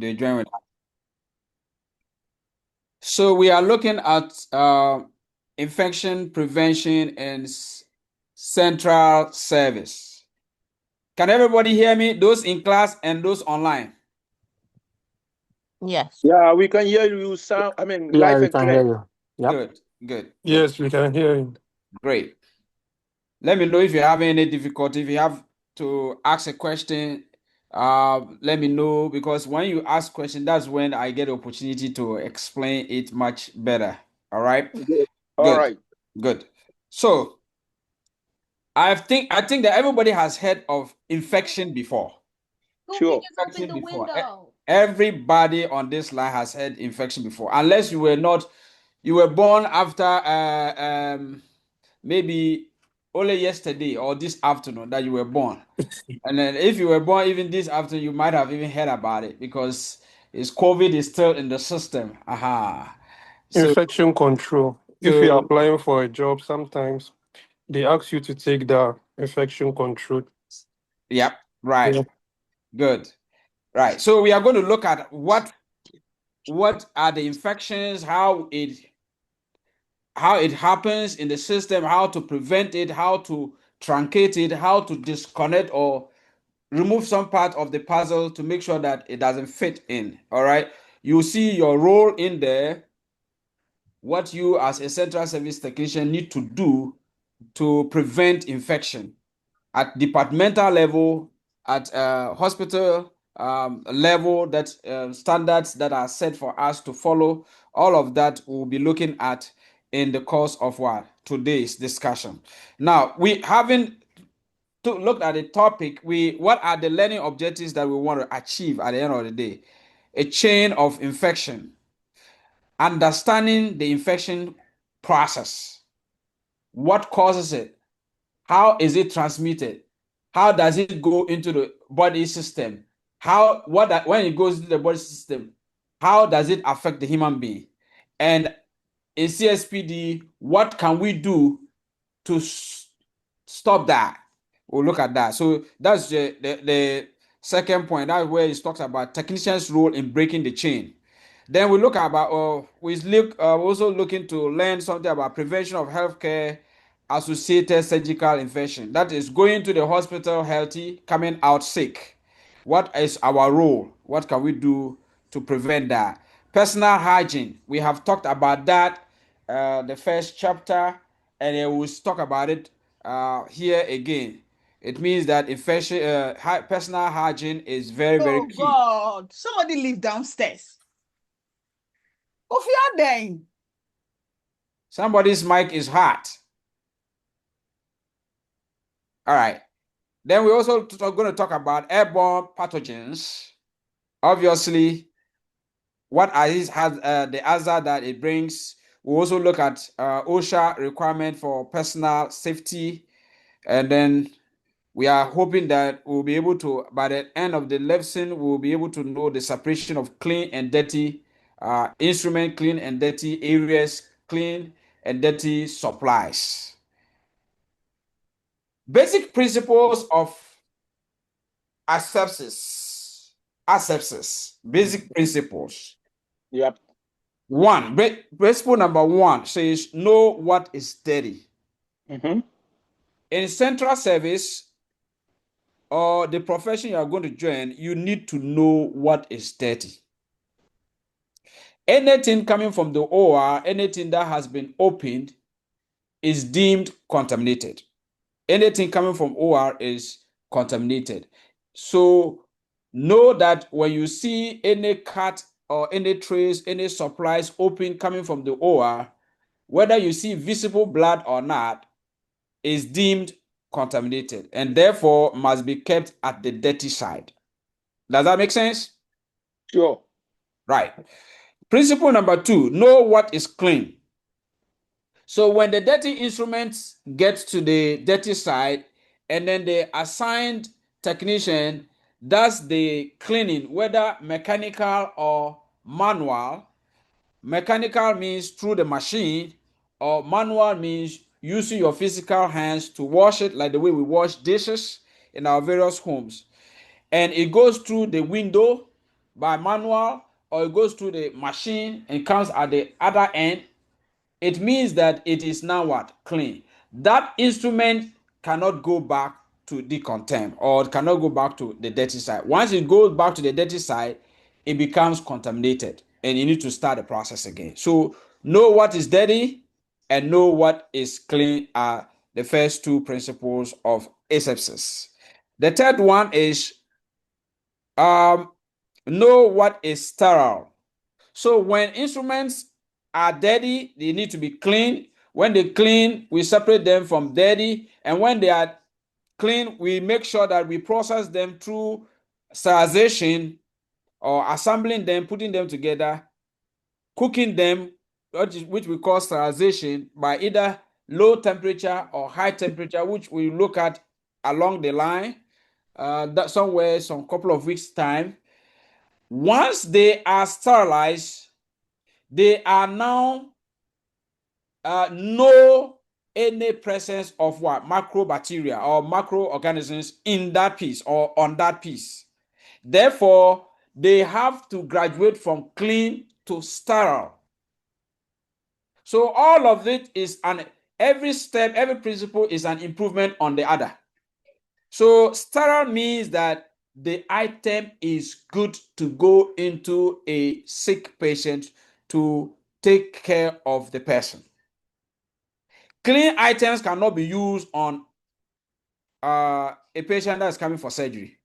they join with us. So we are looking at infection prevention and central service. Can everybody hear me? Those in class and those online? Yes. Yeah, we can hear you sound, live we and can clear. hear you. Yep. Good, good. Yes, we can hear you. Great. Let me know if you have any difficulty. If you have to ask a question, let me know, because when you ask question, that's when I get the opportunity to explain it much better. All right. Good. All Good. right. Good. So I think that everybody has heard of infection before. Sure. Infection before. Everybody on this line has heard infection before, unless you were born after maybe only yesterday or this afternoon that you were born. And then if you were born even this afternoon, you might have even heard about it because COVID is still in the system. Aha. So, Infection control. If you're so applying for a job, sometimes they ask you to take the infection control. yeah, right. Yeah. Good. Right. So we are going to look at what are the infections, how it happens in the system, how to prevent it, how to truncate it, how to disconnect or remove some part of the puzzle to make sure that it doesn't fit in. All right. You see your role in there, what you as a central service technician need to do to prevent infection at departmental level, at hospital level, that standards that are set for us to follow. All of that we'll be looking at in the course of what today's discussion. Now, we haven't looked at the topic. What are the learning objectives that we want to achieve at the end of the day? A chain of infection, understanding the infection process, what causes it, how is it transmitted, how does it go into the body system, when it goes into the body system, how does it affect the human being, and in CSPD, what can we do to stop that? We'll look at that. So that's the second point. That's where it talks about technicians' role in breaking the chain. Then we look about, also looking to learn something about prevention of healthcare associated surgical infection. That is going to the hospital healthy, coming out sick. What is our role? What can we do to prevent that? Personal hygiene. We have talked about that, the first chapter, and we'll talk about it here again. It means that infection, personal hygiene is very, very key. Oh God! Somebody live downstairs. Ofia then. Somebody's mic is hot. All right. Then we're also going to talk about airborne pathogens. Obviously, what has the hazard that it brings. We also look at OSHA requirement for personal safety, and then we are hoping that we'll be able to, by the end of the lesson, we'll be able to know the separation of clean and dirty instrument, clean and dirty areas, clean and dirty supplies. Basic principles of asepsis. Basic principles. Yep. Principle number 1 says know what is dirty. Mm-hmm. In central service or the profession you are going to join, you need to know what is dirty. Anything coming from the OR, anything that has been opened, is deemed contaminated. Anything coming from OR is contaminated. So know that when you see any cut or any trace, any supplies open coming from the OR, whether you see visible blood or not, is deemed contaminated and therefore must be kept at the dirty side. Does that make sense? Sure. Right. Principle number 2, know what is clean. So when the dirty instruments get to the dirty side and then the assigned technician does the cleaning, whether mechanical or manual. Mechanical means through the machine, or manual means using your physical hands to wash it, like the way we wash dishes in our various homes. And it goes through the window by manual or it goes through the machine and comes at the other end, it means that it is now what? Clean. That instrument cannot go back to decontam or it cannot go back to the dirty side. Once it goes back to the dirty side, it becomes contaminated and you need to start the process again. So know what is dirty and know what is clean are the first two principles of asepsis. The third one is know what is sterile. So when instruments are dirty, they need to be clean. When they clean, we separate them from dirty. And when they are clean, we make sure that we process them through sterilization or assembling them, putting them together, cooking them, which we call sterilization, by either low temperature or high temperature, which we look at along the line, that somewhere some couple of weeks time. Once they are sterilized, they are now no any presence of what? Microbacteria or microorganisms in that piece or on that piece. Therefore, they have to graduate from clean to sterile. So all of it is every step, every principle is an improvement on the other. So sterile means that the item is good to go into a sick patient to take care of the person. Clean items cannot be used on a patient that is coming for surgery.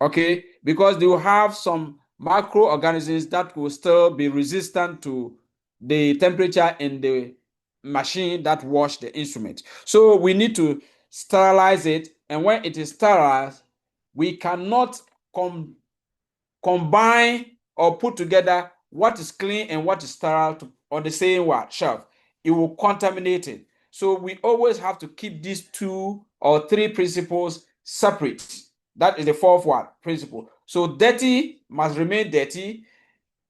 Okay, because they will have some microorganisms that will still be resistant to the temperature in the machine that wash the instrument. So we need to sterilize it, and when it is sterilized, we cannot combine or put together what is clean and what is sterile on the same shelf. It will contaminate it. So we always have to keep these two or three principles separate. That is the fourth one principle. So dirty must remain dirty,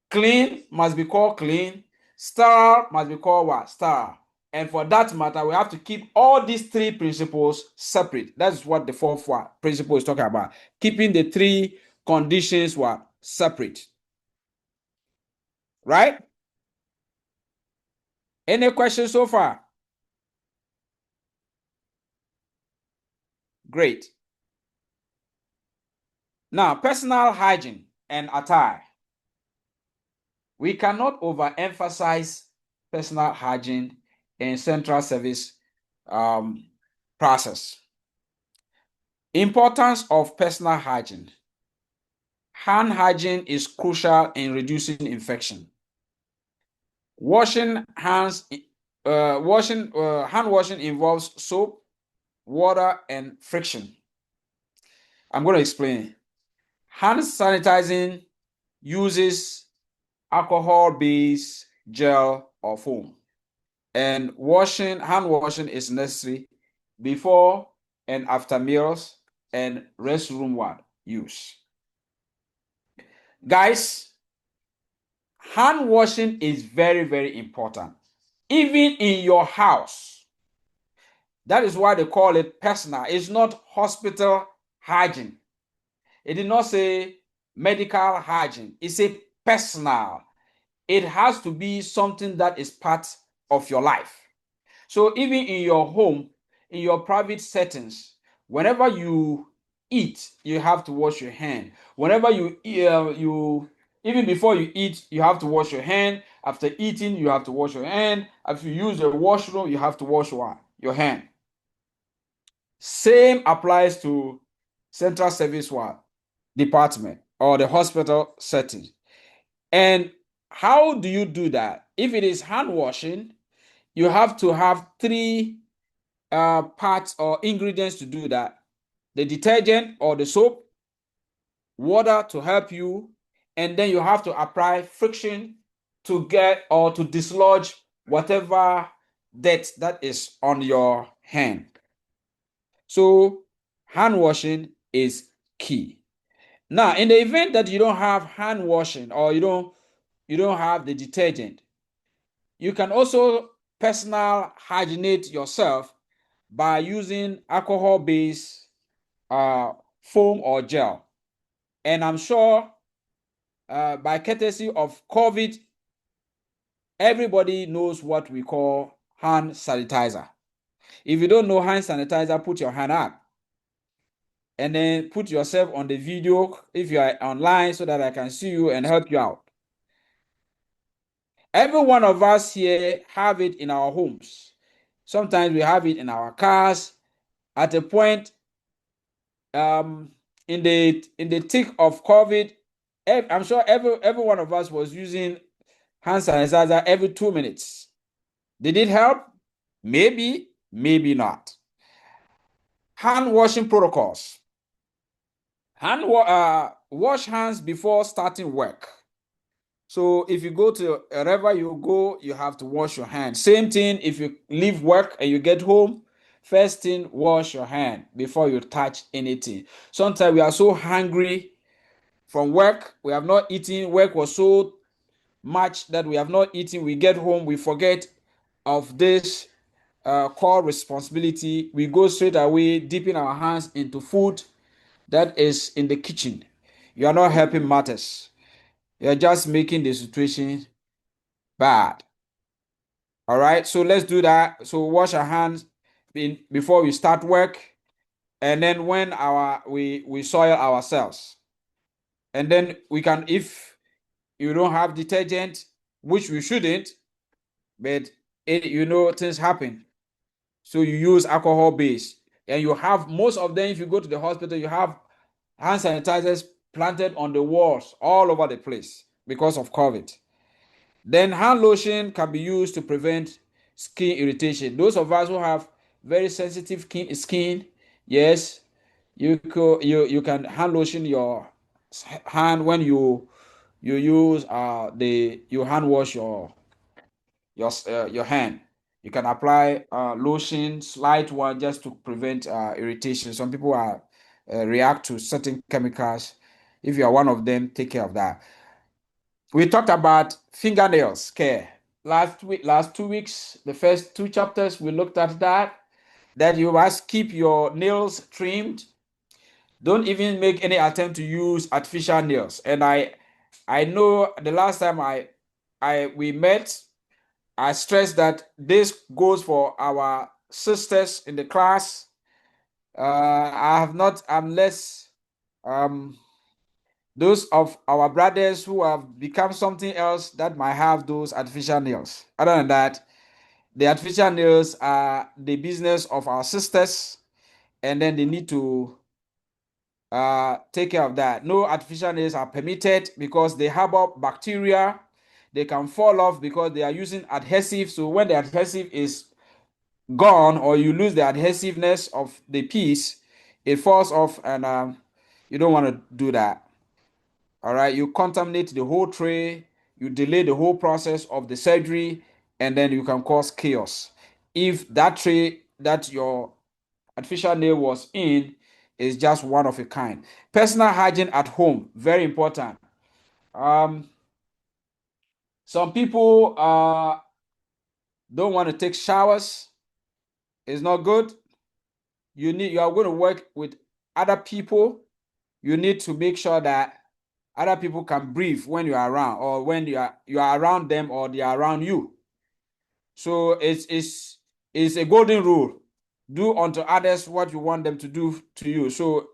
clean must be called clean, sterile must be called what? Sterile. And for that matter, we have to keep all these three principles separate. That's what the fourth one principle is talking about. Keeping the three conditions were separate. Right? Any questions so far? Great. Now, personal hygiene and attire. We cannot overemphasize personal hygiene in central service process. Importance of personal hygiene. Hand hygiene is crucial in reducing infection. Washing hands, hand washing involves soap, water, and friction. I'm going to explain. Hand sanitizing uses alcohol-based gel or foam. And hand washing is necessary before and after meals and restroom use. Guys, hand washing is very, very important. Even in your house. That is why they call it personal. It's not hospital hygiene. It did not say medical hygiene. It's a personal. It has to be something that is part of your life. So even in your home, in your private settings, whenever you eat, you have to wash your hand. Whenever you even before you eat, you have to wash your hand. After eating, you have to wash your hand. If you use the washroom, you have to wash your hand. Same applies to central service department or the hospital setting. And how do you do that? If it is hand washing, you have to have three parts or ingredients to do that: the detergent or the soap, water to help you, and then you have to apply friction to get or to dislodge whatever dirt that is on your hand. So hand washing is key. Now, in the event that you don't have hand washing or you don't have the detergent, you can also personal hygienate yourself by using alcohol-based foam or gel. And I'm sure by courtesy of COVID, everybody knows what we call hand sanitizer. If you don't know hand sanitizer, put your hand up. And then put yourself on the video if you are online so that I can see you and help you out. Every one of us here have it in our homes. Sometimes we have it in our cars. At a point, in the thick of COVID, I'm sure every one of us was using hand sanitizer every 2 minutes. Did it help? Maybe, maybe not. Hand washing protocols. Wash hands before starting work. So if you go to wherever you go, you have to wash your hands. Same thing if you leave work and you get home, first thing, wash your hand before you touch anything. Sometimes we are so hungry from work, we have not eaten. Work was so much that we have not eaten. We get home, we forget of this core responsibility. We go straight away, dipping our hands into food that is in the kitchen. You are not helping matters. You are just making the situation bad. All right, so let's do that. So wash our hands before we start work, and then when we soil ourselves, and then we can, if you don't have detergent, which we shouldn't, but things happen. So you use alcohol base, and you have most of them. If you go to the hospital, you have hand sanitizers planted on the walls all over the place because of COVID. Then hand lotion can be used to prevent skin irritation. Those of us who have very sensitive skin, yes, you can hand lotion your hand when you use the you hand wash your hand. You can apply lotion, slight one, just to prevent irritation. Some people react to certain chemicals. If you are one of them, take care of that. We talked about fingernails care last 2 weeks. The first two chapters we looked at that you must keep your nails trimmed. Don't even make any attempt to use artificial nails. And I know the last time we met, I stressed that this goes for our sisters in the class. I have not, unless those of our brothers who have become something else that might have those artificial nails. Other than that, the artificial nails are the business of our sisters, and then they need to take care of that. No artificial nails are permitted because they harbor bacteria. They can fall off because they are using adhesive. So when the adhesive is gone, or you lose the adhesiveness of the piece, it falls off, and you don't want to do that. All right, you contaminate the whole tray, you delay the whole process of the surgery, and then you can cause chaos. If that tray that your artificial nail was in is just one of a kind. Personal hygiene at home, very important. Um, some people don't want to take showers. It's not good. You are going to work with other people. You need to make sure that other people can breathe when you are around, or when you are around them, or they are around you. So it's a golden rule. Do unto others what you want them to do to you. So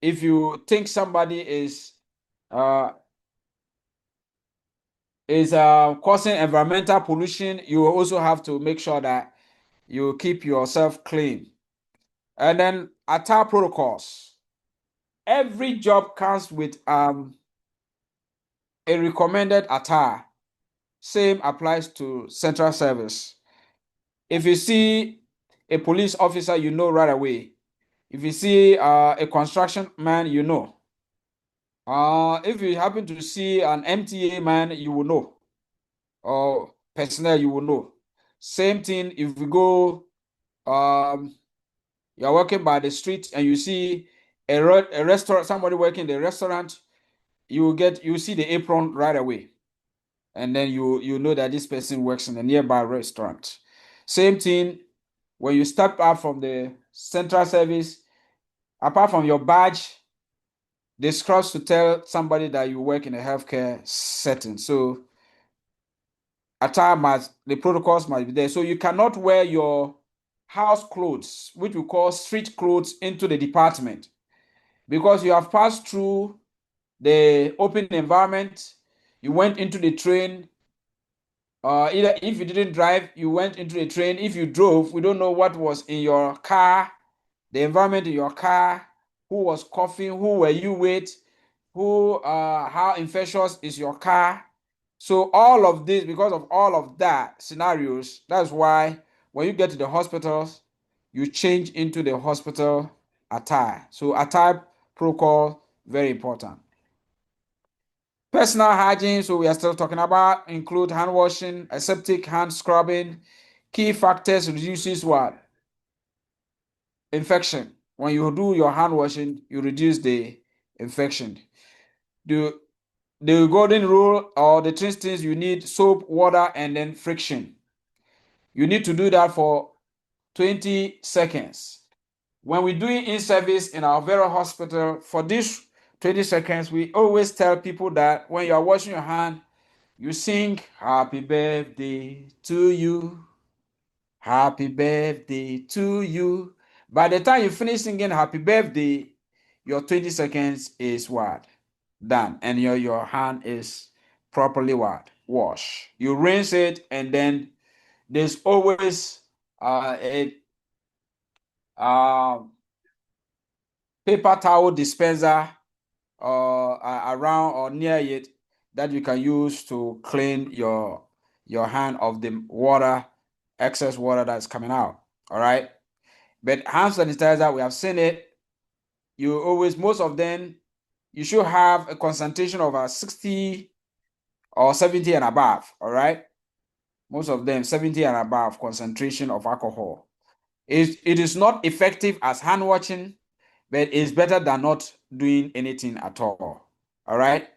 if you think somebody is uh, causing environmental pollution, you also have to make sure that you keep yourself clean. And then attire protocols. Every job comes with a recommended attire. Same applies to central service. If you see a police officer, you know right away. If you see a construction man, you know. If you happen to see an MTA man, you will know. Or personnel, you will know. Same thing if we go, you're walking by the street and you see a restaurant, somebody working in the restaurant, you see the apron right away. And then you know that this person works in a nearby restaurant. Same thing when you step out from the central service, apart from your badge, the scrubs to tell somebody that you work in a healthcare setting. So the protocols must be there. So you cannot wear your house clothes, which we call street clothes, into the department because you have passed through the open environment. You went into the train. Either if you didn't drive, you went into the train. If you drove, we don't know what was in your car, the environment in your car, who was coughing, who were you with, how infectious is your car. So all of this, because of all of that scenarios, that's why when you get to the hospitals, you change into the hospital attire. So attire protocol, very important. Personal hygiene, so we are still talking about, include hand washing, aseptic hand scrubbing. Key factors reduces what? Infection. When you do your hand washing, you reduce the infection. The golden rule or the three things you need: soap, water, and then friction. You need to do that for 20 seconds. When we do it in service in our very hospital, for this 20 seconds, we always tell people that when you are washing your hand, you sing happy birthday to you. Happy birthday to you. By the time you finish singing happy birthday, your 20 seconds is what? Done. And your hand is properly what? Wash. You rinse it, and then there's always a uh, paper towel dispenser around or near it that you can use to clean your hand of the water, excess water that's coming out. All right. But hand sanitizer, we have seen it. You always, most of them, you should have a concentration of 60 or 70 and above. All right. Most of them 70 and above concentration of alcohol. It is not effective as hand washing, but it's better than not doing anything at all. All right.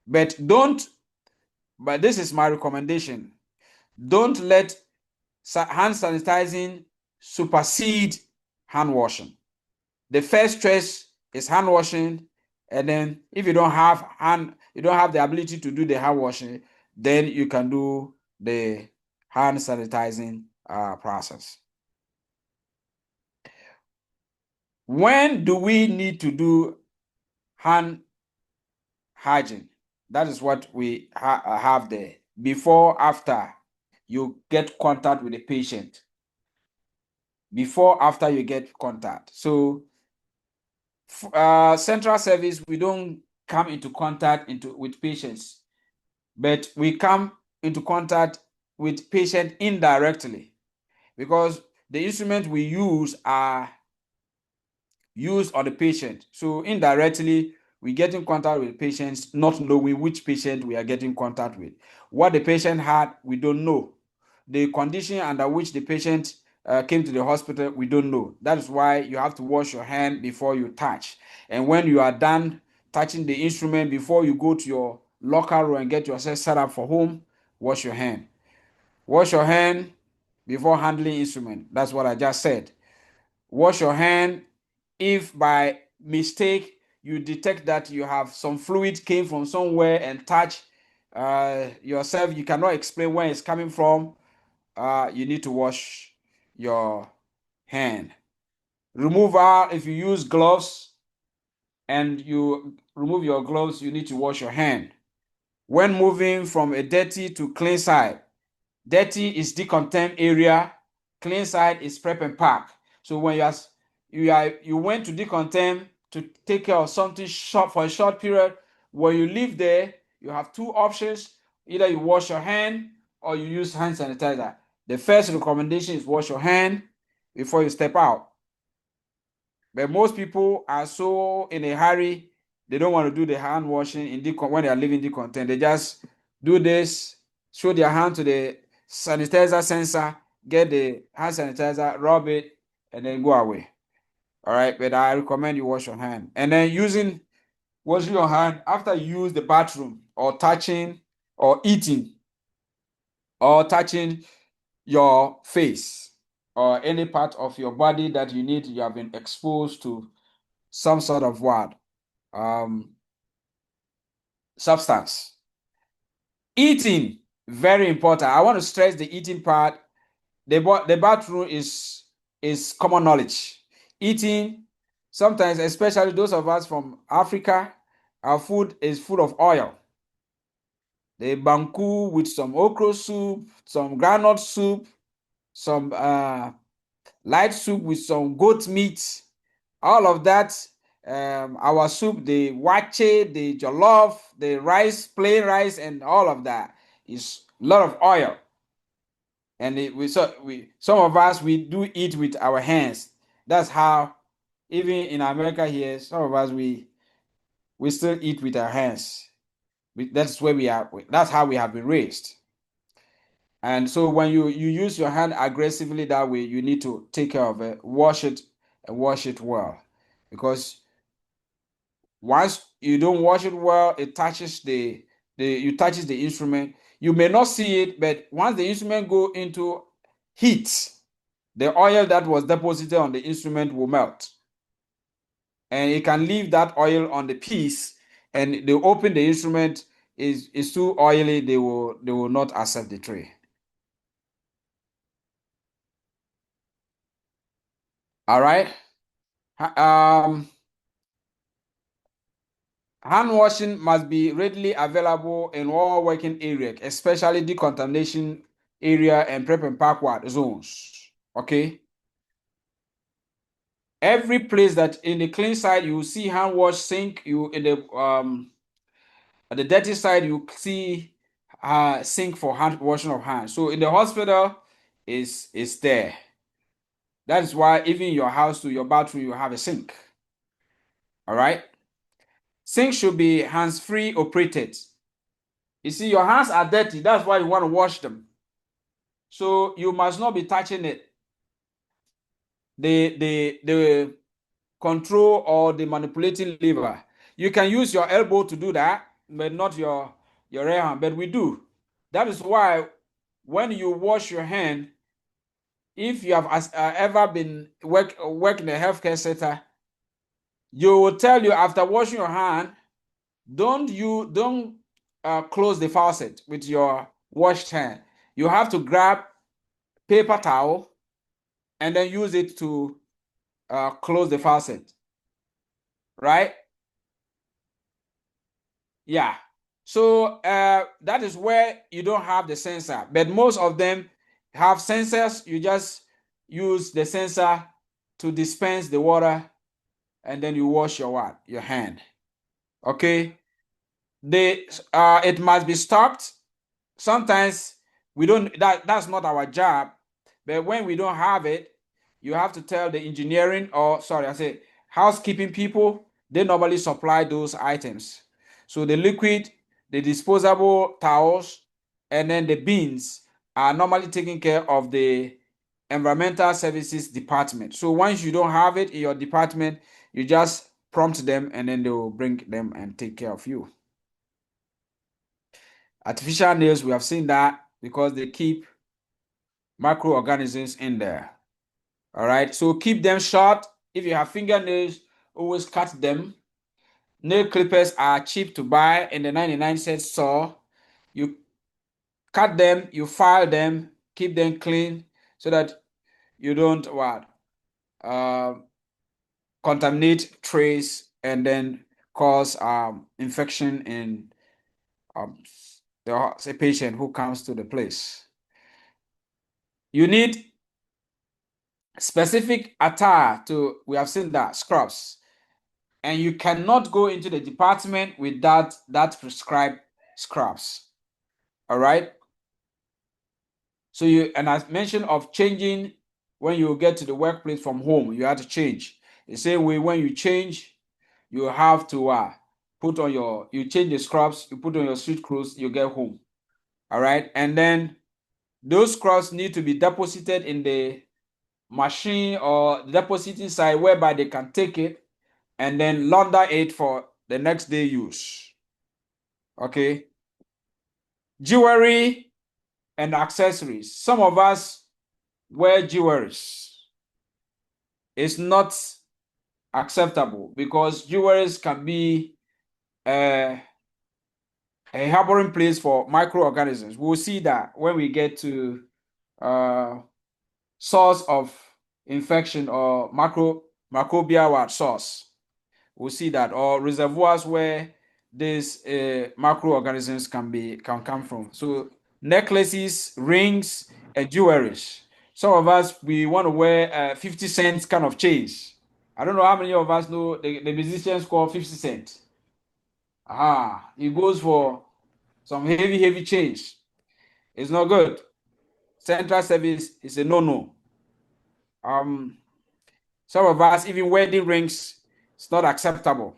But this is my recommendation. Don't let hand sanitizing supersede hand washing. The first choice is hand washing, and then if you don't have the ability to do the hand washing, then you can do the hand sanitizing process. When do we need to do hand hygiene? That is what we have there. Before, after you get contact with the patient. Before, after you get contact. So central service, we don't come into contact with patients, but we come into contact with patient indirectly because the instruments we use are used on the patient. So indirectly, we get in contact with patients, not knowing which patient we are getting in contact with. What the patient had, we don't know. The condition under which the patient came to the hospital, we don't know. That is why you have to wash your hand before you touch. And when you are done touching the instrument, before you go to your locker room and get yourself set up for home, wash your hand. Wash your hand before handling instrument. That's what I just said. Wash your hand if by mistake you detect that you have some fluid came from somewhere and touch yourself. You cannot explain where it's coming from. You need to wash your hand. Removal, if you use gloves and you remove your gloves, you need to wash your hand. When moving from a dirty to clean side, dirty is decontamined area, clean side is prep and pack. So when you went to decontamine to take care of something short for a short period, when you leave there, you have two options. Either you wash your hand or you use hand sanitizer. The first recommendation is wash your hand before you step out. But most people are so in a hurry, they don't want to do the hand washing when they are leaving decontamination. They just do this, show their hand to the sanitizer sensor, get the hand sanitizer, rub it, and then go away. All right, but I recommend you wash your hand. And then washing your hand after you use the bathroom or touching or eating or touching your face or any part of your body that you have been exposed to some sort of what? substance. Eating, very important. I want to stress the eating part. The bathroom is common knowledge. Eating, sometimes, especially those of us from Africa, our food is full of oil. The banku with some okra soup, some groundnut soup, some light soup with some goat meat, all of that. Our soup, the wache, the jollof, the rice, plain rice, and all of that is a lot of oil. And some of us, we do eat with our hands. That's how, even in America here, some of us, we still eat with our hands. That's where we are. That's how we have been raised. And so when you use your hand aggressively that way, you need to take care of it, wash it, and wash it well, because once you don't wash it well, it touches the instrument. You may not see it, but once the instrument go into heat, the oil that was deposited on the instrument will melt, and it can leave that oil on the piece, and they open the instrument, is too oily, they will not accept the tray. All right. Hand washing must be readily available in all working areas, especially decontamination area and prep and backward zones. Okay. Every place that in the clean side you see hand wash sink, you in the at the dirty side you see sink for hand washing of hands. So in the hospital is there. That is why even in your house to your bathroom you have a sink. All right. Sink should be hands-free operated. You see, your hands are dirty. That's why you want to wash them. So you must not be touching it. The control or the manipulating lever. You can use your elbow to do that, but not your right hand. But we do. That is why when you wash your hand, if you have ever been work in a healthcare center, you will tell you after washing your hand, don't close the faucet with your washed hand. You have to grab paper towel and then use it to close the faucet, right? Yeah. So that is where you don't have the sensor, but most of them have sensors. You just use the sensor to dispense the water, and then you wash your hand. Okay. It must be stopped. Sometimes we don't. That's not our job, but when we don't have it, you have to tell the engineering, or sorry, I say housekeeping people. They normally supply those items. So the liquid, the disposable towels, and then the bins are normally taken care of the environmental services department. So once you don't have it in your department, you just prompt them, and then they will bring them and take care of you. Artificial nails, we have seen that because they keep microorganisms in there. All right, so keep them short. If you have fingernails, always cut them. Nail clippers are cheap to buy in the 99-cent store. You cut them, you file them, keep them clean so that you don't uh, contaminate trays and then cause infection in the patient who comes to the place. You need specific attire we have seen that, scrubs. And you cannot go into the department without that prescribed scrubs. All right. So and I mentioned of changing when you get to the workplace from home, you have to change. The same way when you change, you have to you change the scrubs, you put on your street clothes, you get home. All right. And then those scrubs need to be deposited in the machine or the depositing side whereby they can take it and then launder it for the next day use. Okay. Jewelry and accessories. Some of us wear jewelries. It's not acceptable because jewelries can be a harboring place for microorganisms. We'll see that when we get to source of infection or microbial source. We'll see that, or reservoirs where these microorganisms can come from. So necklaces, rings, and jewelries. Some of us we want to wear 50 cents kind of chains. I don't know how many of us know the musicians call 50 cents. It goes for some heavy chains. It's not good. Central service is a no-no. Some of us, even wedding rings, it's not acceptable.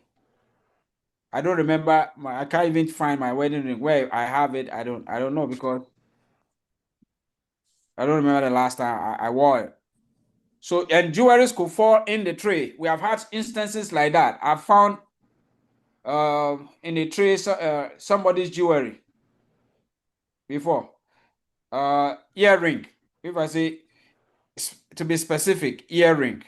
I don't remember I can't even find my wedding ring. Where I have it, I don't know because I don't remember the last time I wore it. So, and jewelries could fall in the tray. We have had instances like that. I found in a tray somebody's jewelry before. Earring. If I say to be specific, earring.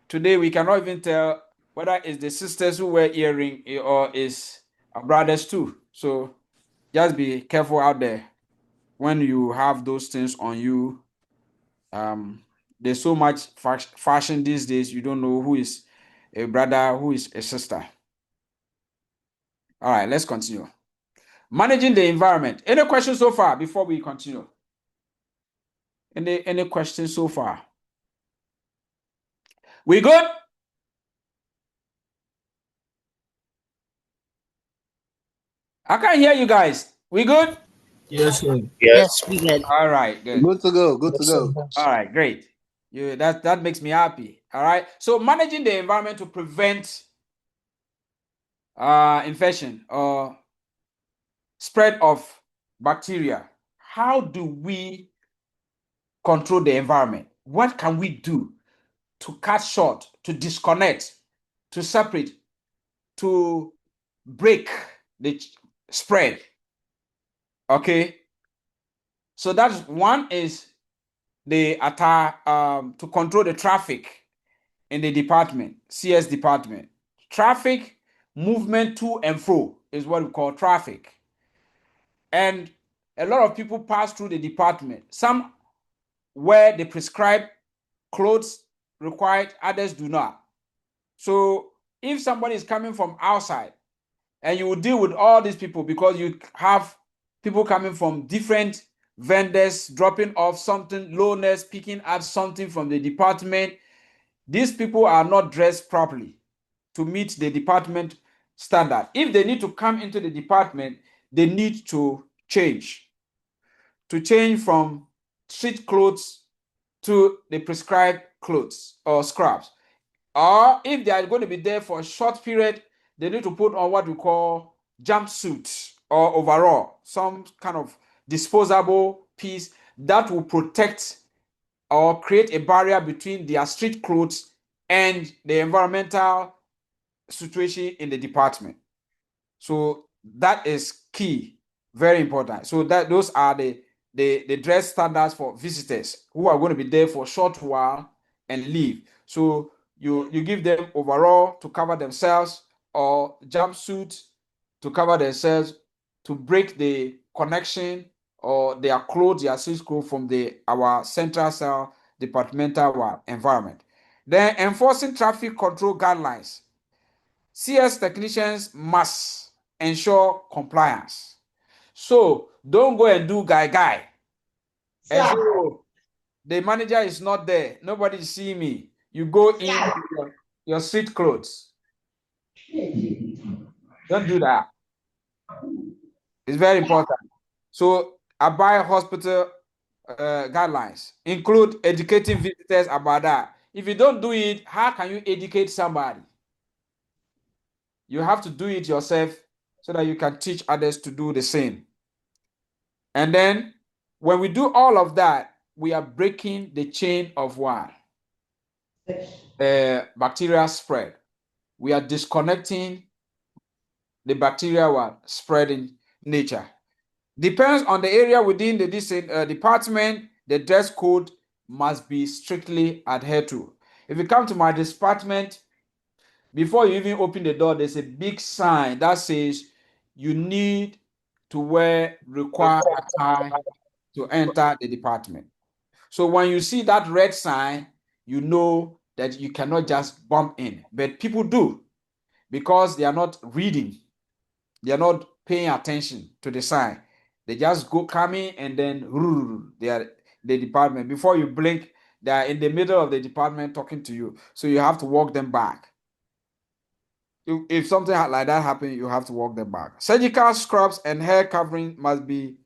Today we cannot even tell whether it's the sisters who wear earring or it's our brothers too. So just be careful out there when you have those things on you. There's so much fashion these days, you don't know who is a brother, who is a sister. All right, let's continue. Managing the environment. Any questions so far before we continue? Any questions so far? We good? I can't hear you guys. We good? Yes, sir. Yes, we good. All right, good. Good to go. Good to Yes, sir. go. All right, great. That makes me happy. All right. So managing the environment to prevent infection or spread of bacteria. How do we control the environment? What can we do to cut short, to disconnect, to separate, to break the spread? Okay. So that's one is the attack to control the traffic in the department, CS department. Traffic movement to and fro is what we call traffic. And a lot of people pass through the department. Some wear the prescribed clothes required, others do not. So if somebody is coming from outside and you will deal with all these people because you have people coming from different vendors dropping off something, lowness, picking up something from the department. These people are not dressed properly to meet the department standard. If they need to come into the department, they need to change from street clothes to the prescribed clothes or scrubs. Or if they are going to be there for a short period, they need to put on what we call jumpsuit or overall, some kind of disposable piece that will protect or create a barrier between their street clothes and the environmental situation in the department. So that is key, very important. So that those are the dress standards for visitors who are going to be there for a short while and leave. So you give them overall to cover themselves or jumpsuit to cover themselves to break the connection or their clothes, their street clothes from our central cell departmental environment. Then enforcing traffic control guidelines. CS technicians must ensure compliance. So don't go and do guy. And say, oh, the manager is not there. Nobody see me. You go in your street clothes. Don't do that. It's very important. So abide hospital guidelines. Include educating visitors about that. If you don't do it, how can you educate somebody? You have to do it yourself so that you can teach others to do the same. And then when we do all of that, we are breaking the chain of what? Bacterial spread. We are disconnecting the bacterial spreading nature. Depends on the area within the department, the dress code must be strictly adhered to. If you come to my department, before you even open the door, there's a big sign that says you need to wear required attire to enter the department. So when you see that red sign, you know that you cannot just bump in. But people do because they are not reading, they are not paying attention to the sign. They just go coming and then they are the department. Before you blink, they are in the middle of the department talking to you. So you have to walk them back. If something like that happens, you have to walk them back. Surgical scrubs and hair covering must be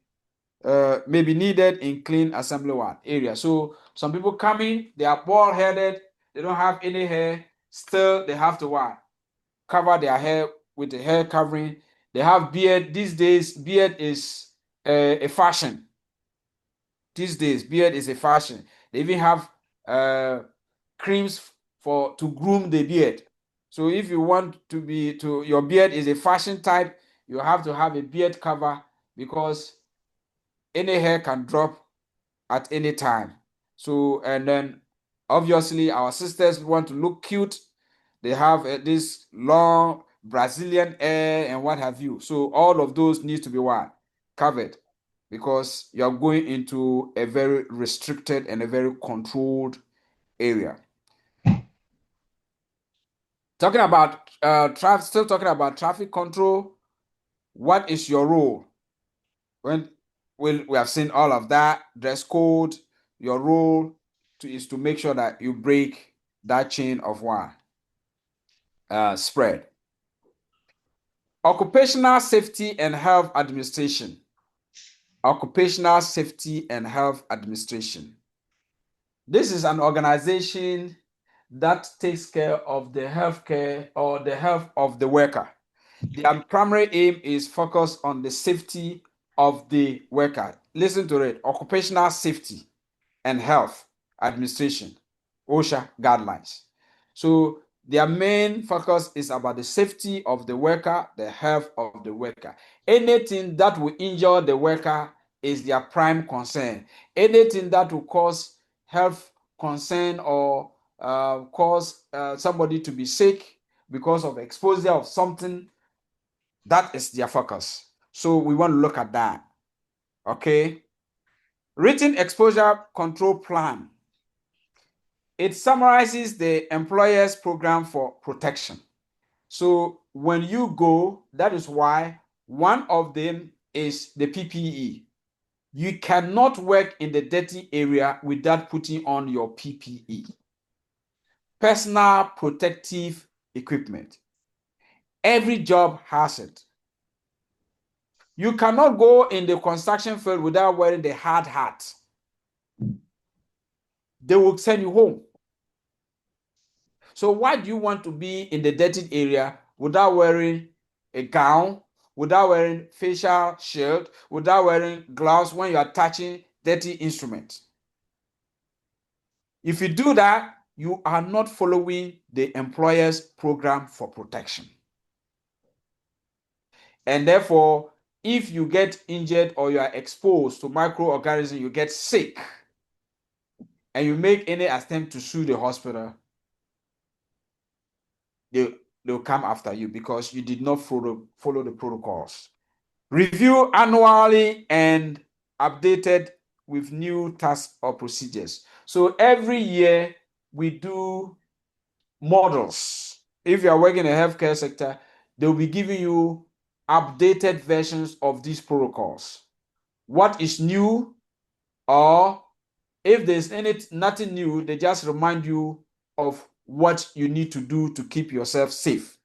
may be needed in clean assembly ward area. So some people come in, they are bald headed, they don't have any hair. Still, they have to what? Cover their hair with a hair covering. They have beard. These days, beard is a fashion. These days, beard is a fashion. They even have creams to groom the beard. So if you want your beard is a fashion type, you have to have a beard cover because any hair can drop at any time. So, and then obviously our sisters want to look cute. They have this long Brazilian hair and what have you. So all of those need to be what? Covered because you are going into a very restricted and a very controlled area. Talking about still talking about traffic control. What is your role? When we have seen all of that, dress code, your role is to make sure that you break that chain of spread. Occupational Safety and Health Administration. Occupational Safety and Health Administration. This is an organization that takes care of the healthcare or the health of the worker. Their primary aim is focused on the safety of the worker. Listen to it. Occupational Safety and Health Administration, OSHA guidelines. So their main focus is about the safety of the worker, the health of the worker. Anything that will injure the worker is their prime concern. Anything that will cause health concern or cause somebody to be sick because of exposure of something, that is their focus. So we want to look at that. Okay. Written exposure control plan. It summarizes the employer's program for protection. So when you go, that is why one of them is the PPE. You cannot work in the dirty area without putting on your PPE. Personal protective equipment. Every job has it. You cannot go in the construction field without wearing the hard hat. They will send you home. So why do you want to be in the dirty area without wearing a gown, without wearing facial shield, without wearing gloves when you are touching dirty instruments? If you do that, you are not following the employer's program for protection. And therefore, if you get injured or you are exposed to microorganisms, you get sick, and you make any attempt to sue the hospital, they'll come after you because you did not follow the protocols. Review annually and updated with new tasks or procedures. So every year we do models. If you are working in the healthcare sector, they'll be giving you updated versions of these protocols. What is new, or if there's nothing new, they just remind you of what you need to do to keep yourself safe.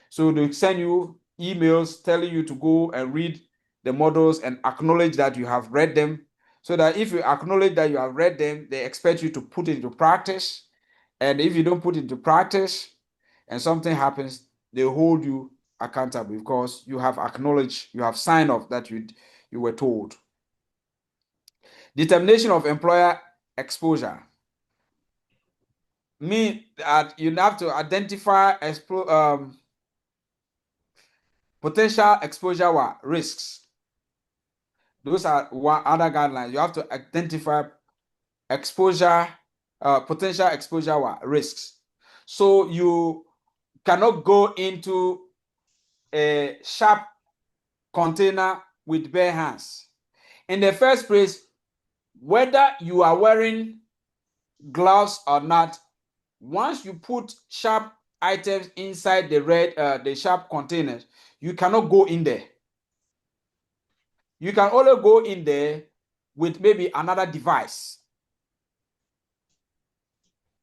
So they send you emails telling you to go and read the models and acknowledge that you have read them. So that if you acknowledge that you have read them, they expect you to put it into practice. And if you don't put it into practice and something happens, they hold you accountable because you have acknowledged, you have signed off that you were told. Determination of employer exposure mean that you have to identify potential exposure risks. Those are other guidelines. You have to identify exposure, potential exposure risks. So you cannot go into a sharp container with bare hands. In the first place, whether you are wearing gloves or not, once you put sharp items inside the sharp containers, you cannot go in there. You can only go in there with maybe another device.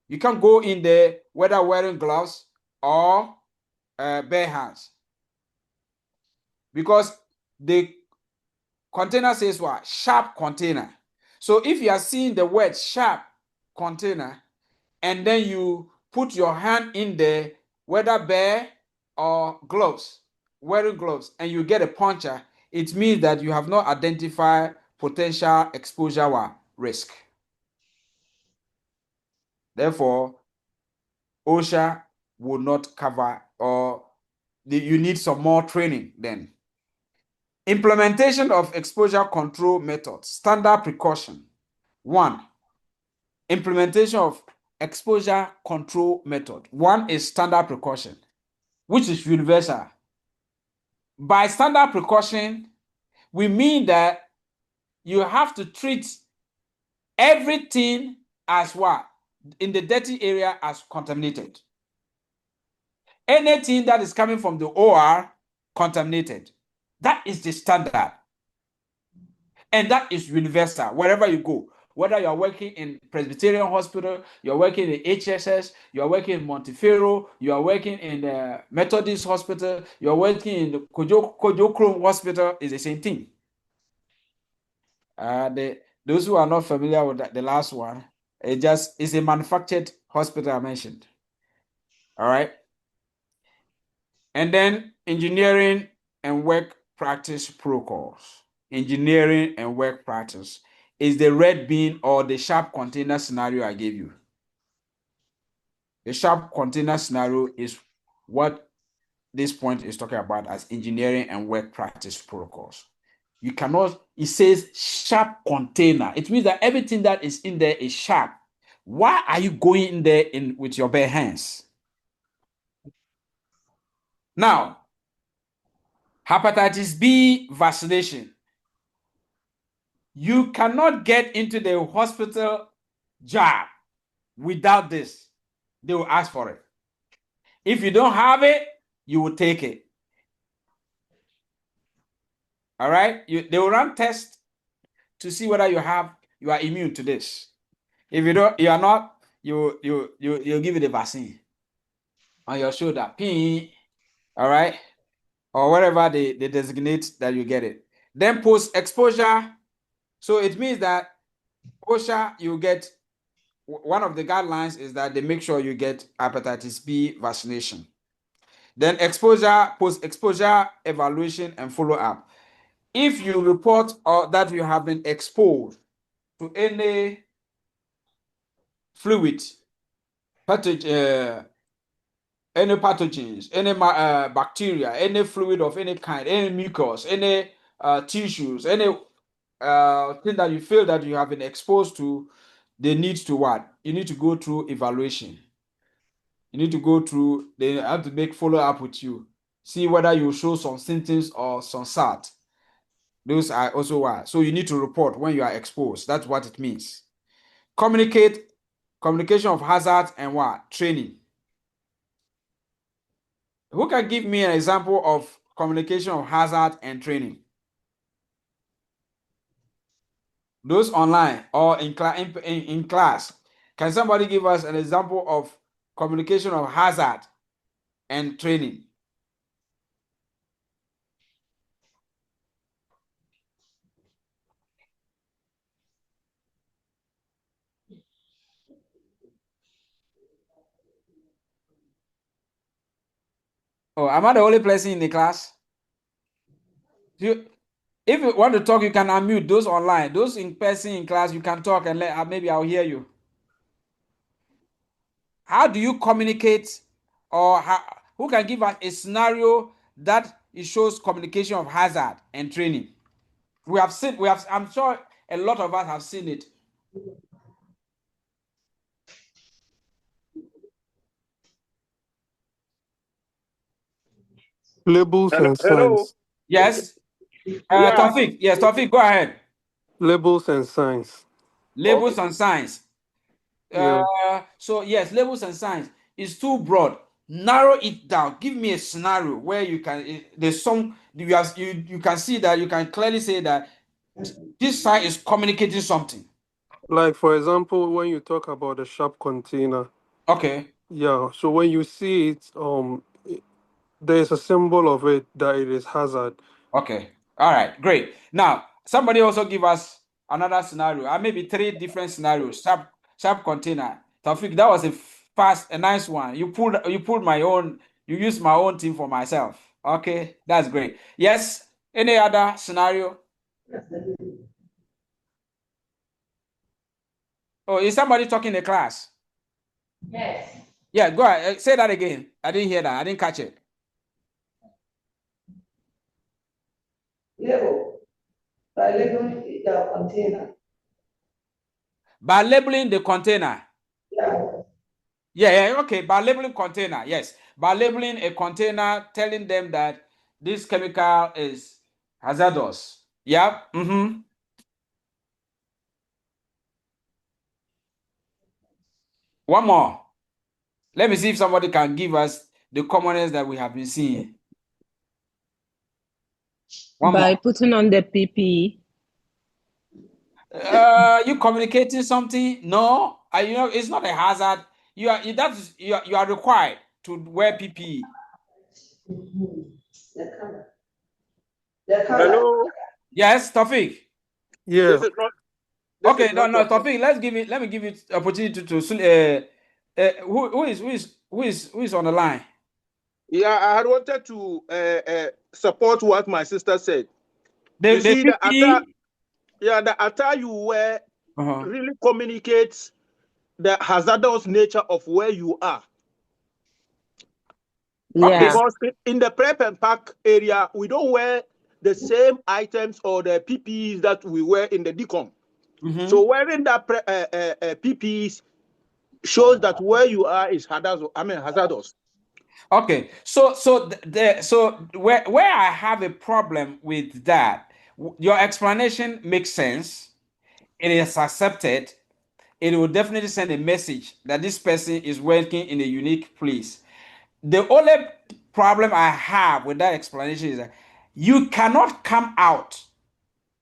You can go in there whether wearing gloves or bare hands, because the container says what? Sharp container. So if you are seeing the word sharp container and then you put your hand in there, whether bare or gloves, wearing gloves, and you get a puncture, it means that you have not identified potential exposure risk. Therefore, OSHA will not cover, or you need some more training then. Implementation of exposure control methods, standard precaution. 1. Implementation of exposure control method. 1 is standard precaution, which is universal. By standard precaution, we mean that you have to treat everything as what? In the dirty area as contaminated. Anything that is coming from the OR, contaminated. That is the standard. And that is universal wherever you go. Whether you're working in Presbyterian Hospital, you're working in HSS, you're working in Montefiore, you're working in the Methodist Hospital, you're working in the Kojo Krom Hospital, is the same thing. Those who are not familiar with the last one, it's a manufactured hospital I mentioned. All right. And then engineering and work practice protocols. Engineering and work practice is the red bean or the sharp container scenario I gave you. The sharp container scenario is what this point is talking about as engineering and work practice protocols. You cannot, it says sharp container. It means that everything that is in there is sharp. Why are you going in there with your bare hands? Now, hepatitis B vaccination. You cannot get into the hospital job without this. They will ask for it. If you don't have it, you will take it. All right? They will run tests to see whether you are immune to this. If you are not, you give it the vaccine on your shoulder. Pee. All right? Or wherever they designate that you get it. Then post-exposure. So it means that OSHA, you get, one of the guidelines is that they make sure you get hepatitis B vaccination. Then exposure, post-exposure evaluation and follow-up. If you report that you have been exposed to any fluid, any pathogens, any bacteria, any fluid of any kind, any mucus, any tissues, any thing that you feel that you have been exposed to, they need to what? You need to go through evaluation. You need to go through, they have to make follow-up with you. See whether you show some symptoms or some SAT. Those are also why. So you need to report when you are exposed. That's what it means. Communication of hazards and what? Training. Who can give me an example of communication of hazard and training? Those online or in class. Can somebody give us an example of communication of hazard and training? Oh, am I the only person in the class? If you want to talk, you can unmute. Those online, those in person in class, you can talk and maybe I'll hear you. How do you communicate, or who can give us a scenario that it shows communication of hazard and training? I'm sure a lot of us have seen it. Labels Hello. and Hello. signs. Yes. Yeah. Taufik. Yes, Taufik, go ahead. Labels and signs. Labels Okay. and signs. Yeah. So yes, labels and signs is too broad. Narrow it down. Give me a scenario where you can there's some you can see that you can clearly say that this sign is communicating something. Like for example, when you talk about a sharp container, Okay. yeah. So when you see it, there is a symbol of it that it is hazard. Okay. All right. Great. Now, somebody also give us another scenario. Maybe three different scenarios. Sharp container. Taufik, that was a nice one. You pulled my own. You used my own team for myself. Okay, that's great. Yes. Any other scenario? Oh, is somebody talking in the class? Yes. Yeah. Go ahead. Say that again. I didn't hear that. I didn't catch it. Label. By labeling the container. By labeling the container. Yeah. Yeah, okay. By labeling container, yes. By labeling a container, telling them that this chemical is hazardous. Yeah. Mm-hmm. One more. Let me see if somebody can give us the commonest that we have been seeing. One By more. putting on the PPE. You communicating something? No. It's not a hazard. You are required to wear PPE. The color. The color. Hello. Yes, Tofik. Yeah. This is not. This Okay, is no, not no, talking. Tofik. Let me give it opportunity to who is on the line? Yeah, I had wanted to support what my sister said. You The see, the attire, PPE. yeah, the attire you wear Uh-huh. really communicates the hazardous nature of where you are. Okay. Yeah. Because in the prep and pack area, we don't wear the same items or the PPEs that we wear in the decom. Mm-hmm. So wearing that PPEs shows that where you are is hazardous. I mean hazardous. Okay. So where I have a problem with that, your explanation makes sense. It is accepted. It will definitely send a message that this person is working in a unique place. The only problem I have with that explanation is that you cannot come out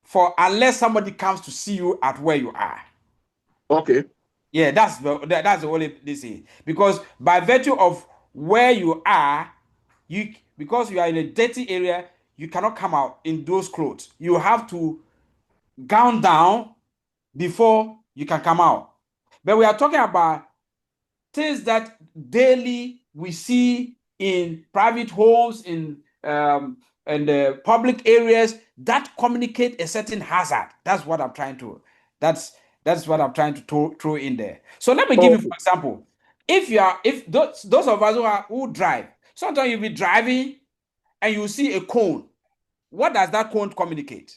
for unless somebody comes to see you at where you are. Okay. Yeah, that's the only this is because by virtue of where you are, because you are in a dirty area, you cannot come out in those clothes. You have to gown down before you can come out. But we are talking about things that daily we see in private homes, in the public areas that communicate a certain hazard. That's that's what I'm trying to throw in there. So let me give you, Okay. for example, if those of us who drive, sometimes you'll be driving and you see a cone. What does that cone communicate?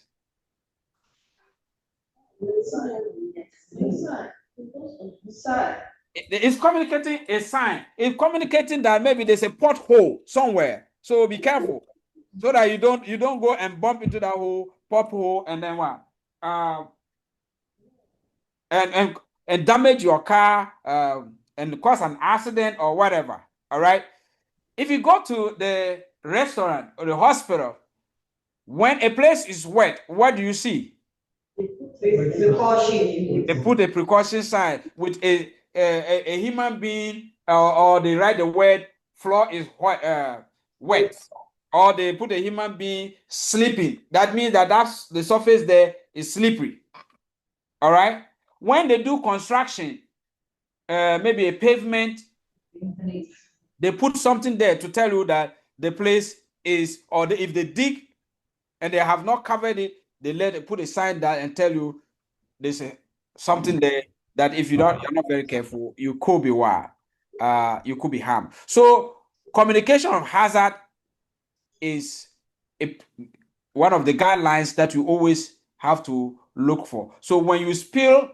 The sign. The sign. The sign. It's communicating a sign. It's communicating that maybe there's a pothole somewhere. So be careful, so that you don't go and bump into that hole, pop hole, and then what? Uh, and damage your car, and cause an accident or whatever. All right. If you go to the restaurant or the hospital, when a place is wet, what do you see? They Precaution. put a precaution sign with a human being, or they write the word floor is wet, or they put a human being sleeping. That means that's the surface there is slippery. All right. When they do construction, maybe a pavement, they put something there to tell you that the place is, if they dig and they have not covered it, they put a sign there and tell you there's something there that if you're not very careful, you could be you could be harmed. So communication of hazard is a, one of the guidelines that you always have to look for. So when you spill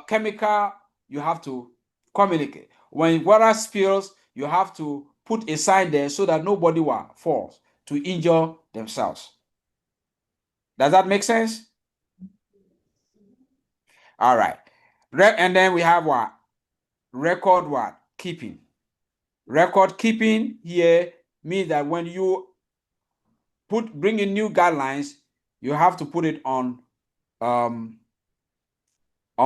chemical, you have to communicate. When water spills, you have to put a sign there so that nobody will fall to injure themselves. Does that make sense? All right. And then we have what? Record what? Keeping. Record keeping here means that when you bring in new guidelines, you have to put it on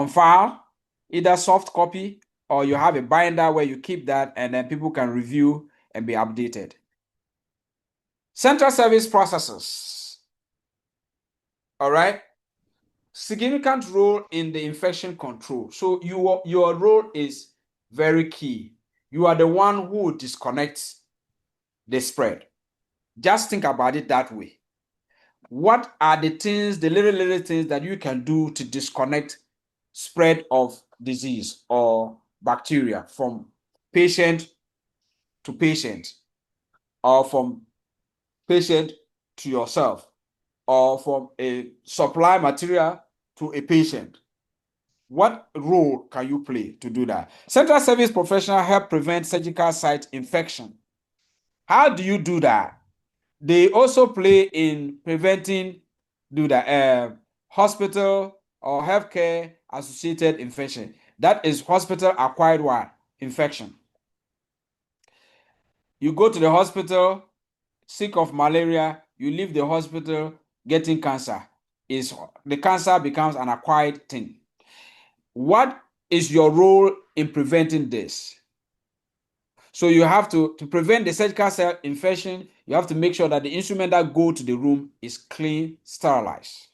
file, either soft copy or you have a binder where you keep that and then people can review and be updated. Central service processes. All right. Significant role in the infection control. So your role is very key. You are the one who disconnects the spread. Just think about it that way. What are the things, the little things that you can do to disconnect spread of disease or bacteria from patient to patient, or from patient to yourself, or from a supply material to a patient? What role can you play to do that? Central service professionals help prevent surgical site infection. How do you do that? They also play in preventing hospital or healthcare associated infection. That is hospital acquired what? Infection. You go to the hospital, sick of malaria, you leave the hospital getting cancer. The cancer becomes an acquired thing. What is your role in preventing this? So you have to prevent the surgical cell infection, you have to make sure that the instrument that go to the room is clean, sterilized.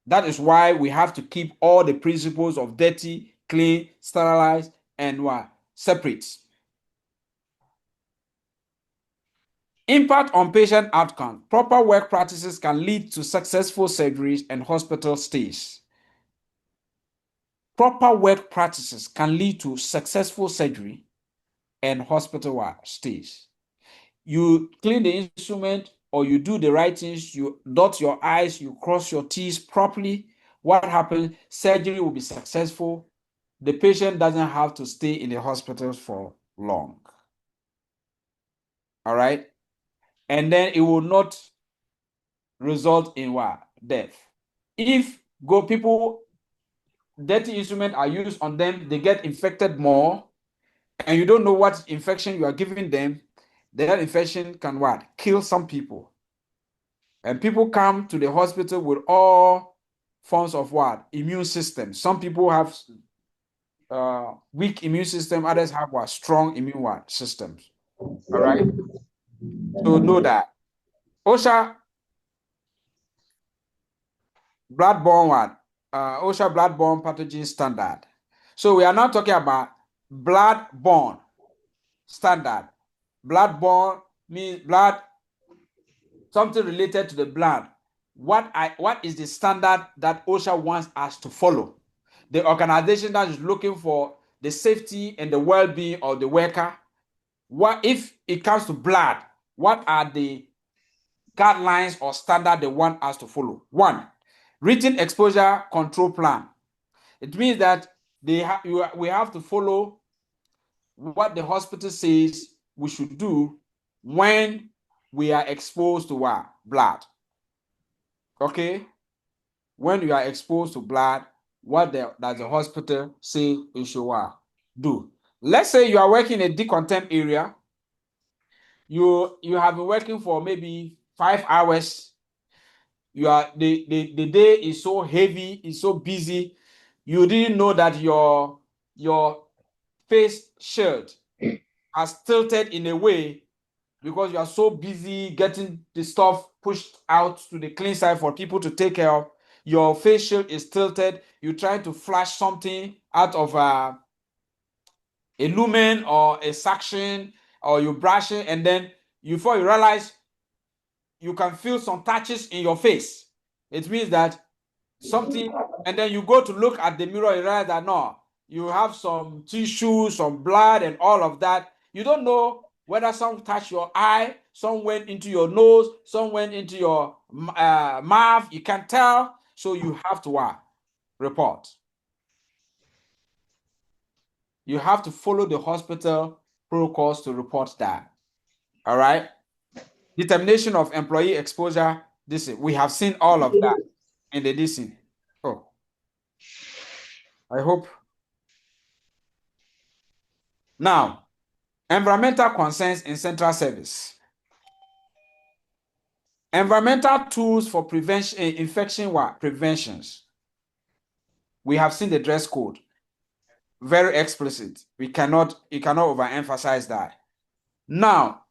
That is why we have to keep all the principles of dirty, clean, sterilized, and what? Separate. Impact on patient outcome. Proper work practices can lead to successful surgeries and hospital stays. Proper work practices can lead to successful surgery and hospital stays. You clean the instrument or you do the right things, you dot your I's, you cross your T's properly. What happens? Surgery will be successful. The patient doesn't have to stay in the hospitals for long. All right? And then it will not result in what? Death. If people, dirty instruments are used on them, they get infected more, and you don't know what infection you are giving them, that infection can what? Kill some people. And people come to the hospital with all forms of what? Immune system. Some people have weak immune system, others have what? Strong immune systems. All right. So know that. OSHA bloodborne OSHA bloodborne pathogen standard. So we are not talking about bloodborne standard. Bloodborne means blood, something related to the blood. What is the standard that OSHA wants us to follow? The organization that is looking for the safety and the well-being of the worker. What if it comes to blood? What are the guidelines or standard they want us to follow? One, written exposure control plan. It means that we have to follow what the hospital says we should do when we are exposed to what? Blood. Okay? When you are exposed to blood, what does the hospital say you should do? Let's say you are working in a decontaminant area. You have been working for maybe 5 hours. The day is so heavy, it's so busy. You didn't know that your face shield has tilted in a way because you are so busy getting the stuff pushed out to the clean side for people to take care of. Your face shield is tilted. You're trying to flash something out of a lumen or a suction, or you're brushing, and then before you realize, you can feel some touches in your face. It means that something, and then you go to look at the mirror, you realize that no, you have some tissue, some blood, and all of that. You don't know whether some touched your eye, some went into your nose, some went into your mouth. You can't tell, so you have to report. You have to follow the hospital protocols to report that. All right. Determination of employee exposure. We have seen all of that in the DC. Oh, I hope. Now, environmental concerns in central service. Environmental tools for prevention, infection preventions. We have seen the dress code. Very explicit. You cannot overemphasize that. Now,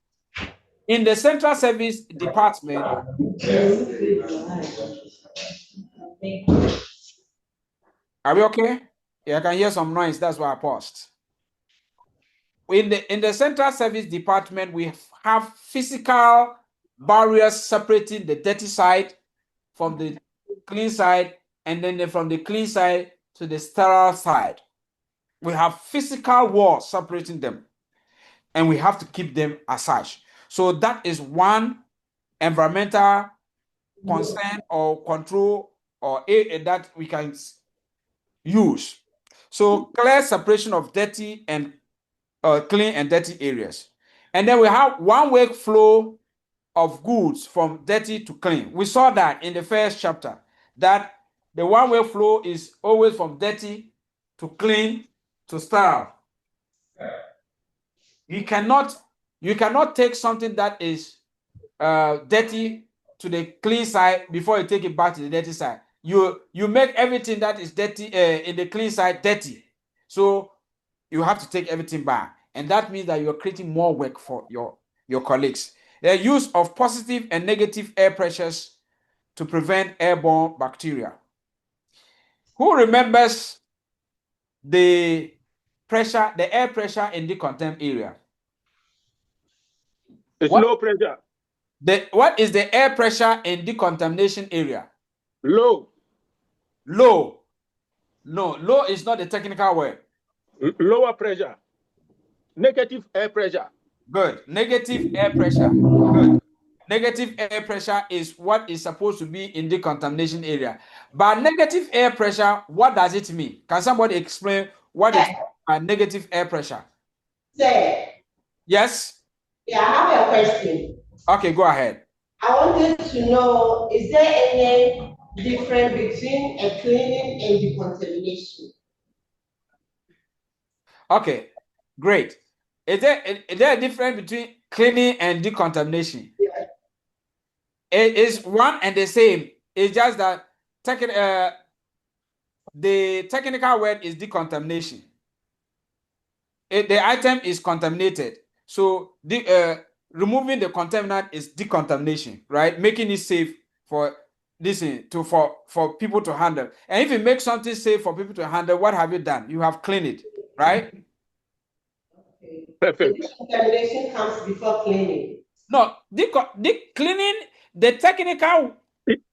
in the central service department, are we okay? Yeah, I can hear some noise. That's why I paused. In the central service department, we have physical barriers separating the dirty side from the clean side, and then from the clean side to the sterile side. We have physical walls separating them, and we have to keep them as such. So that is one environmental concern or control or that we can use. So clear separation of dirty and clean and dirty areas. And then we have one-way flow of goods from dirty to clean. We saw that in the first chapter, that the one-way flow is always from dirty to clean to sterile. You cannot take something that is dirty to the clean side before you take it back to the dirty side. You make everything that is dirty in the clean side dirty. So you have to take everything back. And that means that you're creating more work for your colleagues. The use of positive and negative air pressures to prevent airborne bacteria. Who remembers the air pressure in the contained area? It's low pressure. What is the air pressure in decontamination area? Low. Low. No, low is not the technical word. Lower pressure. Negative air pressure. Good. Negative air pressure. Good. Negative air pressure is what is supposed to be in the contamination area. But negative air pressure, what does it mean? Can somebody explain what is negative air pressure? Sir. Yes? Yeah, I have a question. Okay, go ahead. I wanted to know, is there any difference between a cleaning and decontamination? Okay, great. Is there a difference between cleaning and decontamination? Yeah. It is one and the same. It's just that the technical word is decontamination. The item is contaminated. So removing the contaminant is decontamination, right? Making it safe for for people to handle. And if you make something safe for people to handle, what have you done? You have cleaned it, right? Okay. Perfect. So decontamination comes before cleaning. No, the cleaning, the technical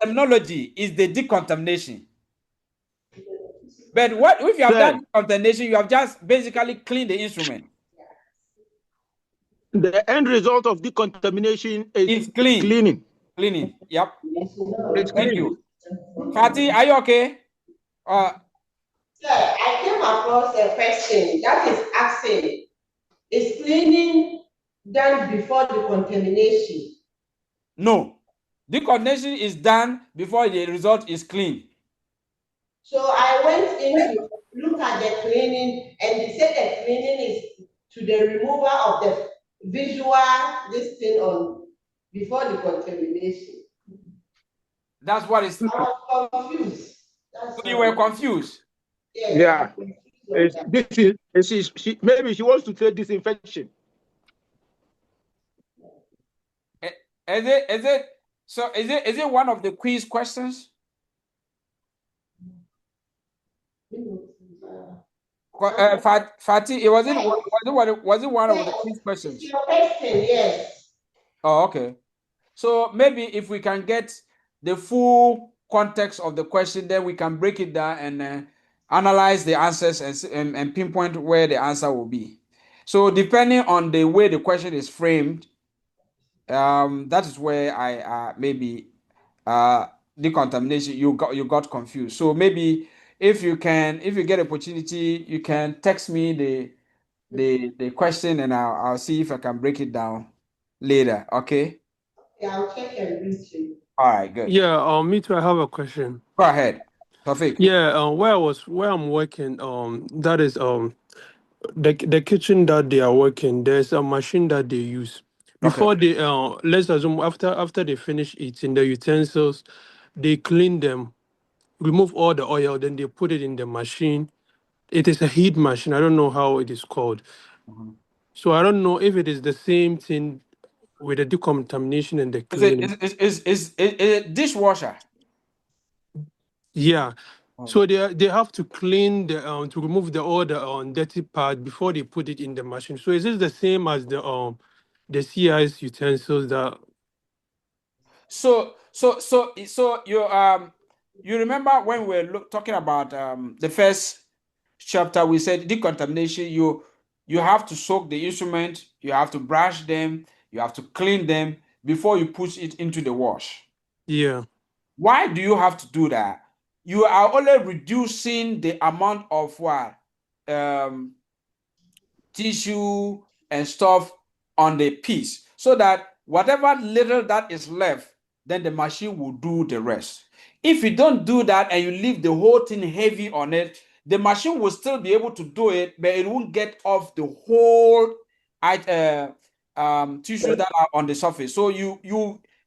terminology is the decontamination. But what if you have done decontamination? You have just basically cleaned the instrument. The end result of decontamination is cleaning. Cleaning. Yep. It's Thank cleaning. you. Fatih, are you okay? Sir, I came across a question that is asking, is cleaning done before decontamination? No. Decontamination is done before the result is clean. So I went in to look at the cleaning, and they said the cleaning is to the removal of the visual this thing on before the contamination. That's what is. I was confused. So you were confused. Yes, Yeah. Maybe she wants to say disinfection. Is it one of the quiz questions? Fatih, was it one of the quiz questions? Your question, yes. Oh, okay. So maybe if we can get the full context of the question, then we can break it down and analyze the answers and pinpoint where the answer will be. So depending on the way the question is framed, that is where I maybe decontamination you got confused. So maybe if you get opportunity, you can text me the question, and I'll see if I can break it down later. Okay. Yeah, I'll check and read through. All right. Good. Yeah, me too. I have a question. Go ahead, Tofik. Yeah, where I'm working, that is the kitchen that they are working. There's a machine that they use Okay. before they let's assume after they finish eating the utensils, they clean them, remove all the oil, then they put it in the machine. It is a heat machine. I don't know how it is called. Mhm. So I don't know if it is the same thing with the decontamination and the Is it cleaning. is it dishwasher? Yeah. Oh. So they have to clean the to remove the all the dirty part before they put it in the machine. So is this the same as the CI's utensils that? So you remember when we were talking about the first chapter, we said decontamination. You have to soak the instrument, you have to brush them, you have to clean them before you push it into the wash. Yeah. Why do you have to do that? You are only reducing the amount of what tissue and stuff on the piece, so that whatever little that is left, then the machine will do the rest. If you don't do that and you leave the whole thing heavy on it, the machine will still be able to do it, but it won't get off the whole tissues that are on the surface. So you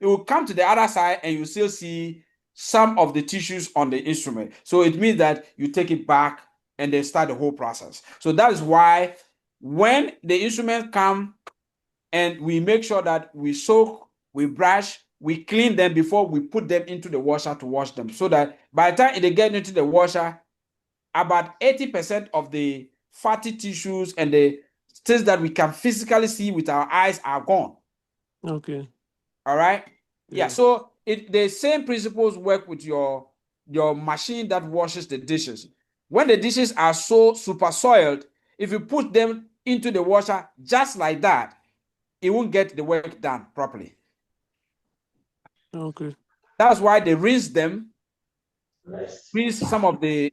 will come to the other side and you still see some of the tissues on the instrument. So it means that you take it back and then start the whole process. So that is why when the instruments come and we make sure that we soak, we brush, we clean them before we put them into the washer to wash them, so that by the time they get into the washer, about 80% of the fatty tissues and the things that we can physically see with our eyes are gone. Okay. All right. Yeah. Yeah. So the same principles work with your machine that washes the dishes. When the dishes are so super soiled, if you put them into the washer just like that, it won't get the work done properly. Okay. That's why they rinse them, rinse some of the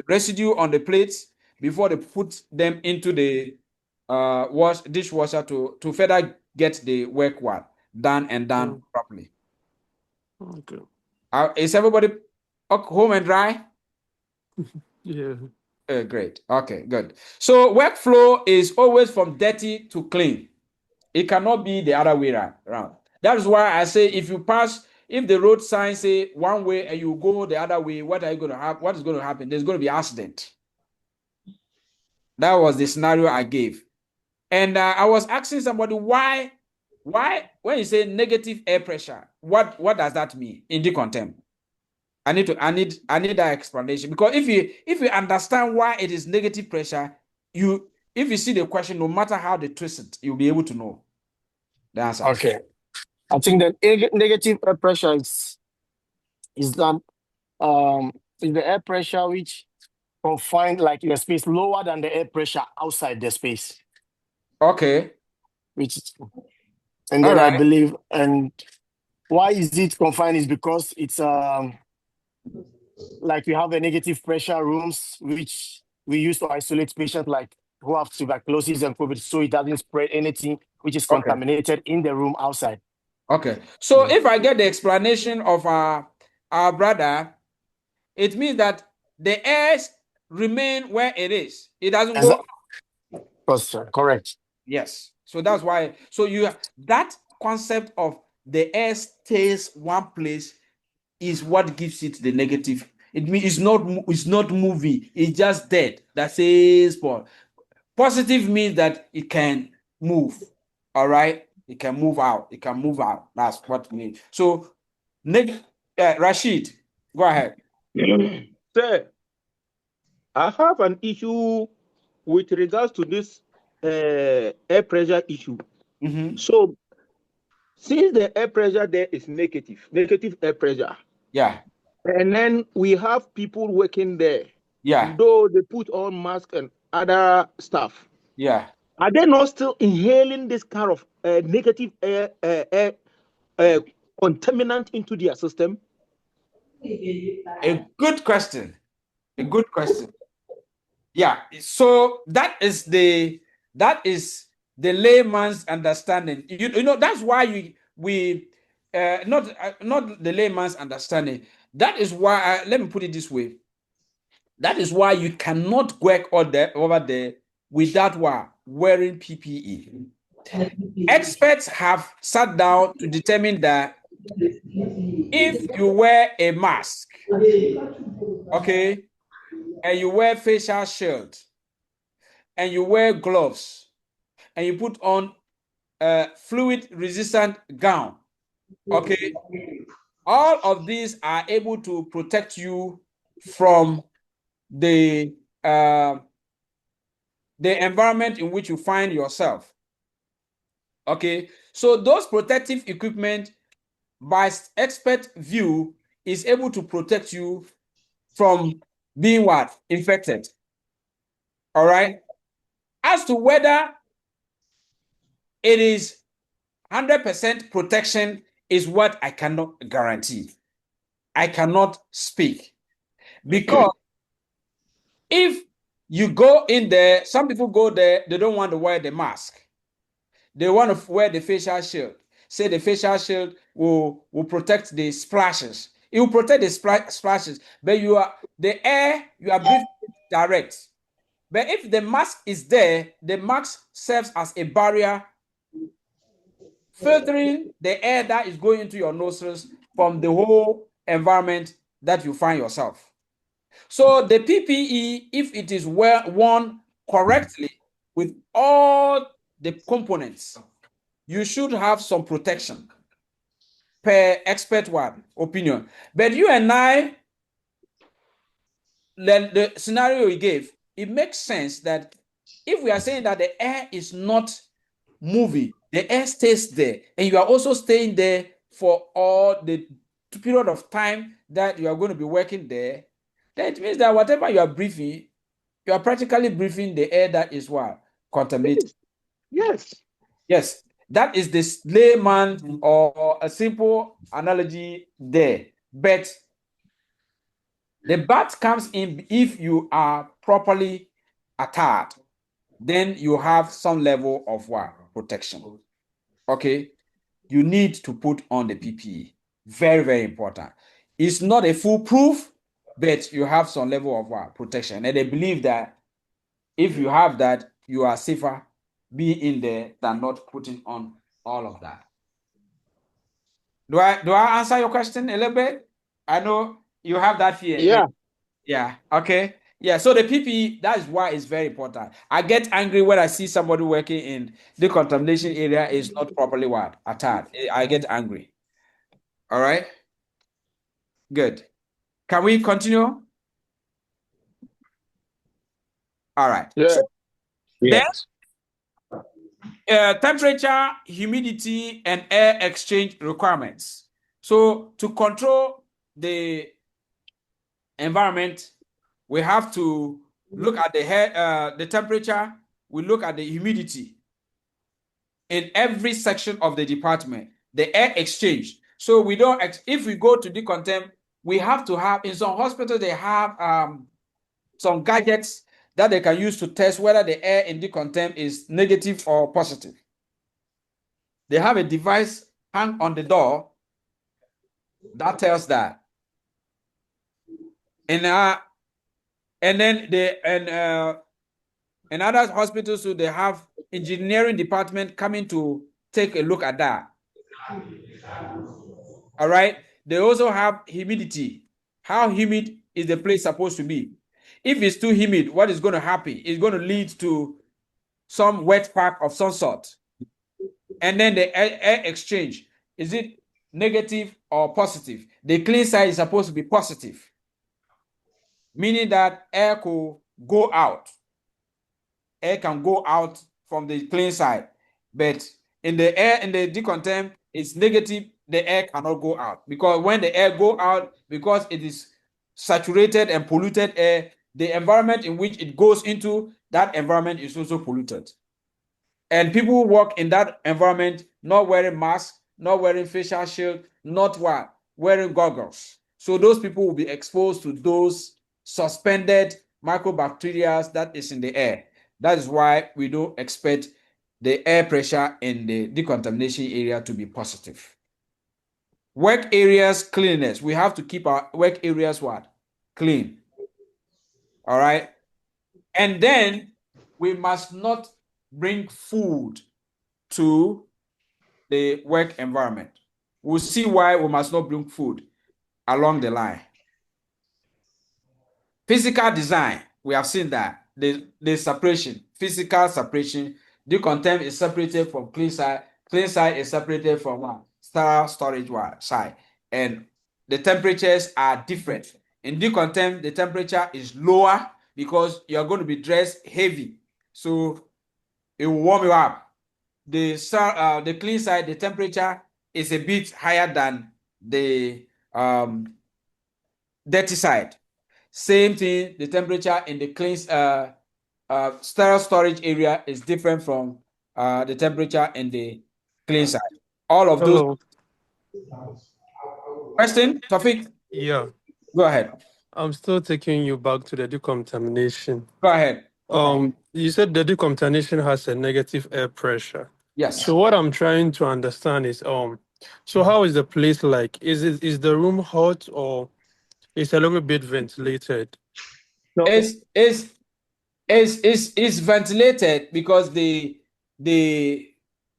residue on the plates before they put them into the dishwasher to further get the work well done and done Mm, properly. okay. Is everybody home and dry? Yeah. Great. Okay, good. So workflow is always from dirty to clean. It cannot be the other way around. That is why I say if the road sign say one way and you go the other way, what are you going to have? What is going to happen? There's going to be accident. That was the scenario I gave. And I was asking somebody why when you say negative air pressure, what does that mean in the contempt? I need that explanation, because if you understand why it is negative pressure, if you see the question, no matter how they twist it, you'll be able to know the answer. Okay. I think that negative air pressure is that is the air pressure which confined like in a space lower than the air pressure outside the space. Okay. Which and All then I right. believe, and why is it confined is because it's like we have a negative pressure rooms which we use to isolate patients like who have tuberculosis and COVID, so it doesn't spread anything which is Okay. contaminated in the room outside. Okay. So Yeah. if I get the explanation of our brother, it means that the airs remain where it is. It doesn't As go. correct. Yes. So that's why. So that concept of the air stays one place is what gives it the negative. It means it's not moving. It's just dead. That says Paul. Positive means that it can move. All right. It can move out. It can move out. That's what it means. So, Rashid, go ahead. Sir, I have an issue with regards to this air pressure issue. Mm-hmm. So, since the air pressure there is negative air pressure, Yeah. and then we have people working there, Yeah. though they put on masks and other stuff, Yeah. are they not still inhaling this kind of negative air contaminant into their system? A good question. A good question. Yeah, so that is the layman's understanding. You know that's why we not the layman's understanding. That is why let me put it this way. That is why you cannot work over there without wearing PPE. Experts have sat down to determine that if you wear a mask, okay, and you wear facial shield, and you wear gloves, and you put on a fluid resistant gown, okay, all of these are able to protect you from the environment in which you find yourself. Okay, so those protective equipment, by expert view, is able to protect you from being what? Infected. All right. As to whether it is 100% protection is what I cannot guarantee. I cannot speak because if you go in there, some people go there, they don't want to wear the mask. They want to wear the facial shield. Say the facial shield will protect the splashes. It will protect the splashes, but the air you are breathing direct. But if the mask is there, the mask serves as a barrier, filtering the air that is going into your nostrils from the whole environment that you find yourself. So the PPE, if it is worn correctly with all the components, you should have some protection per expert opinion. But you and I, the scenario you gave, it makes sense that if we are saying that the air is not moving, the air stays there, and you are also staying there for all the period of time that you are going to be working there, then it means that whatever you are breathing, you are practically breathing the air that is contaminated. Yes. Yes, that is this layman or a simple analogy there. But the bat comes in if you are properly attired, then you have some level of protection. Okay, you need to put on the PPE. Very, very important. It's not a foolproof, but you have some level of protection. And they believe that if you have that, you are safer being in there than not putting on all of that. Do I answer your question a little bit? I know you have that fear. Yeah. Yeah. Okay. Yeah. So the PPE, that is why it's very important. I get angry when I see somebody working in the contamination area is not properly attacked. I get angry. All right. Good. Can we continue? All right. Yeah. So then, Yes. temperature, humidity, and air exchange requirements. So to control the environment, we have to look at the temperature, we look at the humidity in every section of the department, the air exchange. So we don't, if we go to decontam, we have to have, in some hospitals, they have some gadgets that they can use to test whether the air in decontam is negative or positive. They have a device hung on the door that tells that. And then in other hospitals, so they have engineering department coming to take a look at that. All right. They also have humidity. How humid is the place supposed to be? If it's too humid, what is going to happen? It's going to lead to some wet pack of some sort. And then the air exchange, is it negative or positive? The clean side is supposed to be positive, meaning that air could go out. Air can go out from the clean side, but in the decontam, it's negative. The air cannot go out, because when the air go out, because it is saturated and polluted air, the environment in which it goes into, that environment is also polluted. And people work in that environment not wearing masks, not wearing facial shield, not wearing goggles. So those people will be exposed to those suspended microbacteria that is in the air. That is why we don't expect the air pressure in the decontamination area to be positive. Work areas cleanliness. We have to keep our work areas what? Clean. All right. And then we must not bring food to the work environment. We'll see why we must not bring food along the line. Physical design, we have seen that. The separation, physical separation, decontaminant is separated from clean side. Clean side is separated from what? Sterile storage side. And the temperatures are different. In decontaminant, the temperature is lower because you're going to be dressed heavy. So it will warm you up. The clean side, the temperature is a bit higher than the dirty side. Same thing, the temperature in the clean sterile storage area is different from the temperature in the clean side. All of those. Hello. Question, Tofik? Yeah. Go ahead. I'm still taking you back to the decontamination. Go ahead. You said the decontamination has a negative air pressure. Yes. So what I'm trying to understand is so how is the place like? Is the room hot or is a little bit ventilated? No. It's ventilated because they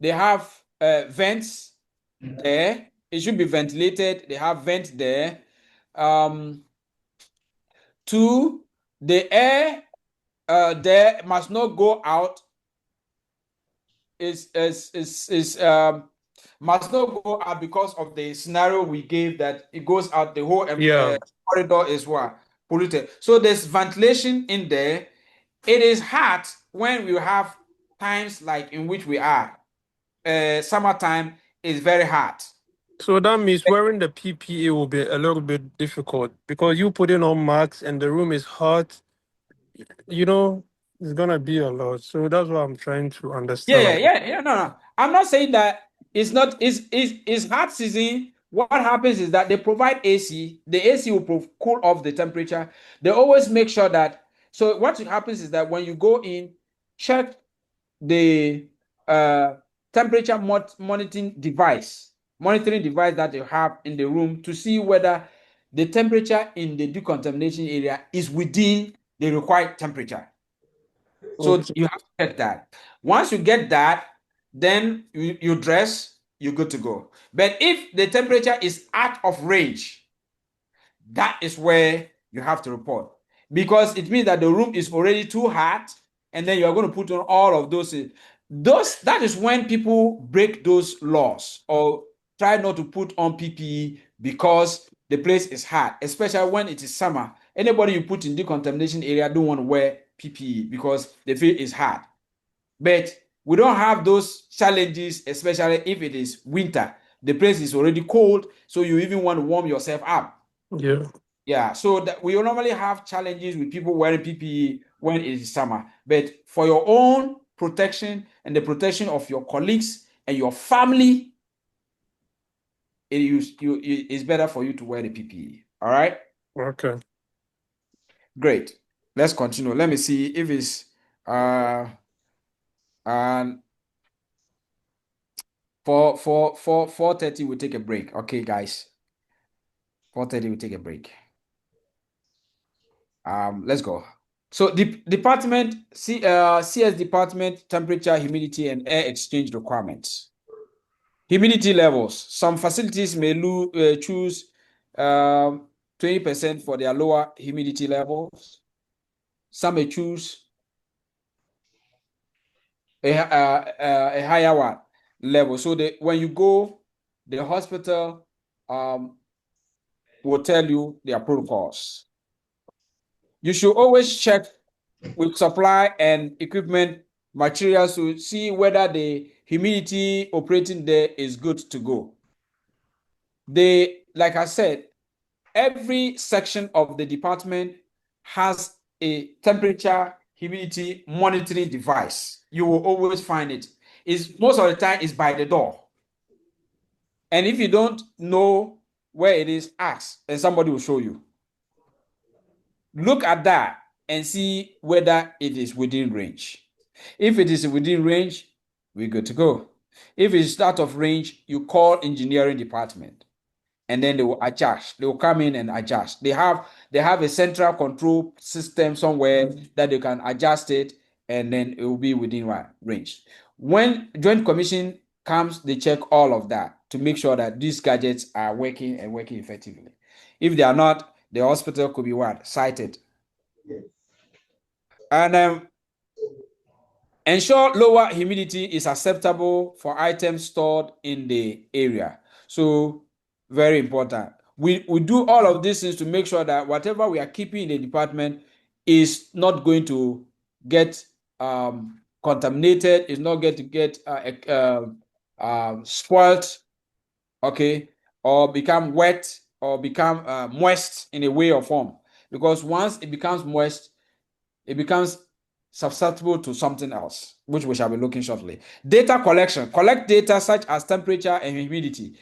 have vents there. It should be ventilated. They have vents there. Two, the air there must not go out. Must not go out because of the scenario we gave that it goes out. The whole Yeah. corridor is what? Polluted. So there's ventilation in there. It is hot when we have times like in which we are. Summertime is very hot. So that means wearing the PPE will be a little bit difficult because you putting on masks and the room is hot. It's gonna be a lot. So that's what I'm trying to understand. No. I'm not saying that it's not. It's hot season. What happens is that they provide AC. The AC will cool off the temperature. They always make sure that. So what happens is that when you go in, check the temperature monitoring device that you have in the room to see whether the temperature in the decontamination area is within the required temperature. So Okay. you have to check that. Once you get that, then you dress, you're good to go. But if the temperature is out of range, that is where you have to report because it means that the room is already too hot, and then you are going to put on all of those. That is when people break those laws or try not to put on PPE because the place is hot, especially when it is summer. Anybody you put in decontamination area don't want to wear PPE because they feel it's hot. But we don't have those challenges, especially if it is winter. The place is already cold, so you even want to warm yourself up. Yeah. Yeah, so that we normally have challenges with people wearing PPE when it is summer. But for your own protection and the protection of your colleagues and your family, it's better for you to wear the PPE. All right? Okay. Great. Let's continue. Let me see if it's and for 4:30 we'll take a break. Okay, guys. 4:30 we'll take a break. Let's go. So the department, CS department, temperature, humidity, and air exchange requirements. Humidity levels. Some facilities may choose 20% for their lower humidity levels. Some may choose a higher one level. So when you go, the hospital will tell you their protocols. You should always check with supply and equipment materials to see whether the humidity operating there is good to go. Like I said, every section of the department has a temperature humidity monitoring device. You will always find it. Most of the time is by the door. And if you don't know where it is, ask and somebody will show you. Look at that. and see whether it is within range. If it is within range, we're good to go. If it's out of range, you call engineering department, and then they will adjust. They will come in and adjust. They have a central control system somewhere that they can adjust it, and then it will be within range. When Joint Commission comes, they check all of that to make sure that these gadgets are working and working effectively. If they are not, the hospital could be cited. And ensure lower humidity is acceptable for items stored in the area. So, very important. We do all of these things to make sure that whatever we are keeping in the department is not going to get contaminated, is not going to get spoiled, okay, or become wet or become moist in a way or form. Because once it becomes moist, it becomes susceptible to something else, which we shall be looking shortly. Data collection. Collect data such as temperature and humidity.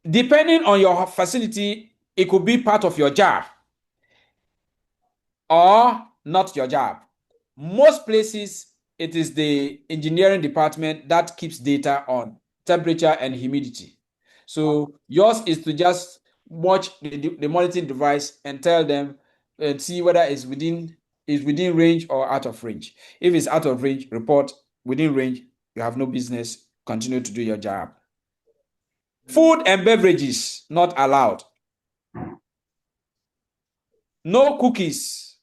Depending on your facility, it could be part of your job or not your job. Most places, it is the engineering department that keeps data on temperature and humidity. So yours is to just watch the monitoring device and tell them and see whether it's within range or out of range. If it's out of range, report. Within range, you have no business. Continue to do your job. Food and beverages not allowed. No cookies.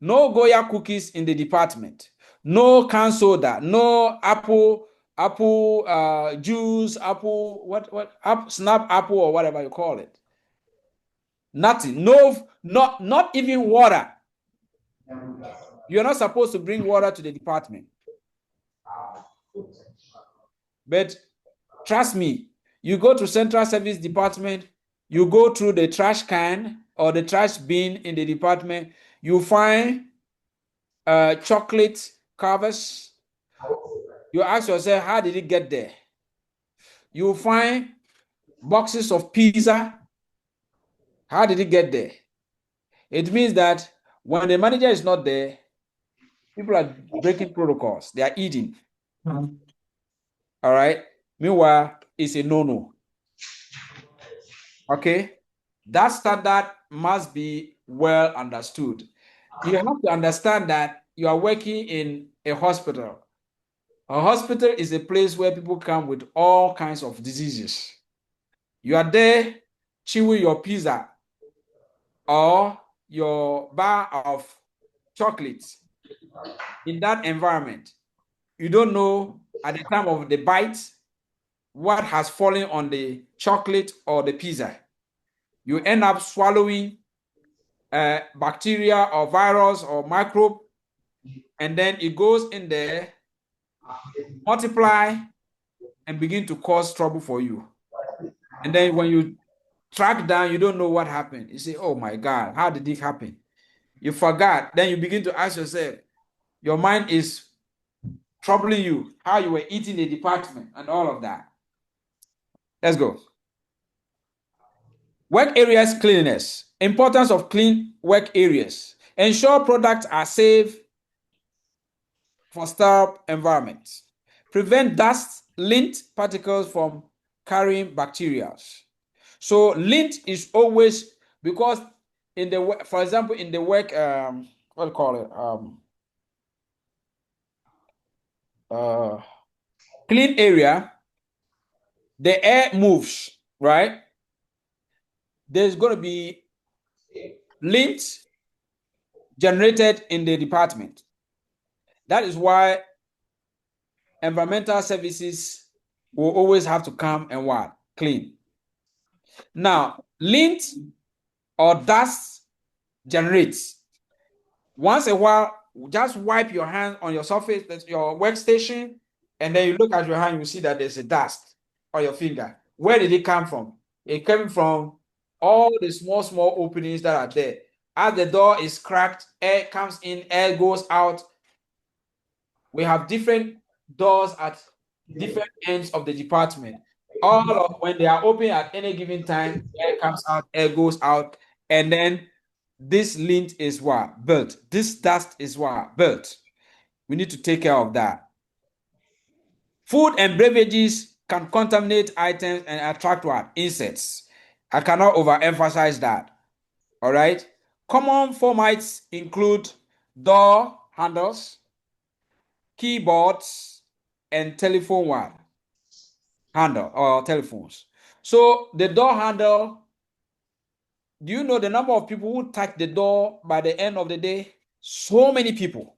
No Goya cookies in the department. No canned soda. No apple juice, snap apple or whatever you call it. Nothing. No, not even water. You're not supposed to bring water to the department. But trust me, you go to Central Service Department, you go through the trash can or the trash bin in the department, you find chocolate covers. You ask yourself, how did it get there? You find boxes of pizza. How did it get there? It means that when the manager is not there, people are breaking protocols. They are eating. All right. Meanwhile, it's a no-no. Okay. That standard must be well understood. You have to understand that you are working in a hospital. A hospital is a place where people come with all kinds of diseases. You are there chewing your pizza or your bar of chocolates in that environment. You don't know at the time of the bite what has fallen on the chocolate or the pizza. You end up swallowing bacteria or virus or microbe, and then it goes in there, multiply, and begin to cause trouble for you. And then when you track down, you don't know what happened. You say, oh my God, how did this happen? You forgot. Then you begin to ask yourself, your mind is troubling you, how you were eating the department and all of that. Let's go. Work areas cleanliness. Importance of clean work areas. Ensure products are safe for sterile environments. Prevent dust, lint particles from carrying bacteria. So lint is always, because in the, for example, in the work, what do you call it? Clean area, the air moves, right? There's going to be lint generated in the department. That is why environmental services will always have to come and what? Clean. Now, lint or dust generates. Once a while, just wipe your hand on your surface, your workstation, and then you look at your hand, you see that there's a dust on your finger. Where did it come from? It came from all the small openings that are there. As the door is cracked, air comes in, air goes out. We have different doors at different ends of the department. All of when they are open at any given time, air comes out, air goes out, and then this lint is what? Built. This dust is what? Built. We need to take care of that. Food and beverages can contaminate items and attract what? Insects. I cannot overemphasize that. All right. Common formats include door handles, keyboards, and telephone what? Handle or telephones. So the door handle, do you know the number of people who touch the door by the end of the day? So many people.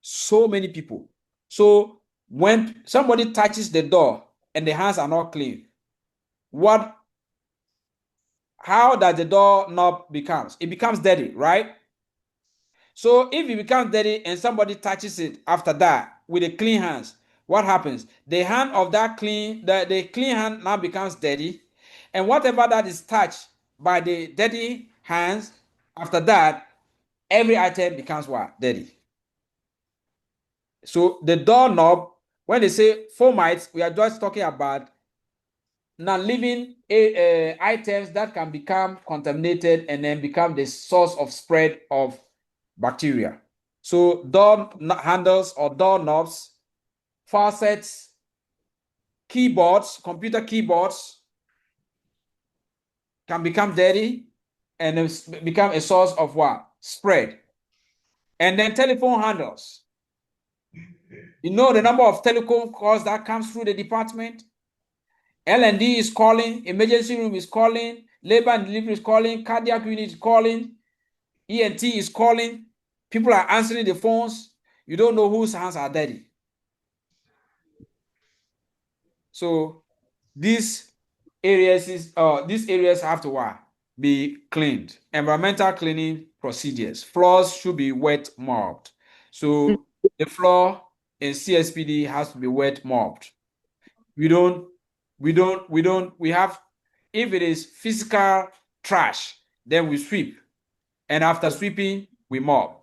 So many people. So when somebody touches the door and the hands are not clean, how does the door knob becomes? It becomes dirty, right? So if it becomes dirty and somebody touches it after that with a clean hands, what happens? The hand of that the clean hand now becomes dirty, and whatever that is touched by the dirty hands after that, every item becomes what? Dirty. So the doorknob, when they say fomites, we are just talking about non-living items that can become contaminated and then become the source of spread of bacteria. So door handles or doorknobs, faucets, keyboards, computer keyboards can become dirty and become a source of what? Spread. And then telephone handles. You know the number of telecom calls that comes through the department? L&D is calling, emergency room is calling, labor and delivery is calling, cardiac unit is calling, ENT is calling. People are answering the phones. You don't know whose hands are dirty. So these areas have to what? Be cleaned. Environmental cleaning procedures. Floors should be wet mopped. So the floor in CSPD has to be wet mopped. We have, if it is physical trash, then we sweep. And after sweeping, we mop.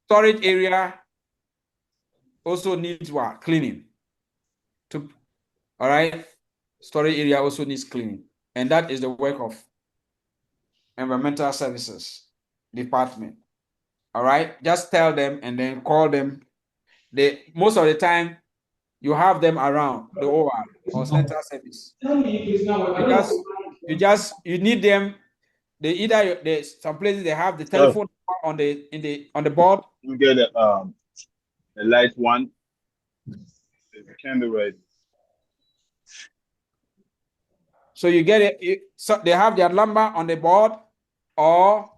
Storage area also needs what? Cleaning. All right. Storage area also needs cleaning. And that is the work of Environmental Services Department. All right. Just tell them and then call them. Most of the time, you have them around the OR or central service. You need them. Some places they have the telephone on the board. You get a light one, the candle red. So you get it. So they have their number on the board, or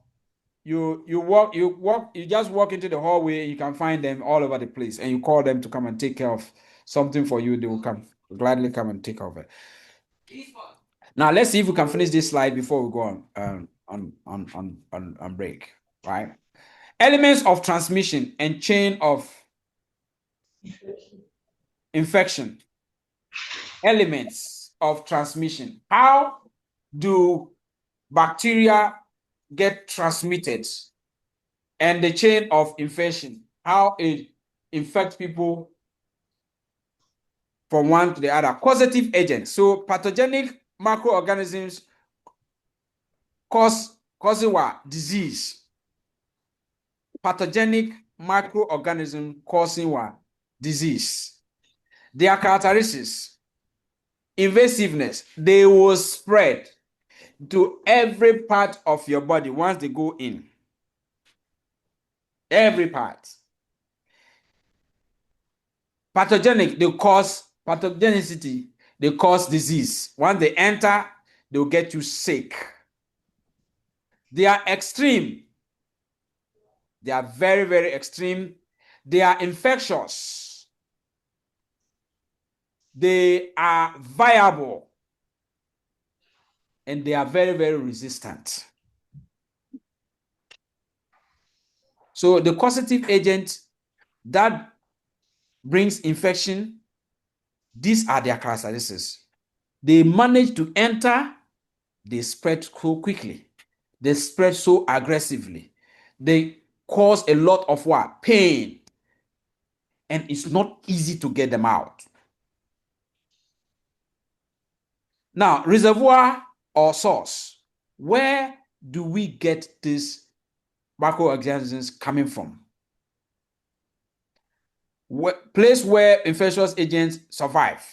you just walk into the hallway. You can find them all over the place, and you call them to come and take care of something for you. They will gladly come and take care of it. Now let's see if we can finish this slide before we go on break. Right? Elements of transmission and chain of infection. Elements of transmission. How do bacteria get transmitted? And the chain of infection, how it infects people from one to the other. Causative agents. So pathogenic microorganisms causing what? Disease. Pathogenic microorganism causing what? Disease. Their characteristics. Invasiveness. They will spread to every part of your body once they go in. Every part. Pathogenic, they cause pathogenicity, they cause disease. Once they enter, they'll get you sick. They are extreme. They are very, very extreme. They are infectious. They are viable. And they are very, very resistant. So the causative agent that brings infection, these are their characteristics. They manage to enter, they spread so quickly. They spread so aggressively. They cause a lot of what? Pain. And it's not easy to get them out. Now, reservoir or source. Where do we get these microorganisms coming from? Place where infectious agents survive.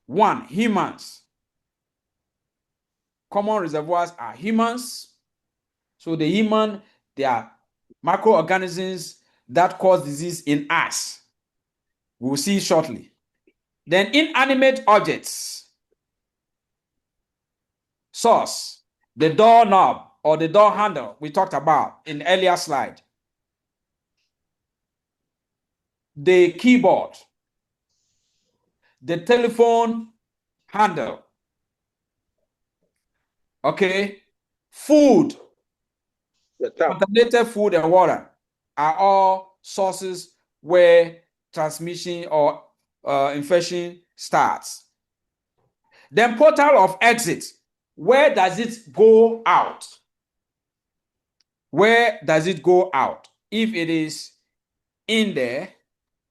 One, humans. Common reservoirs are humans. So the human, they are microorganisms that cause disease in us. We'll see shortly. Then inanimate objects. Source, the doorknob or the door handle we talked about in the earlier slide. The keyboard, the telephone handle. Okay. Food, The tap. contaminated food and water are all sources where transmission or infection starts. Then portal of exit, where does it go out? Where does it go out? If it is in there,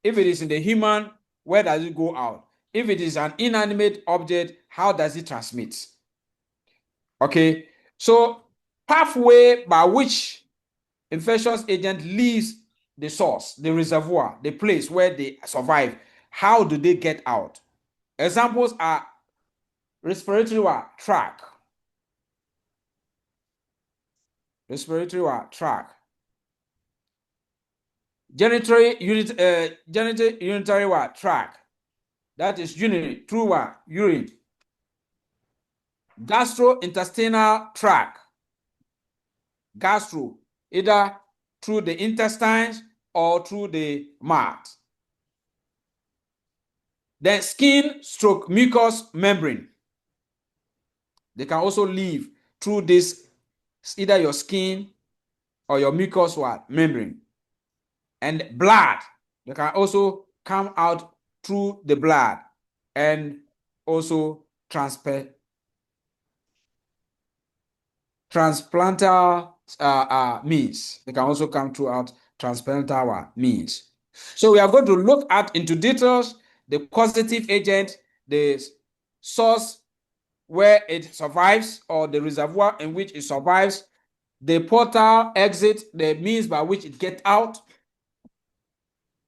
if it is in the human, where does it go out? If it is an inanimate object, how does it transmit? Okay, so pathway by which infectious agent leaves the source, the reservoir, the place where they survive, how do they get out? Examples are respiratory tract, genital unitary tract, that is urinary, through urine, gastrointestinal tract, gastro, either through the intestines or through the mouth. Then skin stroke mucous membrane. They can also leave through this, either your skin or your mucous membrane. And blood, they can also come out through the blood and also transplantal means. They can also come throughout transplantal means. So we are going to look at into details the causative agent, the source where it survives or the reservoir in which it survives, the portal exit, the means by which it gets out.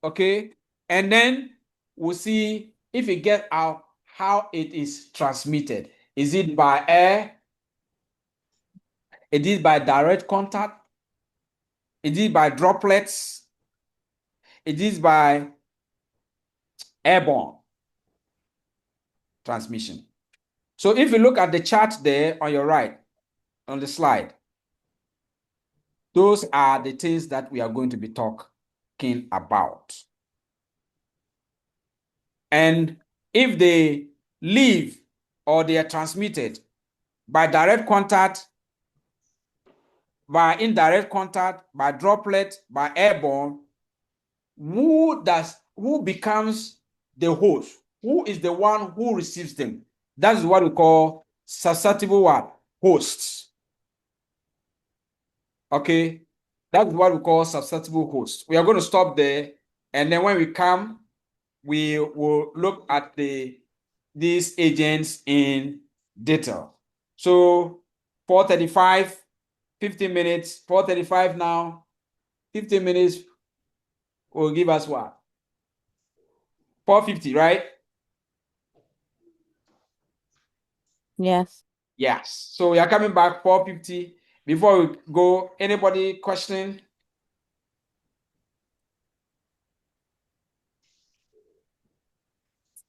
Okay, and then we'll see if it gets out, how it is transmitted. Is it by air? Is it by direct contact? Is it by droplets? Is it by airborne transmission? So if you look at the chart there on your right, on the slide, those are the things that we are going to be talking about. And if they leave or they are transmitted by direct contact, by indirect contact, by droplet, by airborne, who becomes the host? Who is the one who receives them? That's what we call susceptible hosts. Okay, that's what we call susceptible hosts. We are going to stop there, and then when we come, we will look at these agents in detail. So 4:35, 15 minutes, 4:35 now, 15 minutes will give us what? 4:50, right? Yes. Yes. So we are coming back 4:50. Before we go, anybody question?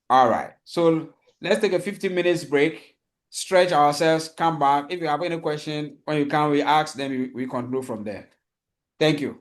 All right. So let's take a 15 minutes break, stretch ourselves, come back. If you have any question, when you come, we ask, then we conclude from there. Thank you.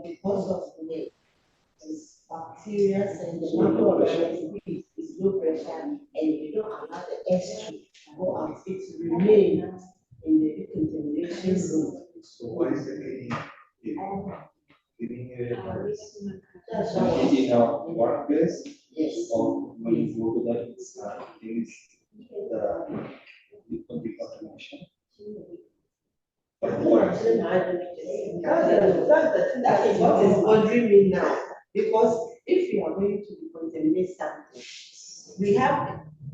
Because of the bacteria and the microorganisms is low pressure, and you don't allow the S to go out, it remains in the decontamination room. So why is the cleaning area? That's In our workplace, yes. or when you go to that, things, the decontamination. That's the thing that is what is bothering me now. Because if we are going to decontaminate something, we have,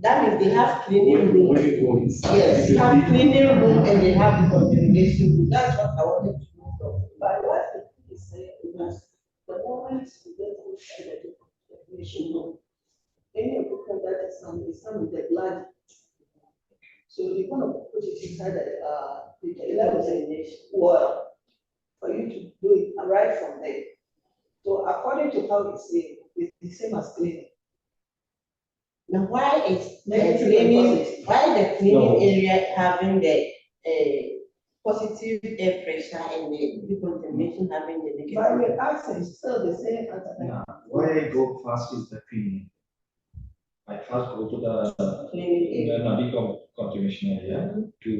that means they have cleaning room. Yes, they have cleaning room and they have decontamination room. That's what I wanted to know. But what the is saying is the moment you get inside the decontamination room, any equipment that is some with the blood. So you're going to put it inside the decontamination well for you to do it right from there. So according to how it's saying, it's the same as cleaning. Now why is the cleaning, area having the positive air pressure and the decontamination having the negative? But we're asking still the same answer. Yeah. Why I go first is the cleaning. I first go to the Cleaning area. decontamination area to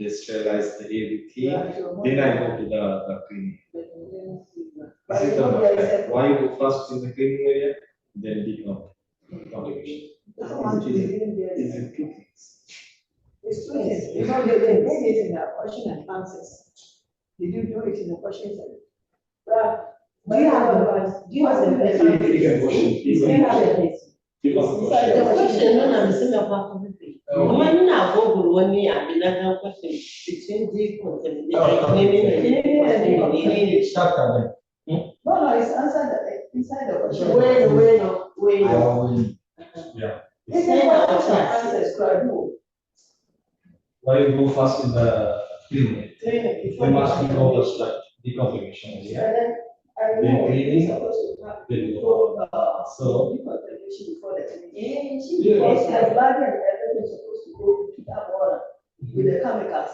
sterilize the everything. Then I go to the cleaning. This is the method. Why you go first in the cleaning area, then decontamination? Is it two things? It's two things. You know, they made it in the question and answers. Did you do it in the questions? Do you have the question? The question, no, I'm saying about everything. When I go one year, another question between decontamination, cleaning and cleaning. No, it's answered inside the question. When. Yeah. Why you go first in the cleaning? We must know the decontamination area. Then cleaning, then go. So decontamination before the cleaning. Because the blood and everything is supposed to go to that water with the chemicals.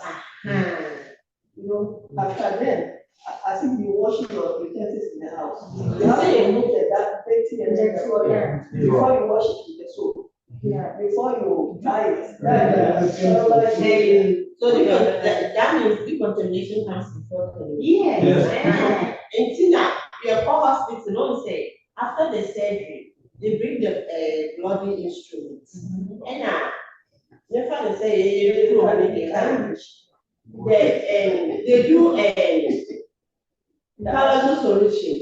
You know, after then, as if you wash your utensils in the house. You have to remove that dirty and then before you wash it with the soap. Yeah, before you dry it. So that means decontamination comes before cleaning. Yes. And Tina, your core hospital don't say after the surgery, they bring the bloody instruments. And never say you do they do a solution.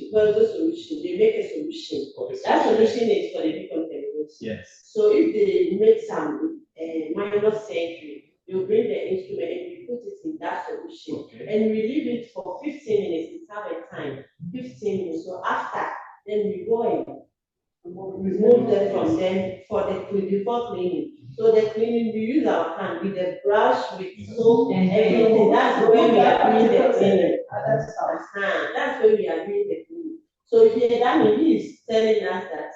They make a solution. That solution is for the decontamination. yes. So if they make some minor surgery, you bring the instrument and you put it in that solution, and we leave it for 15 minutes. It's have a time, 15 minutes. So after, then we go and remove them from them for the before cleaning. So the cleaning, we use our hand with the brush, with soap and everything. That's where we are doing the cleaning. That's where we are doing the cleaning. So here, that means he is telling us that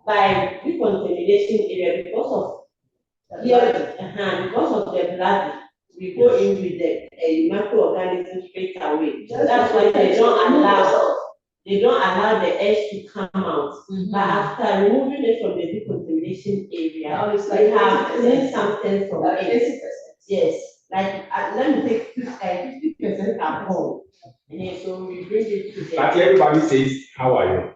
by decontamination area, because of Yes, because of the blood, we go in with the microorganisms straight away. That's why they don't allow the eggs to come out. But after removing it from the decontamination area, we have seen something from it. Yes, like let me take 50% at home. And then so we bring it to the. But everybody says, how are you?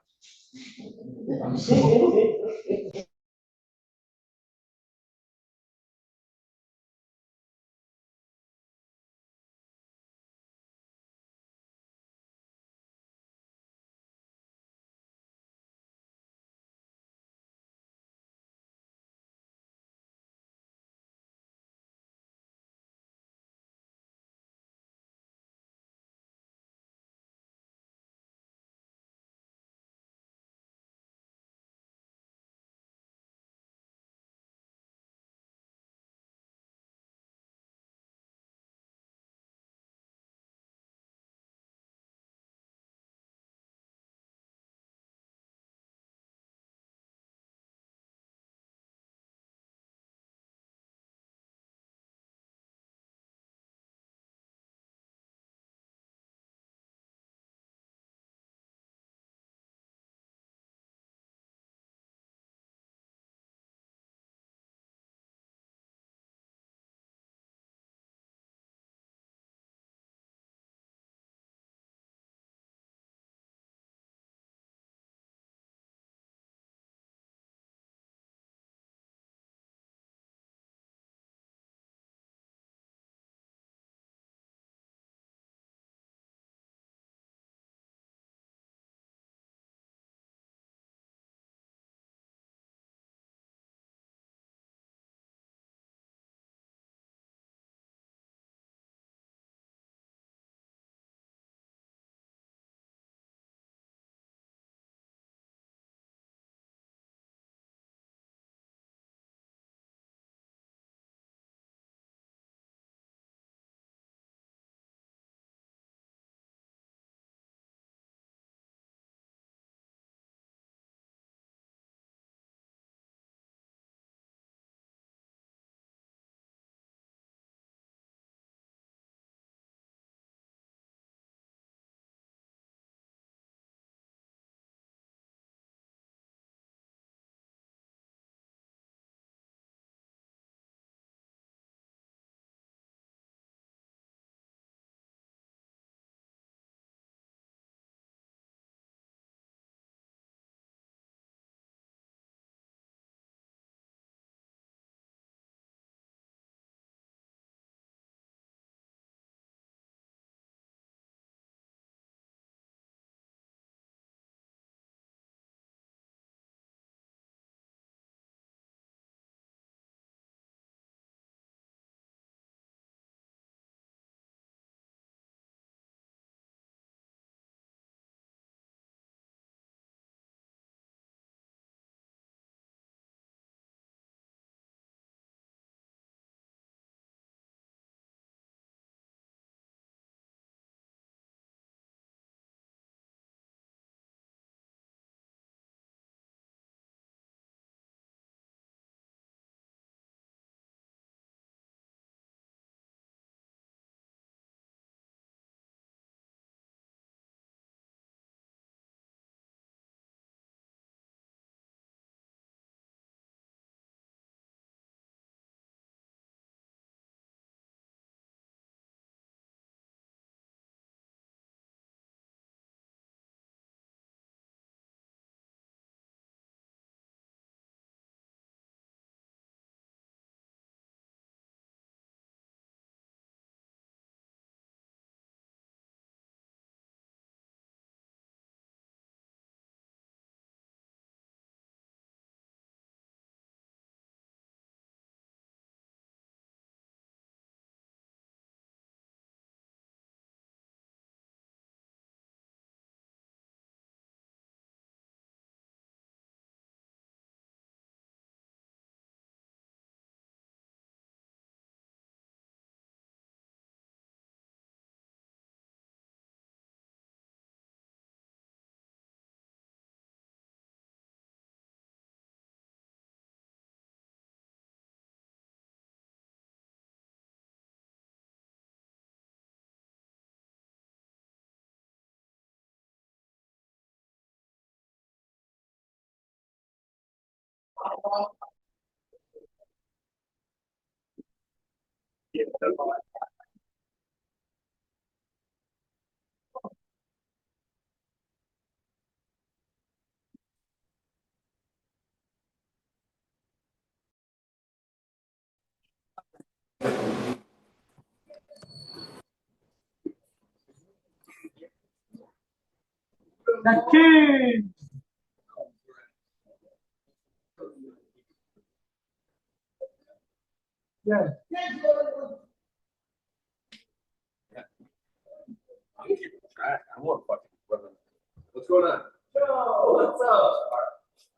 What's going on? Oh, what's up?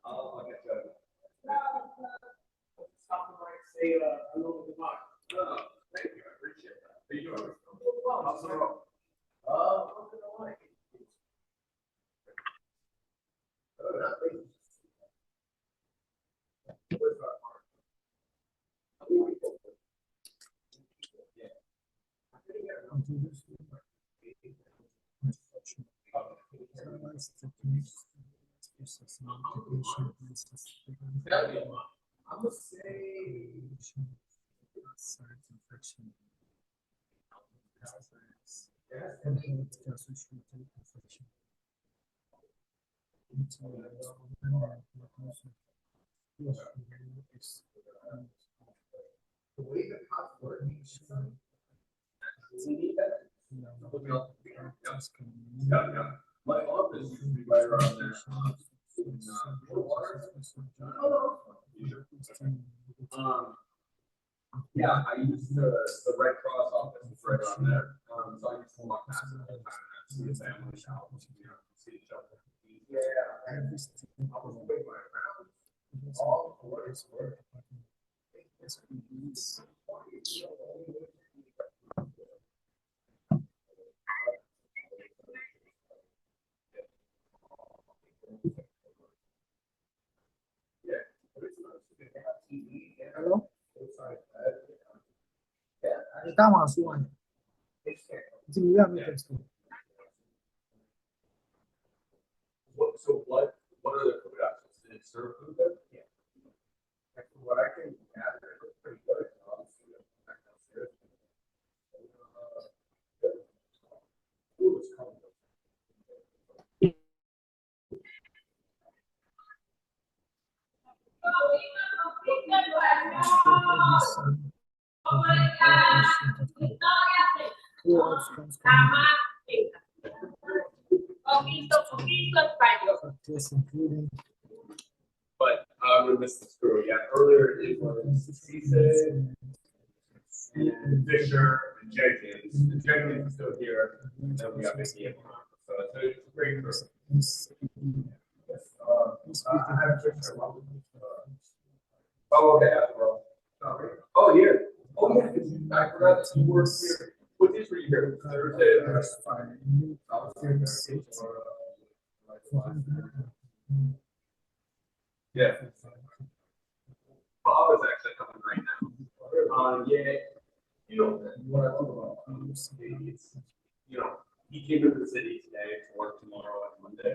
I'll get you. Say hello to Mark. Oh, thank you. I appreciate that. How you doing? Well, how's the road? What's it like? Nothing. Where's that Mark? I'm gonna say the way the cops work. Yeah. My office used to be right around there. Yeah, I used the Red Cross office is right around there. So I used to walk past it all the time and see the family shop, see each other. Yeah, I was waiting around. All for what it's worth. Hello? Estamos asumiendo. So what are the food options? Did it serve food there? Yeah. From what I can gather, it looks pretty good. Food was coming. But I'm gonna miss the screw. Yeah, earlier it was Cisse and Fisher and Jenkins. And Jenkins is still here. And then we got Vicky and Ron. So it's a great crew. I have Fisher. Oh, okay. Oh, yeah. Oh, yeah. I forgot that you were here. What days were you here? Thursday or Friday? I was here. Yeah. Bob is actually coming right now. Yeah. You know, what I love about you know, he came to the city today to work tomorrow and Monday.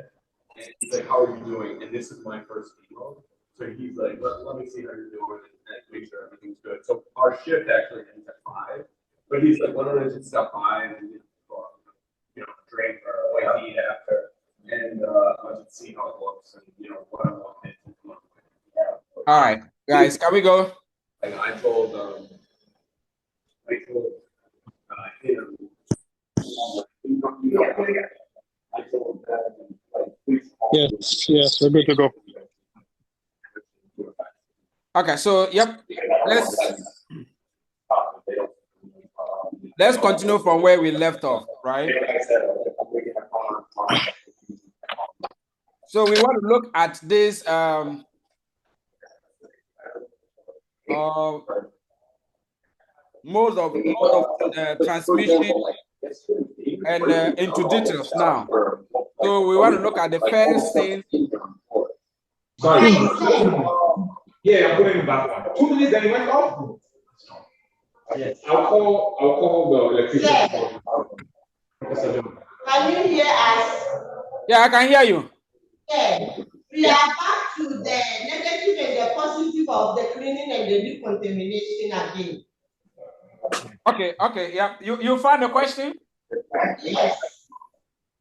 And he's like, how are you doing? And this is my first email. So he's like, let me see how you're doing and make sure everything's good. So our shift actually ends at 5. But he's like, why don't I just stop by and you know, drink or like eat after and I'll just see how it looks and you know what I want it to look like. All right, guys, can we go? Like I told him I told that like please Yes, we're good to go. Okay, so yep, let's continue from where we left off, right? So we want to look at this mode of transmission and into details now. So we want to look at the first thing. Sorry. Yeah, I'm putting it back on. 2 minutes and it went off. Yes. I'll call the electrician. Can you hear us? Yeah, I can hear you. Yeah. We are back to the negative and the positive of the cleaning and the decontamination again. Okay, yeah. You found the question? Yes.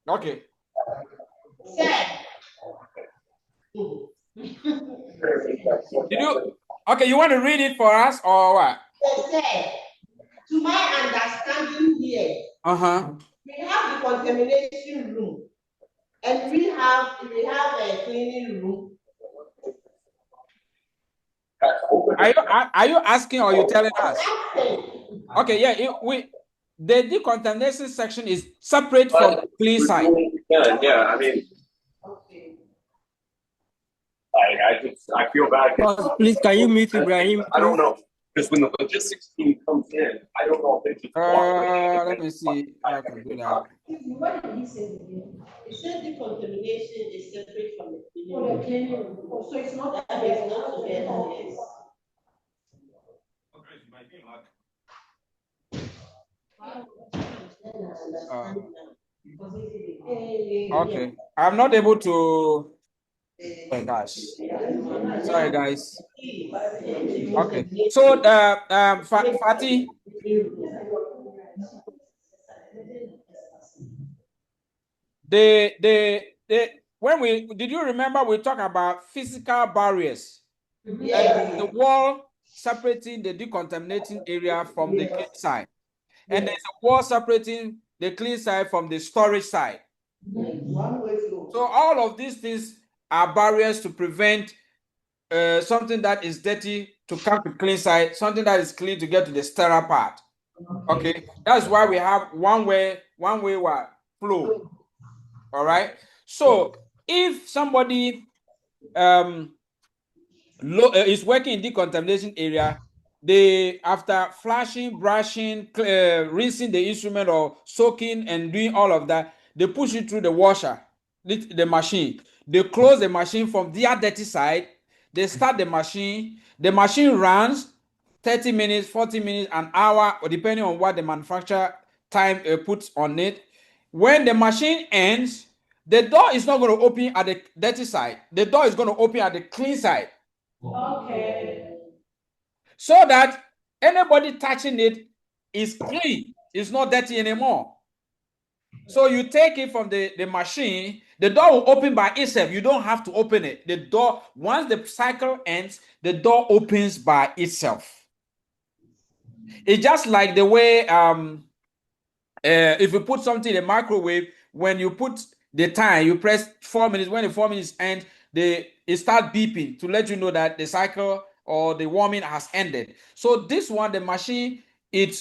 Okay. Sir. Did you? Okay, you want to read it for us or what? Yes, sir. To my understanding here, we have the contamination room, and we have a cleaning room. Are you asking or you telling us? Okay, yeah. The decontamination section is separate from the clean side. Yeah, I mean, I feel bad. Please, can you meet Ibrahim? I don't know, because when the logistics team comes in, I don't know if they just Let me see. I can do that. What did he say again? He said the contamination is separate from the cleaning room. The cleaning room. Oh, so it's not together. Yes. Okay, I'm not able to. Oh gosh, sorry guys. Okay, so Fatih, when did you remember we talked about physical barriers? Yes. The wall separating the decontaminating area from the clean side, and there's a wall separating the clean side from the storage side. So all of these things are barriers to prevent something that is dirty to come to clean side, something that is clean to get to the sterile part. Okay, that's why we have one way flow. All right. So if somebody is working in decontamination area, they after flashing, brushing, rinsing the instrument or soaking and doing all of that, they push it through the washer, the machine. They close the machine from their dirty side. They start the machine runs 30 minutes, 40 minutes, an hour, or depending on what the manufacturer time puts on it. When the machine ends, the door is not going to open at the dirty side. The door is going to open at the clean side. Okay. So that anybody touching it is clean. It's not dirty anymore. So you take it from the machine, the door will open by itself. You don't have to open it. The door, once the cycle ends, the door opens by itself. It's just like the way if you put something in the microwave, when you put the time, you press 4 minutes. When the 4 minutes end, it starts beeping to let you know that the cycle or the warming has ended. So this one, the machine, it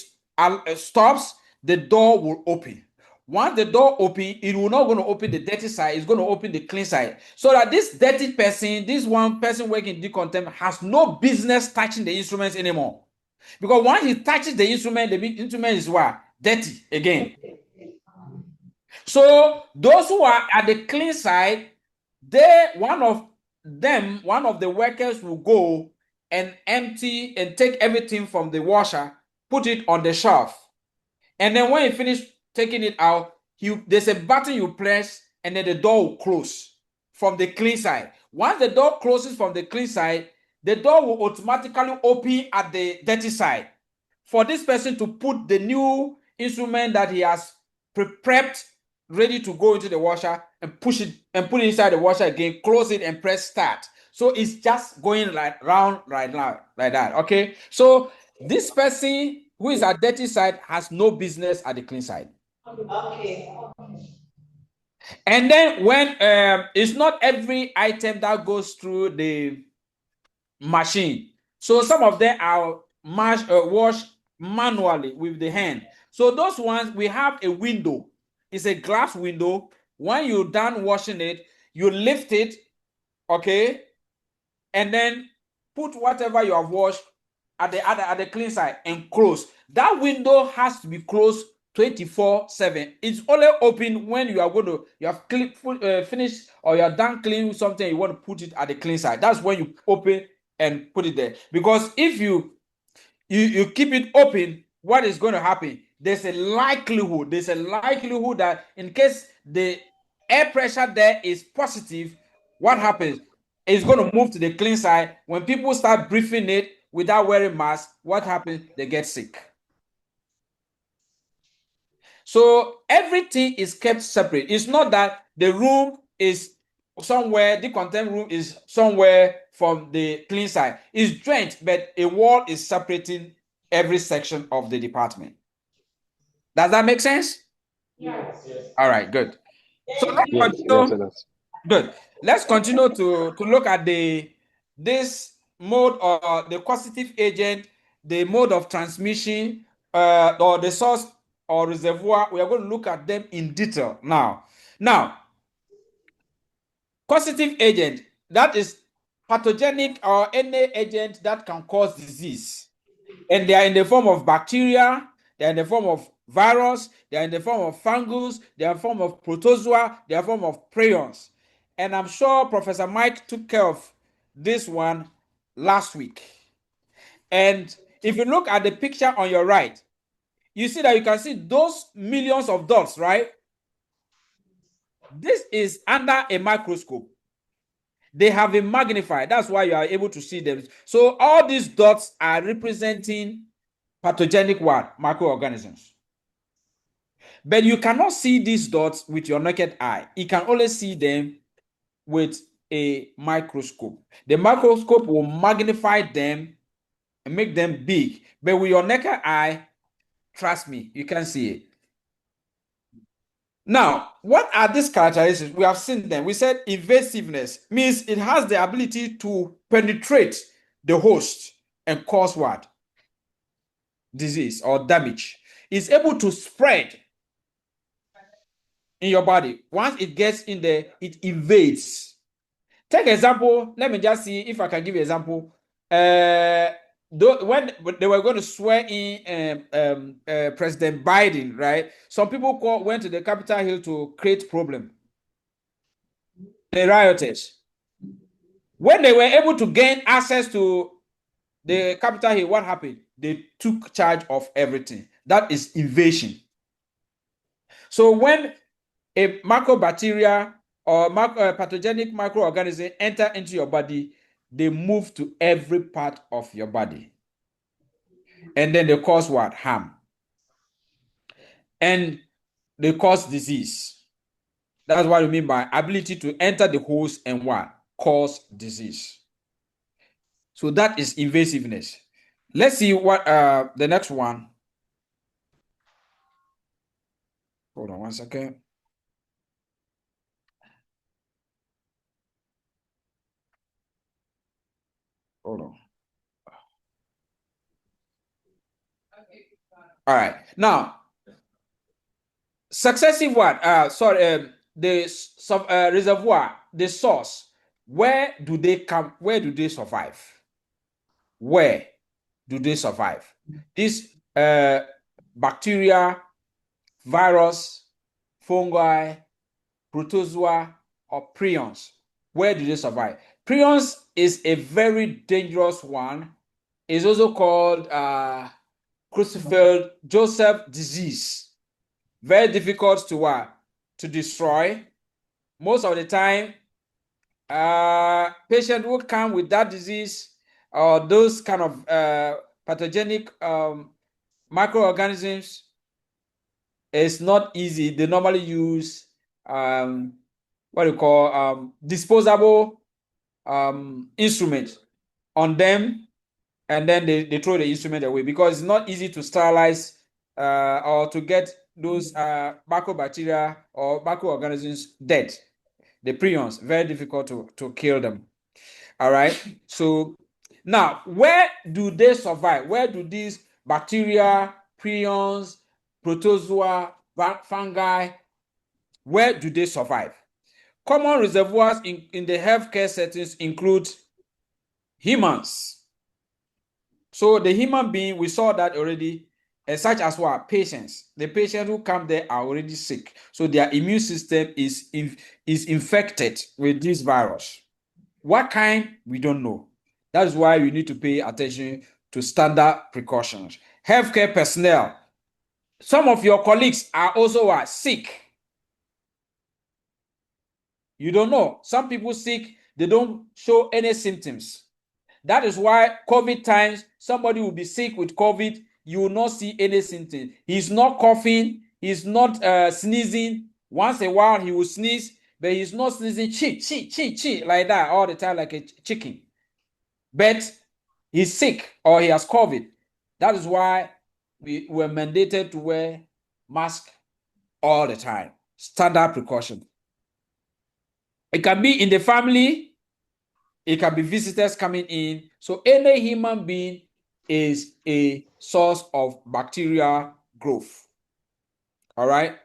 stops, the door will open. Once the door open, it will not going to open the dirty side, it's going to open the clean side. So that this dirty person, this one person working in decontamination, has no business touching the instruments anymore. Because once he touches the instrument is what? Dirty again. So those who are at the clean side, one of the workers will go and empty and take everything from the washer, put it on the shelf. And then when you finish taking it out, there's a button you press and then the door will close from the clean side. Once the door closes from the clean side, the door will automatically open at the dirty side for this person to put the new instrument that he has prepped ready to go into the washer and push it and put it inside the washer again, close it and press start. So it's just going round right now like that. Okay, so this person who is at dirty side has no business at the clean side. Okay. And then when it's not every item that goes through the machine, so some of them are washed manually with the hand. So those ones, we have a window. It's a glass window. When you're done washing it, you lift it, okay, and then put whatever you have washed at the clean side and close. That window has to be closed 24/7. It's only open when you have finished or you are done cleaning something, you want to put it at the clean side. That's when you open and put it there. Because if you keep it open, what is going to happen? There's a likelihood that in case the air pressure there is positive, what happens? It's going to move to the clean side. When people start breathing it without wearing masks, what happens? They get sick. So everything is kept separate. It's not that the room is somewhere, the content room is somewhere from the clean side. It's joint, but a wall is separating every section of the department. Does that make sense? Yes. All right, good. So let's Yes, yes, continue. it is. Good. Let's continue to look at this mode or the causative agent, the mode of transmission, or the source or reservoir. We are going to look at them in detail now. Now, causative agent, that is pathogenic or any agent that can cause disease. And they are in the form of bacteria, they are in the form of virus, they are in the form of fungus, they are in the form of protozoa, they are in the form of prions. And I'm sure Professor Mike took care of this one last week. And if you look at the picture on your right, you see that you can see those millions of dots, right? This is under a microscope. They have been magnified. That's why you are able to see them. So all these dots are representing pathogenic what? Microorganisms. But you cannot see these dots with your naked eye. You can only see them with a microscope. The microscope will magnify them and make them big. But with your naked eye, trust me, you can see it. Now, what are these characteristics? We have seen them. We said invasiveness means it has the ability to penetrate the host and cause what? Disease or damage. It's able to spread in your body. Once it gets in there, it invades. Take example. Let me just see if I can give you an example. When they were going to swear in President Biden, right? Some people went to the Capitol Hill to create problem. The rioters. When they were able to gain access to the Capitol Hill, what happened? They took charge of everything. That is invasion. So when a microbacteria or pathogenic microorganism enter into your body, they move to every part of your body. And then they cause what? Harm. And they cause disease. That's what we mean by ability to enter the host and what? Cause disease. So that is invasiveness. Let's see what the next one. Hold on one second. Hold on. All right. Now, successive what? The reservoir, the source. Where do they come? Where do they survive? Where do they survive? This bacteria, virus, fungi, protozoa, or prions. Where do they survive? Prions is a very dangerous one. It's also called Creutzfeldt-Joseph disease. Very difficult to what? To destroy. Most of the time, patients who come with that disease or those kind of pathogenic microorganisms, it's not easy. They normally use what you call disposable instruments on them, and then they throw the instrument away because it's not easy to sterilize or to get those microbacteria or microorganisms dead. The prions, very difficult to kill them. All right. So now, where do they survive? Where do these bacteria, prions, protozoa, fungi, where do they survive? Common reservoirs in the healthcare settings include humans. So the human being, we saw that already, such as what? Patients. The patients who come there are already sick. So their immune system is infected with this virus. What kind? We don't know. That is why we need to pay attention to standard precautions. Healthcare personnel. Some of your colleagues are also sick. You don't know. Some people sick, they don't show any symptoms. That is why COVID times, somebody will be sick with COVID, you will not see any symptoms. He's not coughing, he's not sneezing. Once a while, he will sneeze, but he's not sneezing like that all the time, like a chicken. But he's sick or he has COVID. That is why we were mandated to wear mask all the time. Standard precaution. It can be in the family, it can be visitors coming in. So any human being is a source of bacterial growth. All right.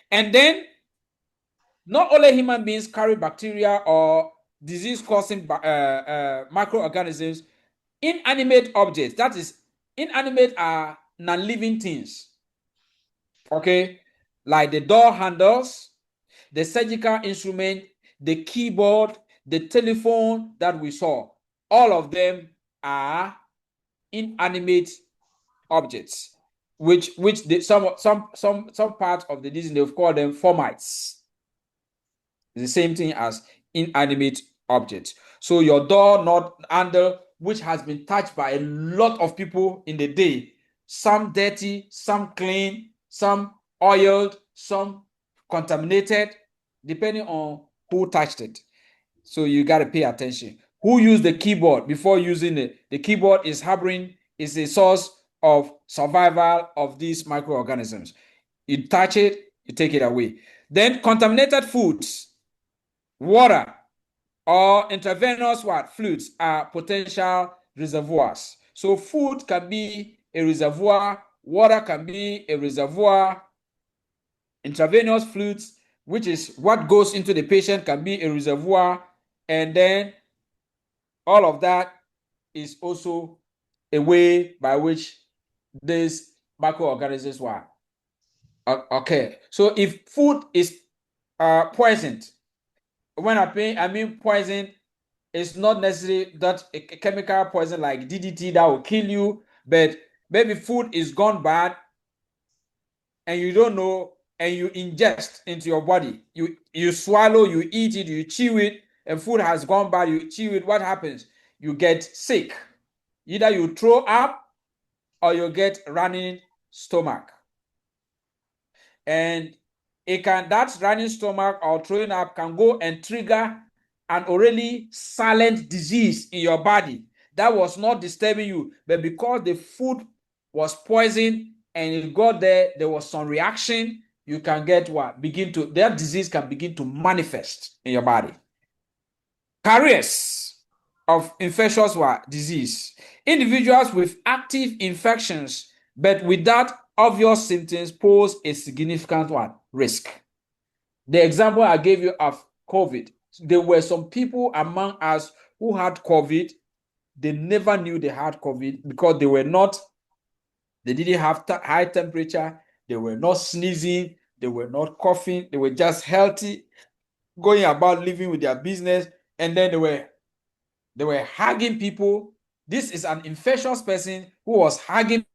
And then not only human beings carry bacteria or disease-causing microorganisms. Inanimate objects, that is, inanimate are non-living things. Okay, like the door handles, the surgical instrument, the keyboard, the telephone that we saw. All of them are inanimate objects, which some parts of the Disney they've called them formites. The same thing as inanimate objects. So your door not handle, which has been touched by a lot of people in the day, some dirty, some clean, some oiled, some contaminated, depending on who touched it. So you got to pay attention. Who used the keyboard before using it? The keyboard is a source of survival of these microorganisms. You touch it, you take it away. Then contaminated foods, water, or intravenous fluids are potential reservoirs. So food can be a reservoir, water can be a reservoir, intravenous fluids, which is what goes into the patient, can be a reservoir, and then all of that is also a way by which these microorganisms work. Okay, so if food is poisoned, when I mean poison, it's not necessarily that a chemical poison like DDT that will kill you, but maybe food is gone bad and you don't know, and you ingest into your body. You swallow, you eat it, you chew it, and food has gone bad, you chew it. What happens? You get sick. Either you throw up or you get running stomach. And that running stomach or throwing up can go and trigger an already silent disease in your body that was not disturbing you, but because the food was poisoned and it got there was some reaction, you can get that disease can begin to manifest in your body. Carriers of infectious disease. Individuals with active infections but without obvious symptoms pose a significant risk. The example I gave you of COVID, there were some people among us who had COVID. They never knew they had COVID because they didn't have high temperature, they were not sneezing, they were not coughing, they were just healthy, going about living with their business, and then they were hugging people. This is an infectious person who was hugging,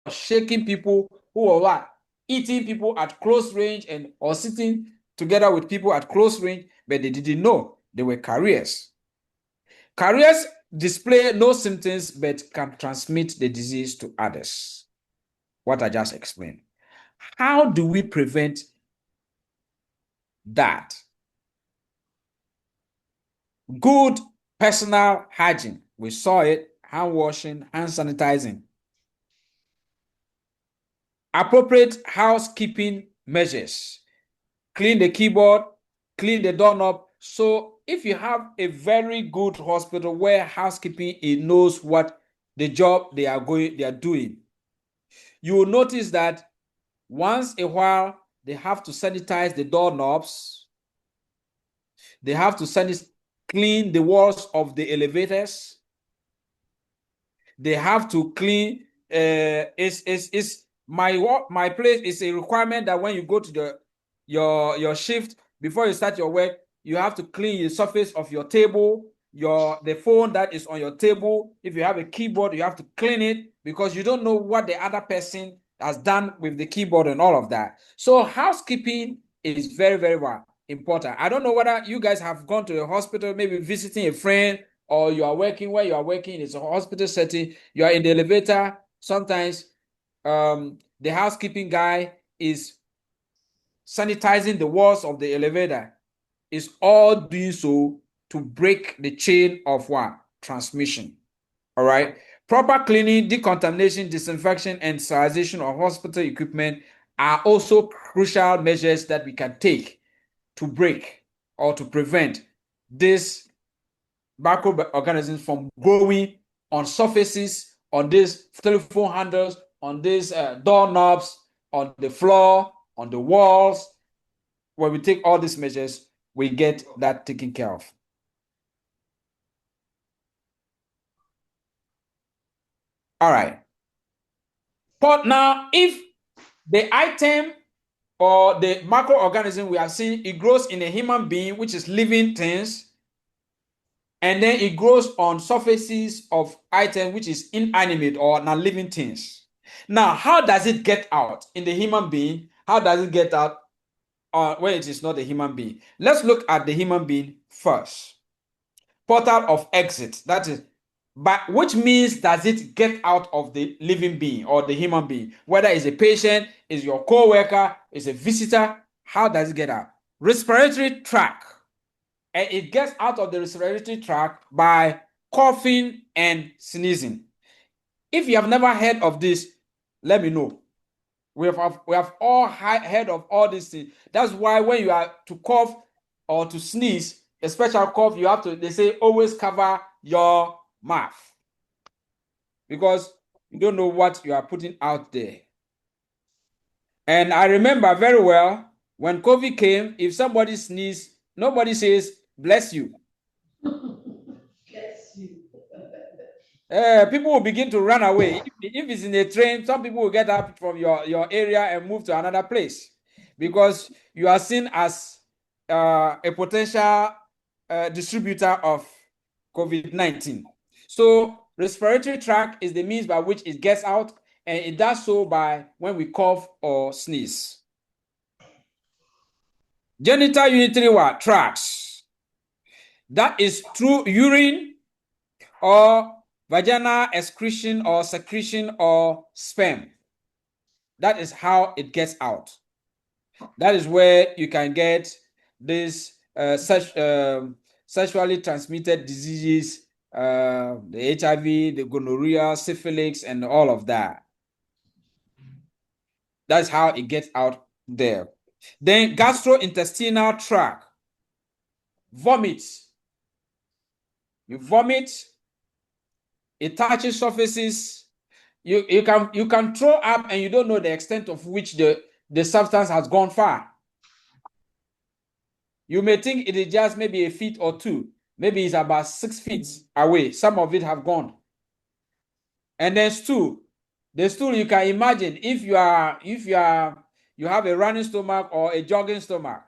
shaking people, who were eating people at close range or sitting together with people at close range, but they didn't know they were carriers. Carriers display no symptoms but can transmit the disease to others. What I just explained. How do we prevent that? Good personal hygiene. We saw it, hand washing, hand sanitizing. Appropriate housekeeping measures. Clean the keyboard, clean the doorknob. So if you have a very good hospital where housekeeping, it knows what the job they are doing, you will notice that once a while they have to sanitize the doorknobs. They have to clean the walls of the elevators. They have to clean. My place is a requirement that when you go to your shift, before you start your work, you have to clean the surface of your table, the phone that is on your table. If you have a keyboard, you have to clean it because you don't know what the other person has done with the keyboard and all of that. So housekeeping is very, very important. I don't know whether you guys have gone to a hospital, maybe visiting a friend, or you are working where you are working. It's a hospital setting. You are in the elevator. Sometimes the housekeeping guy is sanitizing the walls of the elevator. Is all doing so to break the chain of what? Transmission. All right. Proper cleaning, decontamination, disinfection, and sterilization of hospital equipment are also crucial measures that we can take to break or to prevent these microorganisms from growing on surfaces, on these telephone handles, on these doorknobs, on the floor, on the walls. When we take all these measures, we get that taken care of. All right. But now, if the item or the microorganism we have seen, it grows in a human being, which is living things, and then it grows on surfaces of item, which is inanimate or non-living things. Now, how does it get out in the human being? How does it get out when it is not a human being? Let's look at the human being first. Portal of exit, that is, but which means does it get out of the living being or the human being? Whether it's a patient, is your co-worker, is a visitor, how does it get out? Respiratory tract. And it gets out of the respiratory tract by coughing and sneezing. If you have never heard of this, let me know. We have all heard of all these things. That's why when you are to cough or to sneeze, a special cough, you have to, they say, always cover your mouth, because you don't know what you are putting out there. And I remember very well when COVID came, if somebody sneezed, nobody says, bless you. Bless you. People will begin to run away. If it's in a train, some people will get up from your area and move to another place because you are seen as a potential distributor of COVID-19. So respiratory tract is the means by which it gets out, and it does so by when we cough or sneeze. Genital unitary tracts. That is through urine or vaginal excretion or secretion or sperm. That is how it gets out. That is where you can get this sexually transmitted diseases, the HIV, the gonorrhea, syphilis, and all of that. That's how it gets out there. Then gastrointestinal tract. Vomit. You vomit, it touches surfaces. You can throw up and you don't know the extent of which the substance has gone far. You may think it is just maybe a feet or two. Maybe it's about 6 feet away. Some of it have gone. And then stool. The stool, you can imagine if you have a running stomach or a jogging stomach.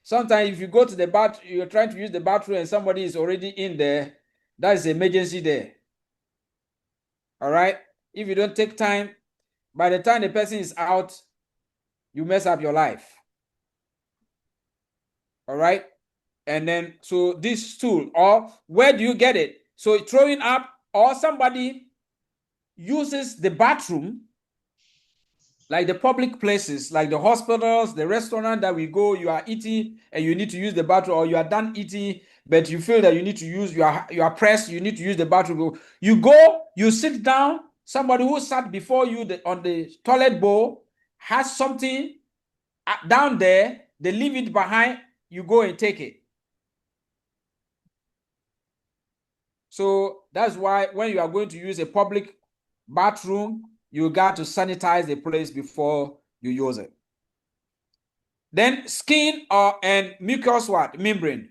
Sometimes if you go to the bath, you're trying to use the bathroom and somebody is already in there, that is emergency there. All right. If you don't take time, by the time the person is out, you mess up your life. All right. And then, so this stool, or where do you get it? So throwing up, or somebody uses the bathroom, like the public places, like the hospitals, the restaurant that we go, you are eating and you need to use the bathroom, or you are done eating, but you feel that you need to use, you are pressed, you need to use the bathroom. You go, you sit down, somebody who sat before you on the toilet bowl has something down there, they leave it behind, you go and take it. So that's why when you are going to use a public bathroom, you got to sanitize the place before you use it. Then skin and mucous membrane.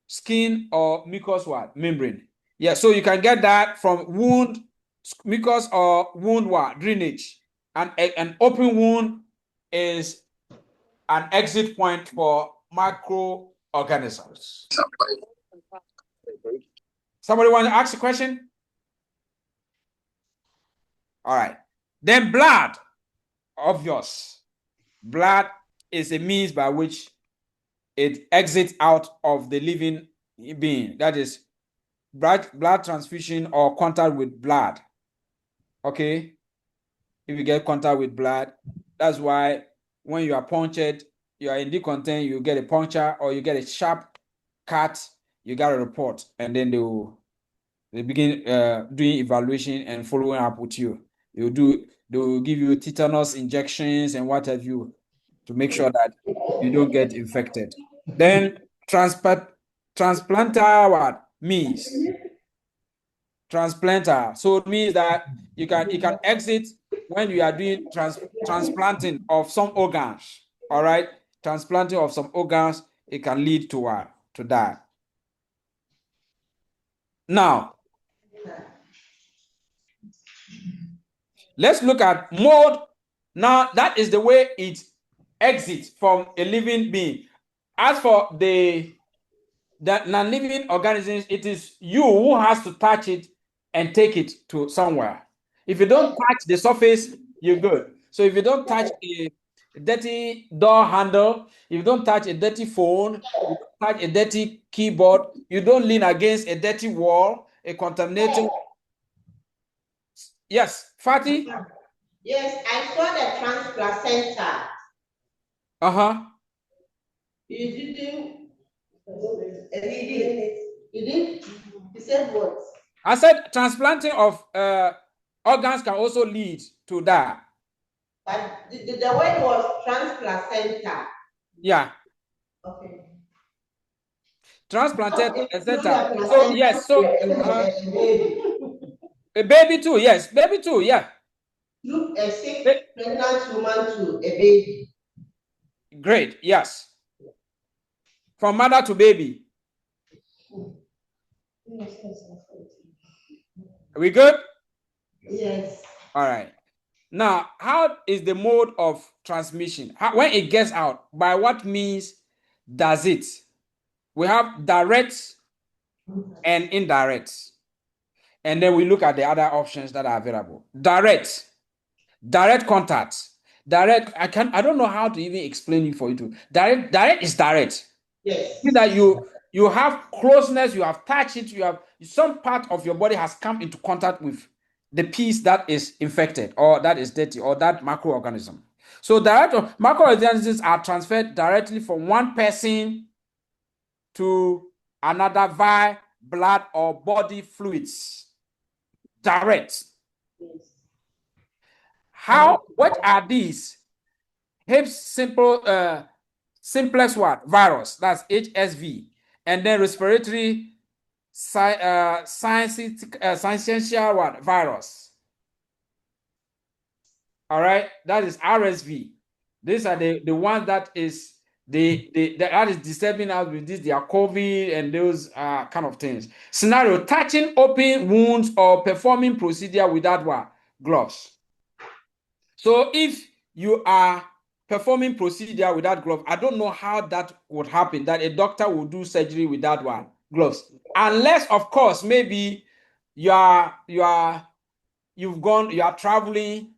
Skin or mucous membrane. Yeah, so you can get that from wound, mucous or wound drainage. And an open wound is an exit point for microorganisms. Somebody want to ask a question? All right. Then blood, obvious. Blood is a means by which it exits out of the living being. That is blood transfusion or contact with blood. Okay, if you get contact with blood, that's why when you are punctured, you are in decontent, you get a puncture or you get a sharp cut, you got a report, and then they begin doing evaluation and following up with you. They will give you tetanus injections and what have you to make sure that you don't get infected. Then transplanter what means transplanter. So it means that it can exit when you are doing transplanting of some organs. All right, transplanting of some organs, it can lead to that. Now, let's look at mode. Now, that is the way it exits from a living being. As for the non-living organisms, it is you who has to touch it and take it to somewhere. If you don't touch the surface, you're good. So if you don't touch a dirty door handle, if you don't touch a dirty phone, you don't touch a dirty keyboard, you don't lean against a dirty wall, a contaminated. Yes, Fatty? Yes, I saw the transplacenta. Uh-huh. You didn't. You did? You said what? I said transplanting of organs can also lead to that. But the word was transplacenta. Yeah. Okay. Transplanted, So etc. So yes, so a baby too, yes, baby too, yeah. Look, a sick pregnant woman to a baby. Great, yes. From mother to baby. Are we good? Yes. All right. Now, how is the mode of transmission? When it gets out, by what means does it? We have direct and indirect. And then we look at the other options that are available. Direct contact. Direct, I don't know how to even explain it for you to. Direct is direct. Yes. That you have closeness, you have touched it, you have some part of your body has come into contact with the piece that is infected or that is dirty or that microorganism. So direct microorganisms are transferred directly from one person to another via blood or body fluids. Direct. What are these? Simplest one, virus, that's HSV, and then respiratory syncytial one, virus. All right, that is RSV. These are the ones that is that is disturbing us with this, their COVID and those kind of things. Scenario: touching open wounds or performing procedure without what? Gloves. So if you are performing procedure without gloves, I don't know how that would happen, that a doctor will do surgery without what? Gloves. Unless, of course, maybe you are traveling.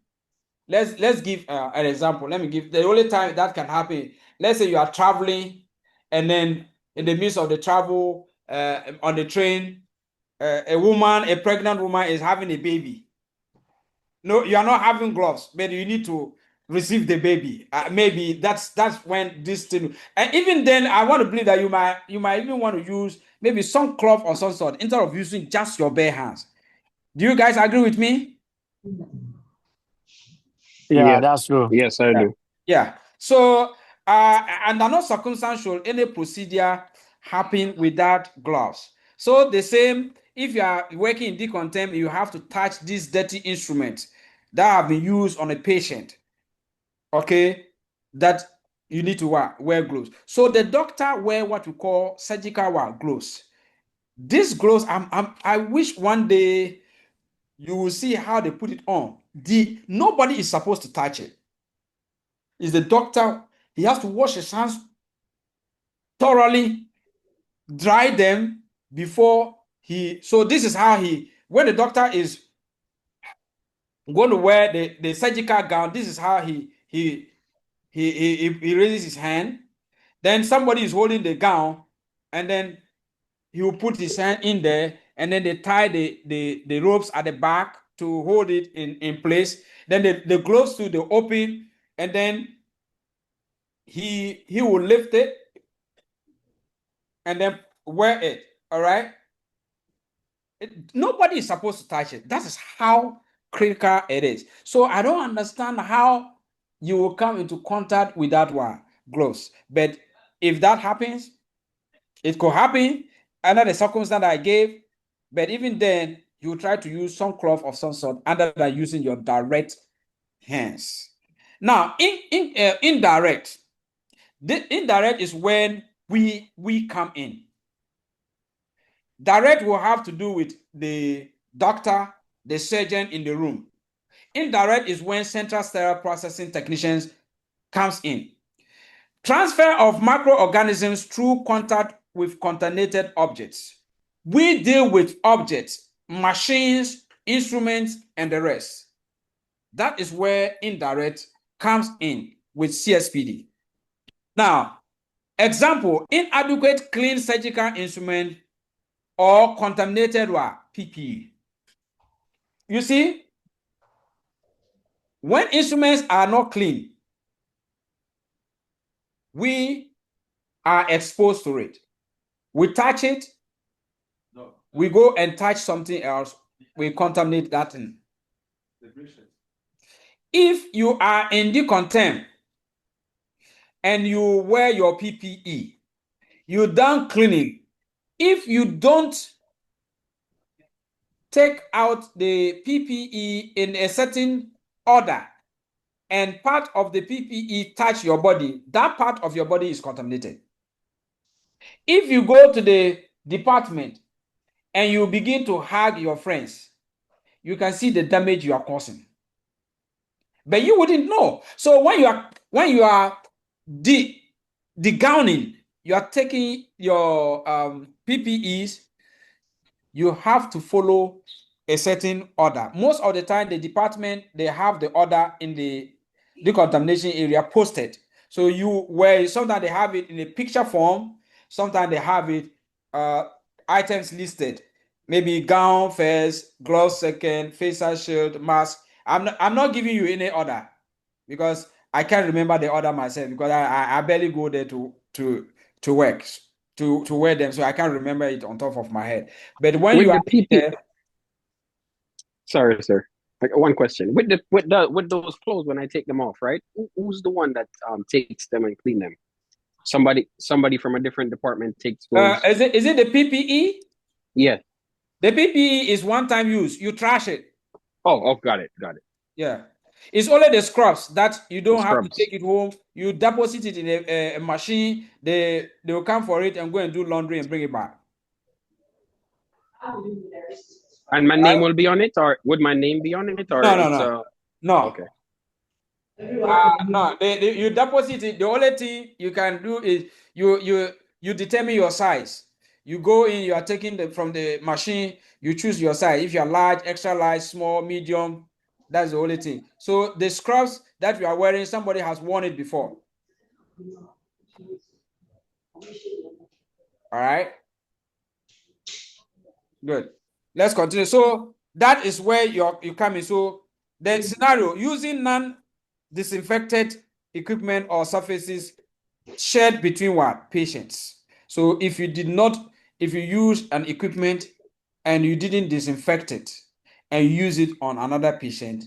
Let's give an example. Let me give the only time that can happen. Let's say you are traveling, and then in the midst of the travel on the train, a pregnant woman is having a baby. No, you are not having gloves, but you need to receive the baby. Maybe that's when this thing. And even then, I want to believe that you might even want to use maybe some cloth or some sort instead of using just your bare hands. Do you guys agree with me? Yeah, that's true. Yes, I do. Yeah. So, under no circumstance should any procedure happen without gloves. So the same, if you are working in decontent, you have to touch these dirty instruments that have been used on a patient. Okay, that you need to wear gloves. So the doctor wear what we call surgical gloves. These gloves, I wish one day you will see how they put it on. Nobody is supposed to touch it. It's the doctor. He has to wash his hands thoroughly, dry them before he. So this is how when the doctor is going to wear the surgical gown, this is how he raises his hand. Then somebody is holding the gown, and then he will put his hand in there, and then they tie the ropes at the back to hold it in place. Then the gloves to the open, and then he will lift it and then wear it. All right. Nobody is supposed to touch it. That is how critical it is. So I don't understand how you will come into contact with that one gloves. But if that happens, it could happen under the circumstance I gave. But even then, you try to use some cloth of some sort other than using your direct hands. Now, indirect. The indirect is when we come in. Direct will have to do with the doctor, the surgeon in the room. Indirect is when central sterile processing technicians comes in. Transfer of microorganisms through contact with contaminated objects. We deal with objects, machines, instruments, and the rest. That is where indirect comes in with CSPD. Now, example, inadequate clean surgical instrument or contaminated PPE. You see, when instruments are not clean, we are exposed to it. We touch it, we go and touch something else, we contaminate that thing. If you are in decontam and you wear your PPE, you done cleaning. If you don't take out the PPE in a certain order and part of the PPE touch your body, that part of your body is contaminated. If you go to the department and you begin to hug your friends, you can see the damage you are causing. But you wouldn't know. So when you are degowning, you are taking your PPEs, you have to follow a certain order. Most of the time, the department, they have the order in the decontamination area posted. So sometimes they have it in a picture form, sometimes they have it items listed. Maybe gown first, gloves second, facial shield, mask. I'm not giving you any order because I can't remember the order myself because I barely go there to work to wear them, so I can't remember it on top of my head. But when With you the are PP, there, sorry, sir. One question. With those clothes when I take them off, right? Who's the one that takes them and clean them? Somebody from a different department takes those. is it the PPE? Yeah. The PPE is one-time use. You trash it. Oh, got it. Yeah. It's only the scrubs that you The don't have to scrubs. take it home. You deposit it in a machine. They will come for it and go and do laundry and bring it back. And my Right? name will be on it, or would my name be on it, or it's No. okay. No. You deposit it. The only thing you can do is you determine your size. You go in. You are taking from the machine. You choose your size. If you are large, extra large, small, medium, that's the only thing. So the scrubs that you are wearing, somebody has worn it before. All right. Good. Let's continue. So that is where you come in. So the scenario, using non-disinfected equipment or surfaces shared between patients. So if you use an equipment and you didn't disinfect it and use it on another patient,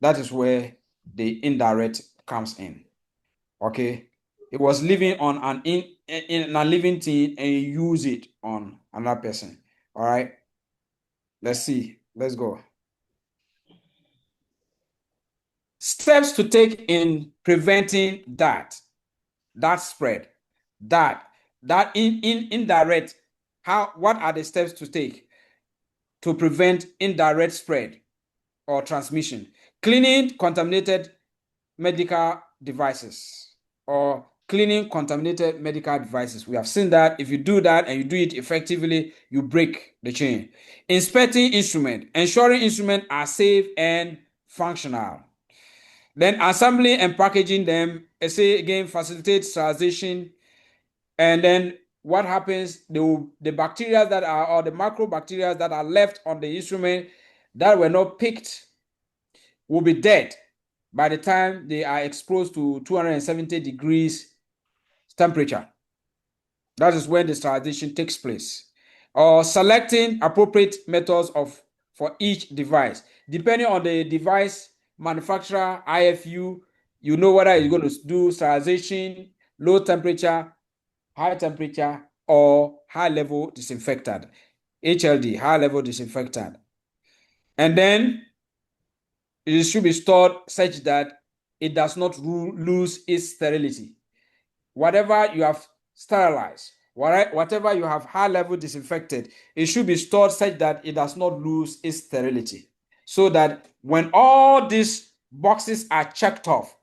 that is where the indirect comes in. Okay. It was living on in a living thing and you use it on another person. All right. Let's see. Let's go. Steps to take in preventing that spread, that indirect. What are the steps to take to prevent indirect spread or transmission? Cleaning contaminated medical devices or cleaning contaminated medical devices. We have seen that if you do that and you do it effectively, you break the chain. Inspecting instruments, ensuring instruments are safe and functional. Then assembling and packaging them, I say again, facilitate sterilization. And then what happens? The bacteria that are, or the microbacteria that are left on the instrument that were not picked will be dead by the time they are exposed to 270 degrees temperature. That is when the sterilization takes place. Or selecting appropriate methods for each device. Depending on the device manufacturer, IFU, you know whether you're going to do sterilization, low temperature, high temperature, or high level disinfectant. HLD, high level disinfectant. And then it should be stored such that it does not lose its sterility. Whatever you have sterilized, whatever you have high level disinfected, it should be stored such that it does not lose its sterility. So that when all these boxes are checked off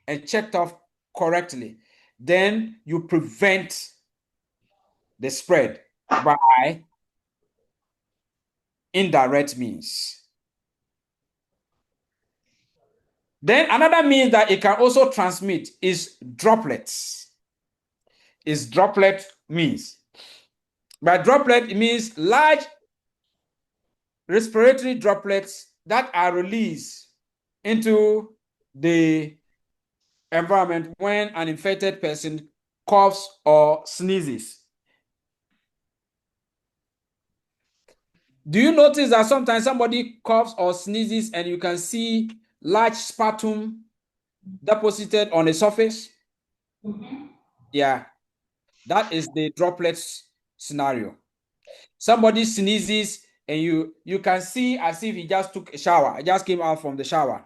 and checked off correctly, then you prevent the spread by indirect means. Then another means that it can also transmit is droplets. Is droplet means. By droplet, it means large respiratory droplets that are released into the environment when an infected person coughs or sneezes. Do you notice that sometimes somebody coughs or sneezes and you can see large sputum deposited on the surface? Yeah, that is the droplets scenario. Somebody sneezes and you can see as if he just took a shower. I just came out from the shower.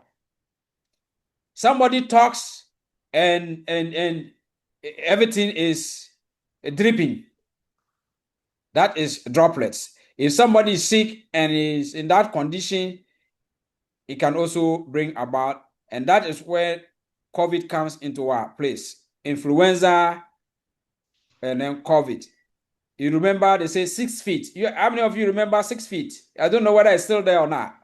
Somebody talks and everything is dripping. That is droplets. If somebody is sick and is in that condition, it can also bring about, and that is where COVID comes into our place. Influenza and then COVID. You remember they say 6 feet. How many of you remember 6 feet? I don't know whether it's still there or not.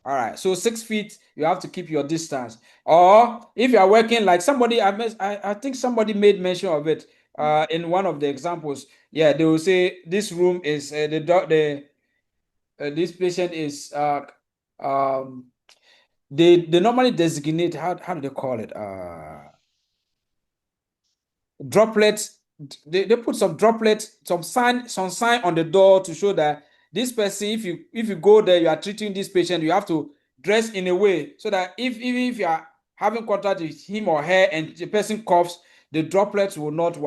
All right, so 6 feet, you have to keep your distance. Or if you are working like somebody, I think somebody made mention of it in one of the examples. Yeah, they will say this room is this patient is they normally designate, how do they call it? Droplets. They put some droplets, some sign on the door to show that this person, if you go there, you are treating this patient, you have to dress in a way so that even if you are having contact with him or her and the person coughs, the droplets will not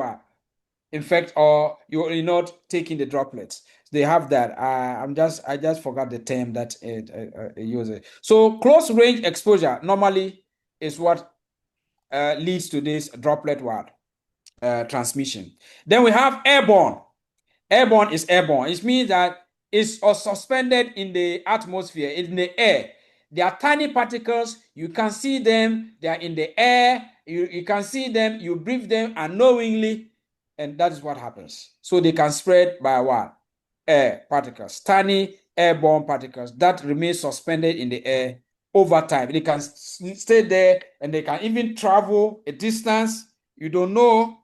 infect, or you're not taking the droplets. They have that. I just forgot the term that it uses. So close range exposure normally is what leads to this droplet transmission. Then we have airborne. Airborne is airborne. It means that it's suspended in the atmosphere, in the air. They are tiny particles. You can see them. They are in the air. You can see them. You breathe them unknowingly, and that is what happens. So they can spread by what? Air particles, tiny airborne particles that remain suspended in the air over time. They can stay there, and they can even travel a distance you don't know,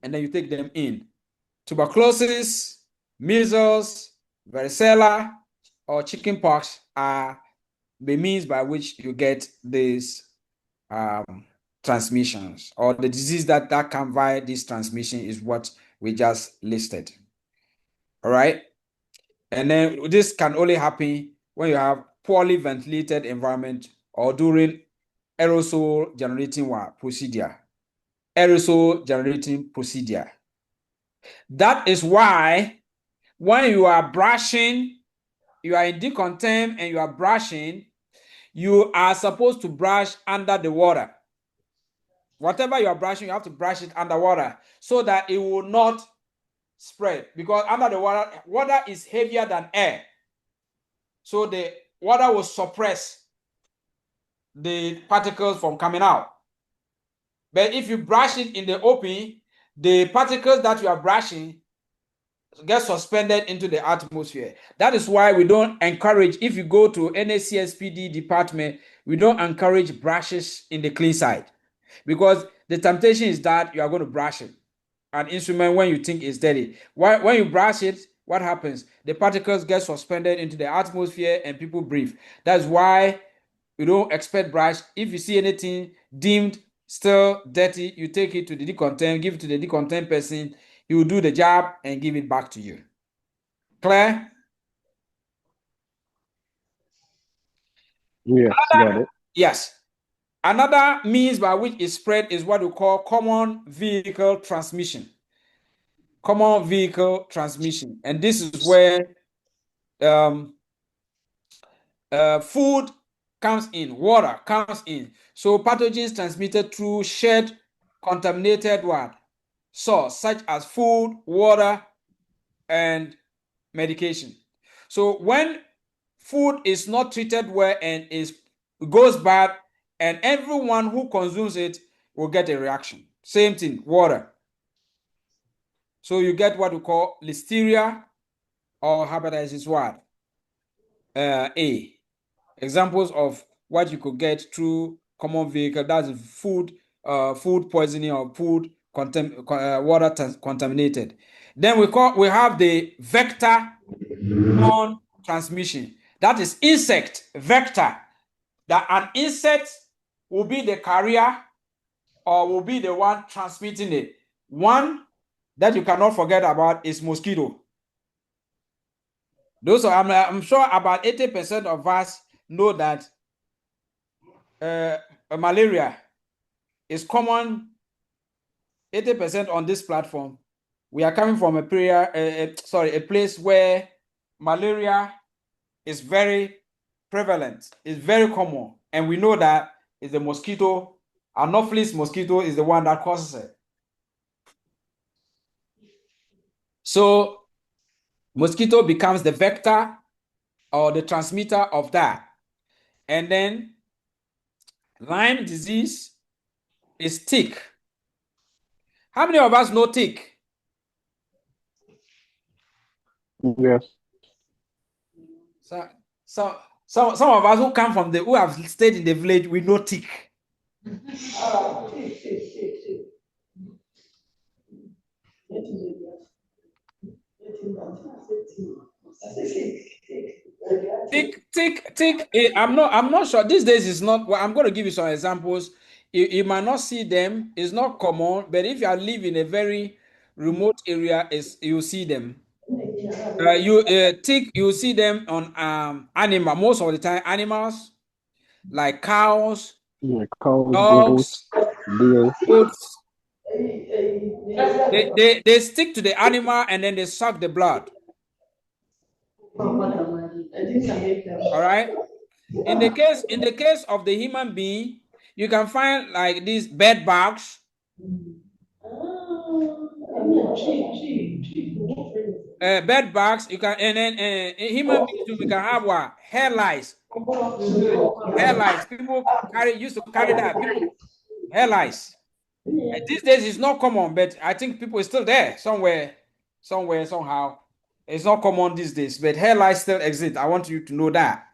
and then you take them in. Tuberculosis, measles, varicella, or chickenpox are the means by which you get these transmissions, or the disease that can via this transmission is what we just listed. All right. And then this can only happen when you have poorly ventilated environment or during aerosol generating procedure. Aerosol generating procedure. That is why when you are brushing, you are in decontam and you are brushing, you are supposed to brush under the water. Whatever you are brushing, you have to brush it underwater so that it will not spread, because under the water is heavier than air. So the water will suppress the particles from coming out. But if you brush it in the open, the particles that you are brushing get suspended into the atmosphere. That is why we don't encourage, if you go to any CSPD department, we don't encourage brushes in the clean side, because the temptation is that you are going to brush it, an instrument when you think it's dirty. When you brush it, what happens? The particles get suspended into the atmosphere and people breathe. That's why you don't expect brush. If you see anything deemed still dirty, you take it to the decontent, give it to the decontent person. He will do the job and give it back to you. Clear? Yes, got it. Yes. Another means by which it spread is what we call common vehicle transmission. Common vehicle transmission. And this is where food comes in, water comes in. So pathogens transmitted through shared contaminated what? Source, such as food, water, and medication. So when food is not treated well and goes bad, and everyone who consumes it will get a reaction. Same thing, water. So you get what we call listeria or hepatitis what? A. Examples of what you could get through common vehicle, that's food poisoning or food water contaminated. Then we have the vector borne transmission. That is insect vector. That an insect will be the carrier or will be the one transmitting it. One that you cannot forget about is mosquito. Those are, I'm sure about 80% of us know that malaria is common. 80% on this platform. We are coming from a place where malaria is very prevalent, is very common, and we know that it's the mosquito. Anopheles mosquito is the one that causes it. So mosquito becomes the vector or the transmitter of that. And then Lyme disease is tick. How many of us know tick? Yes. Some of us who have stayed in the village, we know tick. Tick. I'm not sure. These days is not. Well, I'm going to give you some examples. You might not see them. It's not common, but if you are live in a very remote area, you see them. You see them on animal most of the time. Animals like cows, Yeah, cows, dogs, goats, deer. goats. They stick to the animal and then they suck the blood. All right. In the case of the human being, you can find like these bed bugs. Bed bugs. You can, and then in human beings too, we can have what? Hair lice. Hair lice. People used to carry that. Hair lice. And these days it's not common, but I think people are still there somewhere, somehow. It's not common these days, but hair lice still exist. I want you to know that.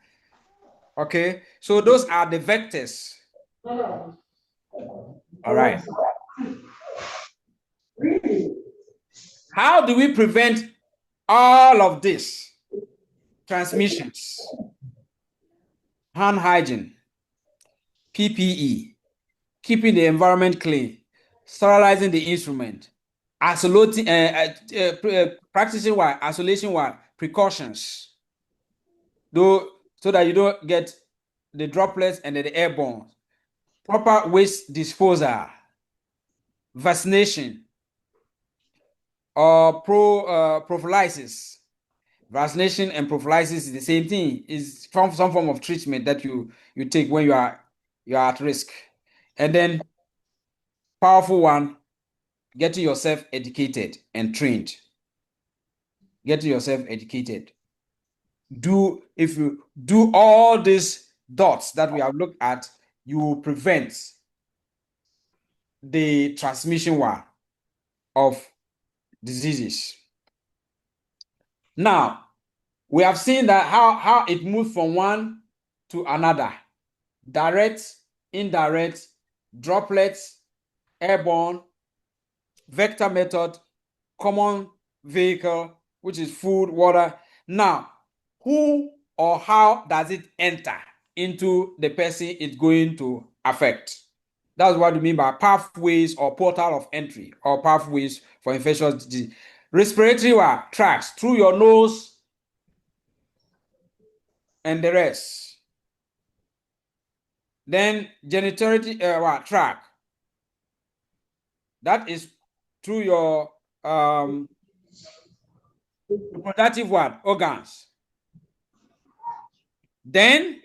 Okay, so those are the vectors. All right. How do we prevent all of this transmissions? Hand hygiene, PPE, keeping the environment clean, sterilizing the instrument, isolating, practicing what? Isolation what? Precautions. So that you don't get the droplets and the airborne. Proper waste disposal, vaccination, or prophylaxis. Vaccination and prophylaxis is the same thing. It's from some form of treatment that you take when you are at risk. And then powerful one, getting yourself educated and trained. Getting yourself educated. If you do all these dots that we have looked at, you will prevent the transmission of diseases. Now, we have seen that how it moves from one to another. Direct, indirect, droplets, airborne, vector method, common vehicle, which is food, water. Now, who or how does it enter into the person it's going to affect? That's what we mean by pathways or portal of entry or pathways for infectious disease. Respiratory tracts through your nose and the rest. Then genitourinary tract. That is through your reproductive organs. Then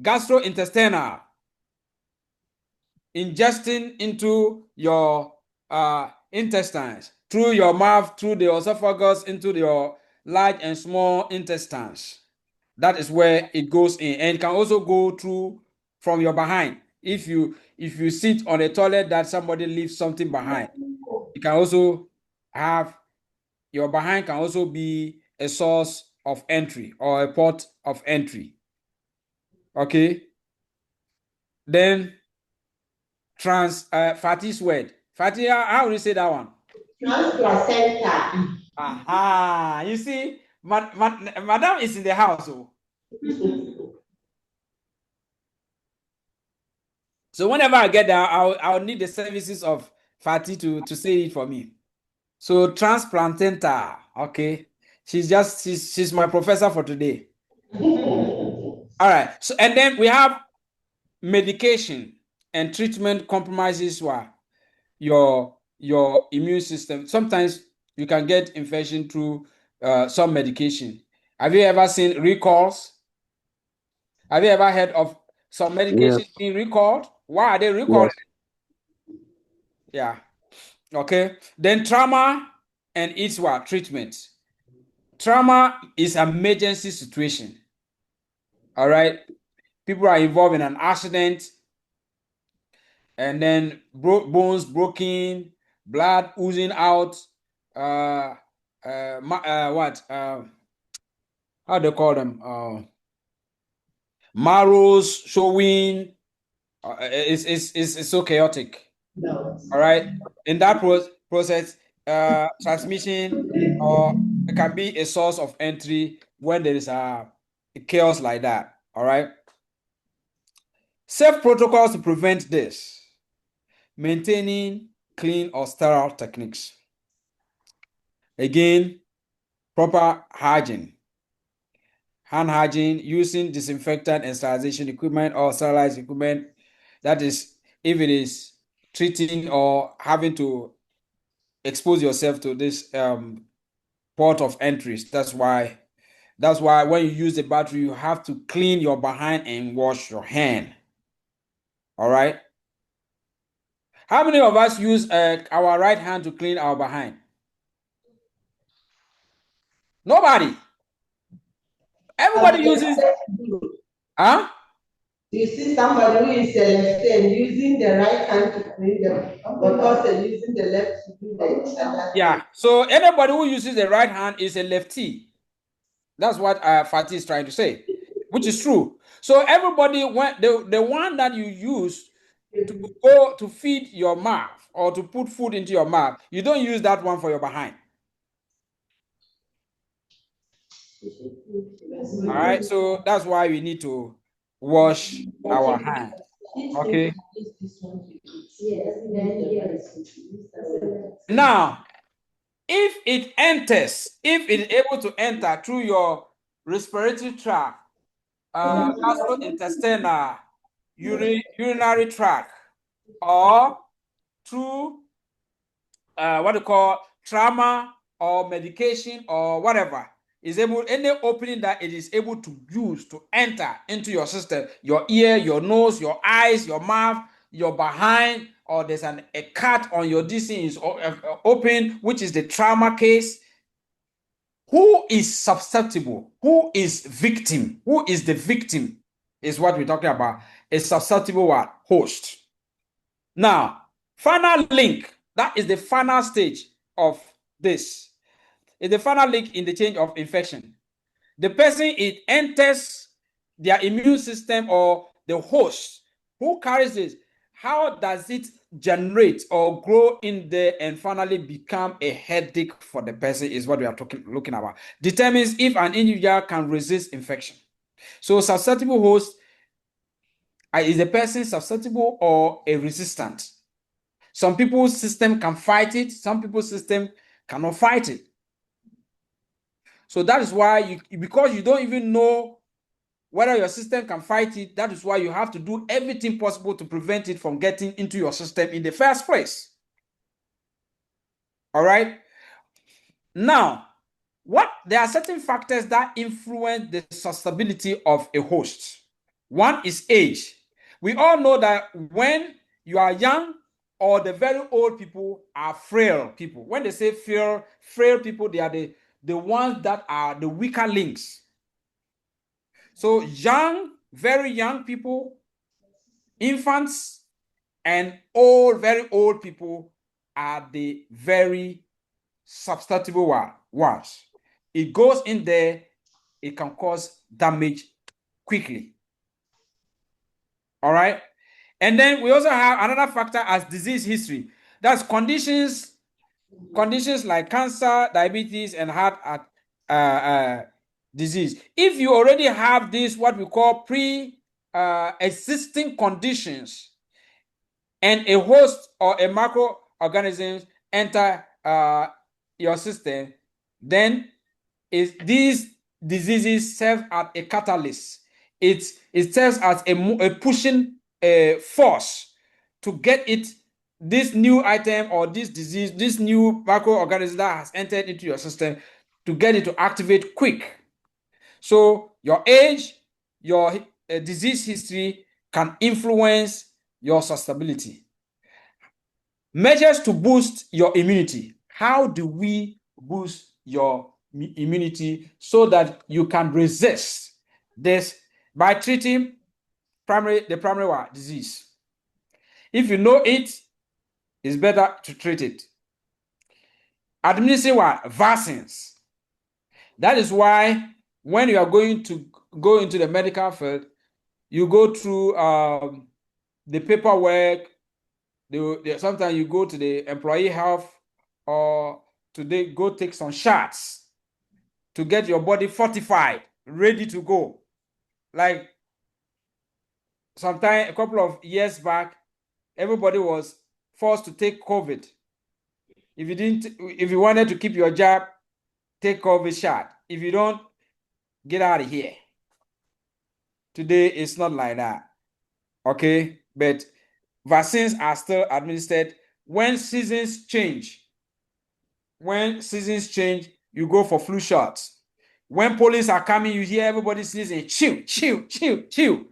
gastrointestinal, ingesting into your intestines through your mouth, through the esophagus, into your large and small intestines. That is where it goes in, and it can also go through from your behind. If you sit on a toilet that somebody leaves something behind, it can also have your behind can also be a source of entry or a port of entry. Okay. Then Fatty's word. Fatty, how do you say that one? Transplacenta. Aha, you see, Madam is in the house. So whenever I get there, I'll need the services of Fatty to say it for me. So transplantenta, okay. She's my professor for today. All right. So and then we have medication and treatment compromises your immune system. Sometimes you can get infection through some medication. Have you ever seen recalls? Have you ever heard of some medication Yes. being recalled? Why are they recalled? Yes. Yeah. Okay. Then trauma and its treatment. Trauma is an emergency situation. All right. People are involved in an accident, and then bones broken, blood oozing out. How do they call them? Marrows showing. It's so chaotic. No. All right. In that process, transmission or it can be a source of entry when there is a chaos like that. All right. Safe protocols to prevent this. Maintaining clean or sterile techniques. Again, proper hygiene. Hand hygiene, using disinfectant and sterilization equipment or sterilized equipment. That is, if it is treating or having to expose yourself to this port of entries. That's why when you use the battery, you have to clean your behind and wash your hand. All right. How many of us use our right hand to clean our behind? Nobody. Everybody uses. Huh? You see somebody who is a lefty and using the right hand to clean them because they're using the left to do the Yeah. So anybody who uses the right hand is a lefty. That's what Fatih is trying to say, which is true. So everybody, when the one that you use to go to feed your mouth or to put food into your mouth, you don't use that one for your behind. All right. So that's why we need to wash our hands. Okay. Now, if it enters, if it's able to enter through your respiratory tract, gastrointestinal, urinary tract, or through what you call trauma or medication or whatever, is able, any opening that it is able to use to enter into your system, your ear, your nose, your eyes, your mouth, your behind, or there's a cut on your disease open, which is the trauma case. Who is susceptible? Who is victim? Who is the victim? Is what we're talking about. A susceptible host. Now, final link. That is the final stage of this. is the final link in the chain of infection. The person, it enters their immune system or the host who carries this. How does it generate or grow in there and finally become a headache for the person is what we are looking about. Determines if an individual can resist infection. So susceptible host is a person susceptible or a resistant. Some people's system can fight it, some people's system cannot fight it. So that is why because you don't even know whether your system can fight it, that is why you have to do everything possible to prevent it from getting into your system in the first place. All right. Now, there are certain factors that influence the susceptibility of a host. One is age. We all know that when you are young or the very old people are frail people. When they say frail people, they are the ones that are the weaker links. So very young people, infants, and very old people are the very susceptible ones. It goes in there, it can cause damage quickly. All right. And then we also have another factor as disease history. That's conditions like cancer, diabetes, and heart disease. If you already have this, what we call pre-existing conditions, and a host or a microorganism enter your system, then these diseases serve as a catalyst. It serves as a pushing force to get this new item or this disease, this new microorganism that has entered into your system, to get it to activate quick. So your age, your disease history can influence your susceptibility. Measures to boost your immunity. How do we boost your immunity so that you can resist this? By treating the primary disease. If you know it, it's better to treat it. Administering vaccines. That is why when you are going to go into the medical field, you go through the paperwork. Sometimes you go to the employee health or go take some shots to get your body fortified, ready to go. Like sometime a couple of years back, everybody was forced to take COVID. If you wanted to keep your job, take COVID shot. If you don't, get out of here. Today it's not like that. Okay, but vaccines are still administered when seasons change. When seasons change, you go for flu shots. When police are coming, you hear everybody sneezing, chew, chew, chew, chew.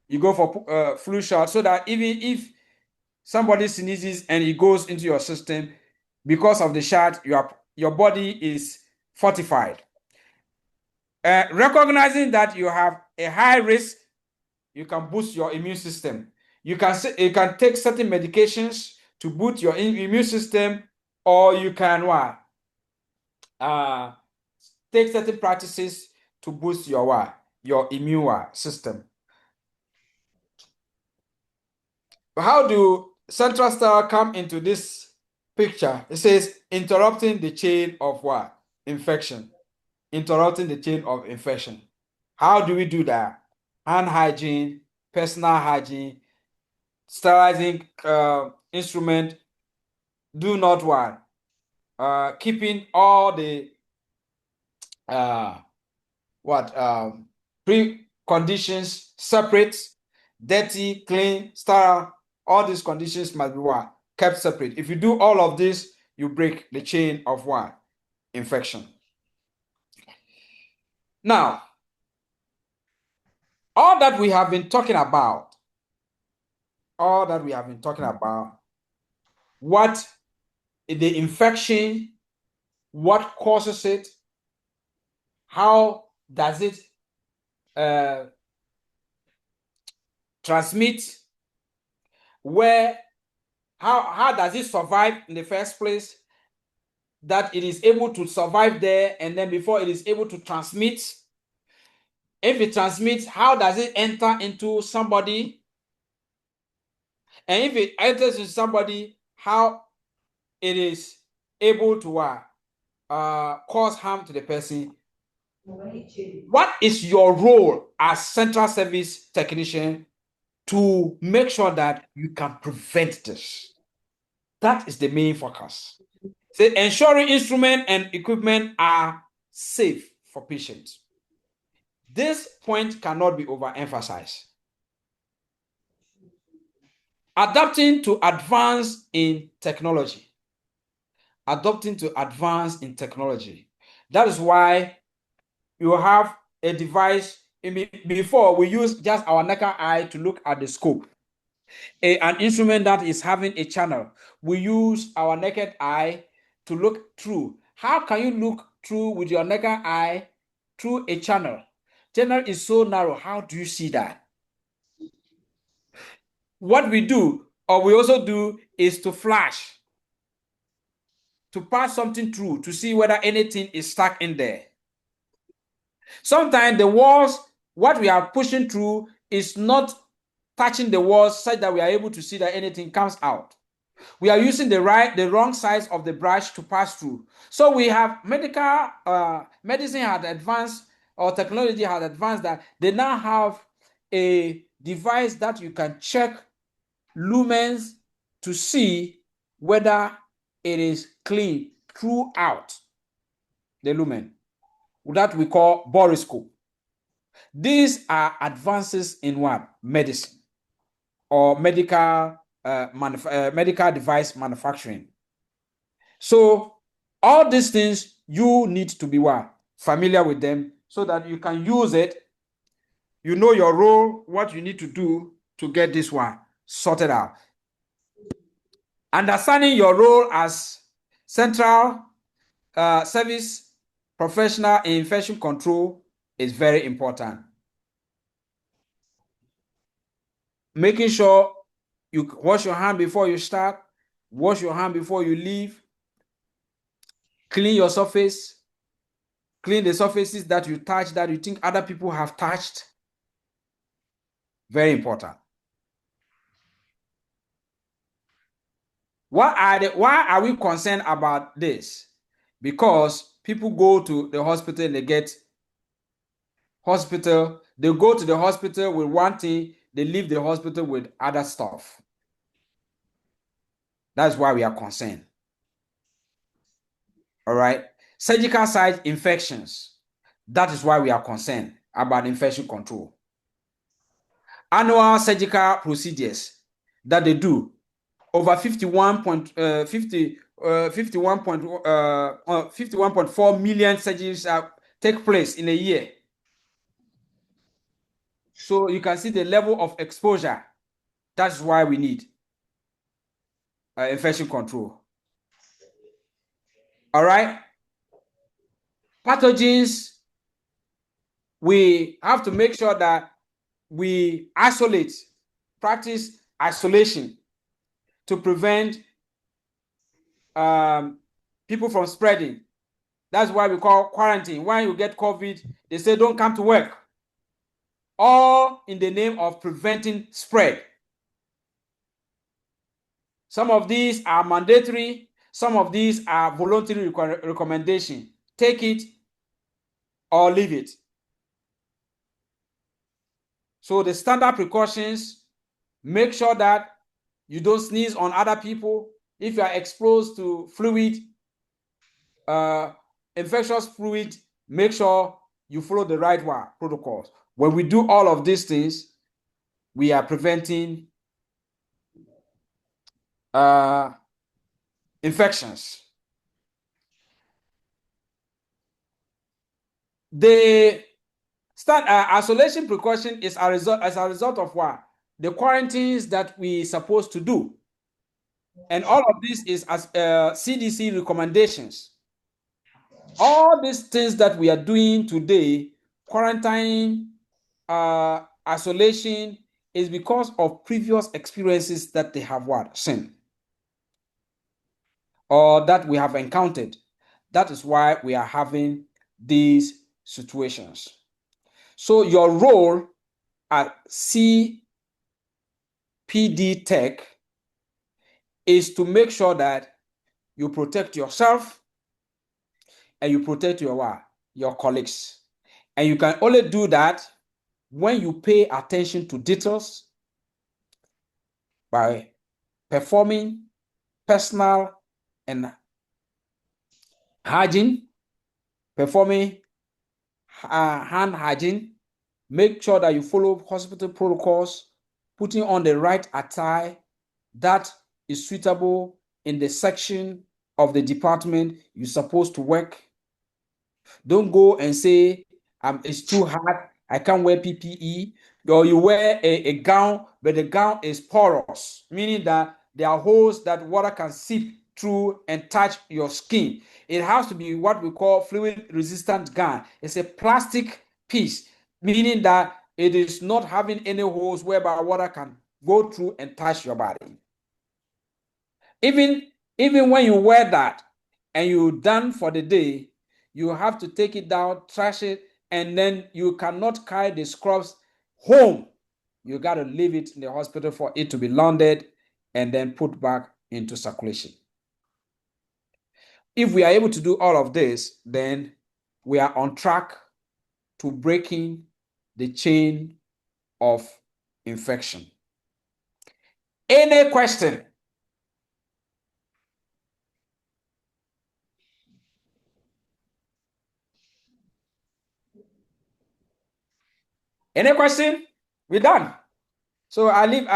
You go for flu shot so that even if somebody sneezes and it goes into your system, because of the shot, your body is fortified. Recognizing that you have a high risk, you can boost your immune system. You can take certain medications to boost your immune system, or you can take certain practices to boost your immune system. How do Central Star come into this picture? It says interrupting the chain of infection. Interrupting the chain of infection. How do we do that? Hand hygiene, personal hygiene, sterilizing instrument. Do not keeping all the preconditions separate. Dirty, clean, sterile. All these conditions must be kept separate. If you do all of this, you break the chain of infection. Now, all that we have been talking about, what the infection, what causes it, how does it transmit, how does it survive in the first place, that it is able to survive there, and then before it is able to transmit. If it transmits, how does it enter into somebody? And if it enters into somebody, how it is able to cause harm to the person? What is your role as central service technician to make sure that you can prevent this? That is the main focus. So ensuring instrument and equipment are safe for patients. This point cannot be overemphasized. Adapting to advance in technology. Adapting to advance in technology. That is why you have a device. Before, we use just our naked eye to look at the scope. An instrument that is having a channel, we use our naked eye to look through. How can you look through with your naked eye through a channel? Channel is so narrow. How do you see that? What we do, or we also do, is to flash, to pass something through to see whether anything is stuck in there. Sometimes the walls, what we are pushing through is not touching the walls such that we are able to see that anything comes out. We are using the wrong size of the brush to pass through. So we have medicine had advanced, or technology had advanced, that they now have a device that you can check lumens to see whether it is clean throughout the lumen, that we call borescope. These are advances in what? Medicine or medical device manufacturing. So all these things, you need to be what? Familiar with them so that you can use it. You know your role, what you need to do to get this one sorted out. Understanding your role as central service professional in infection control is very important. Making sure you wash your hand before you start, wash your hand before you leave, clean your surface, clean the surfaces that you touch that you think other people have touched. Very important. Why are we concerned about this? Because people go to the hospital and they go to the hospital with one thing, they leave the hospital with other stuff. That's why we are concerned. All right. Surgical site infections. That is why we are concerned about infection control. Annual surgical procedures that they do, over 51.4 million surgeries take place in a year. So you can see the level of exposure. That's why we need infection control. All right. Pathogens, we have to make sure that we practice isolation to prevent people from spreading. That's why we call quarantine. When you get COVID, they say don't come to work. All in the name of preventing spread. Some of these are mandatory. Some of these are voluntary recommendation. Take it or leave it. So the standard precautions, make sure that you don't sneeze on other people. If you are exposed to fluid, infectious fluid, make sure you follow the right protocols. When we do all of these things, we are preventing infections. The isolation precaution is as a result of what? The quarantines that we supposed to do. And all of this is as CDC recommendations. All these things that we are doing today, quarantine, isolation, is because of previous experiences that they have seen or that we have encountered. That is why we are having these situations. So your role at CPD Tech is to make sure that you protect yourself and you protect your colleagues. And you can only do that when you pay attention to details by performing personal and hygiene, performing hand hygiene, make sure that you follow hospital protocols, putting on the right attire that is suitable in the section of the department you're supposed to work. Don't go and say, it's too hard, I can't wear PPE. Or you wear a gown, but the gown is porous, meaning that there are holes that water can seep through and touch your skin. It has to be what we call fluid resistant gown. It's a plastic piece, meaning that it is not having any holes whereby water can go through and touch your body. Even when you wear that and you're done for the day, you have to take it down, trash it, and then you cannot carry the scrubs home. You got to leave it in the hospital for it to be laundered and then put back into circulation. If we are able to do all of this, then we are on track to breaking the chain of infection. Any question? Any question? We're done. So I leave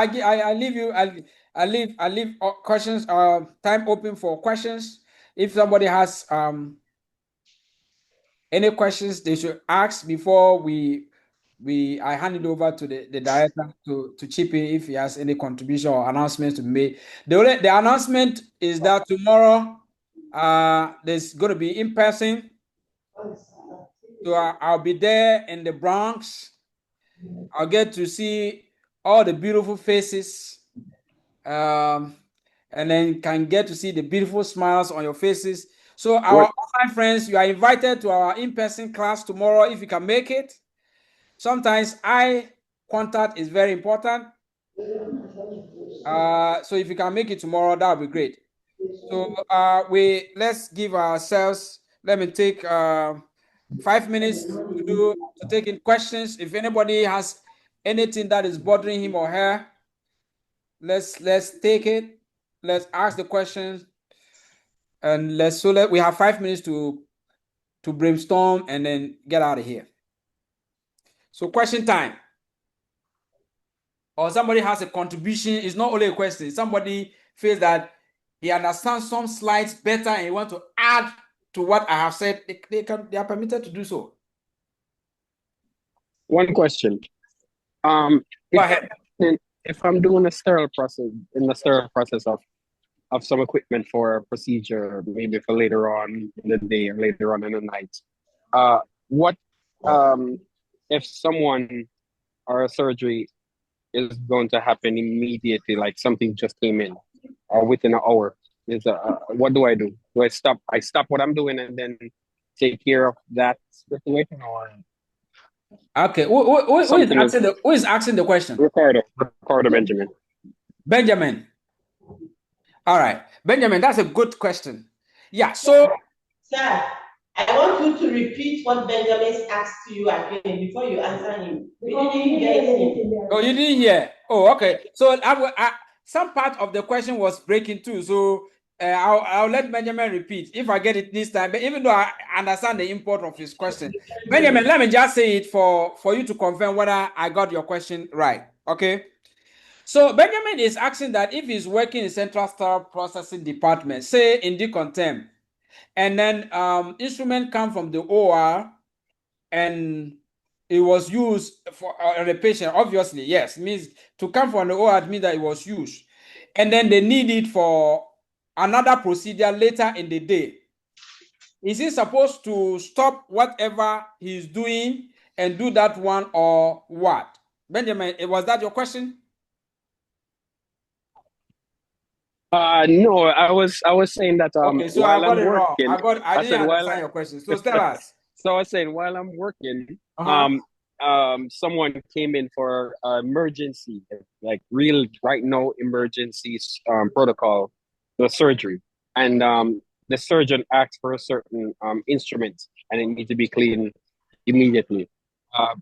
questions time open for questions. If somebody has any questions they should ask before I hand it over to the director to chip in if he has any contribution or announcements to make. The announcement is that tomorrow there's going to be in person. So I'll be there in the Bronx. I'll get to see all the beautiful faces, and then can get to see the beautiful smiles on your faces. So our online friends, you are invited to our in-person class tomorrow if you can make it. Sometimes eye contact is very important. So if you can make it tomorrow, that would be great. So let's give ourselves, let me take 5 minutes to take in questions. If anybody has anything that is bothering him or her, let's take it. Let's ask the questions, and we have 5 minutes to brainstorm and then get out of here. So question time. Or somebody has a contribution. It's not only a question. Somebody feels that he understands some slides better and he wants to add to what I have said. They are permitted to do so. One question. Go ahead. If I'm doing a sterile process of some equipment for a procedure, maybe for later on in the day or later on in the night, what if someone or a surgery is going to happen immediately, like something just came in, or within an hour? What do? Do I stop what I'm doing and then take care of that situation, or? Okay, who is asking the question? Ricardo Benjamin. Benjamin. All right, Benjamin, that's a good question. Yeah, so sir, I want you to repeat what Benjamin asked you again before you answer him. We didn't get him. Oh, you didn't hear? Oh, okay. So some part of the question was breaking too. So I'll let Benjamin repeat if I get it this time. But even though I understand the import of his question, Benjamin, let me just say it for you to confirm whether I got your question right. Okay. So Benjamin is asking that if he's working in Central Sterile Processing Department, say in Decontem, and then instrument come from the OR and it was used for a patient, obviously, yes, means to come from the OR means that it was used. And then they need it for another procedure later in the day. Is he supposed to stop whatever he's doing and do that one, or what? Benjamin, was that your question? No, I was saying that Okay, so I while got I'm it wrong. working, I I didn't said while understand your question. So tell us. so I was saying while I'm working, Uh-huh. someone came in for emergency, like real right now emergencies protocol, the surgery, and the surgeon asked for a certain instrument, and it needs to be cleaned immediately. Uh,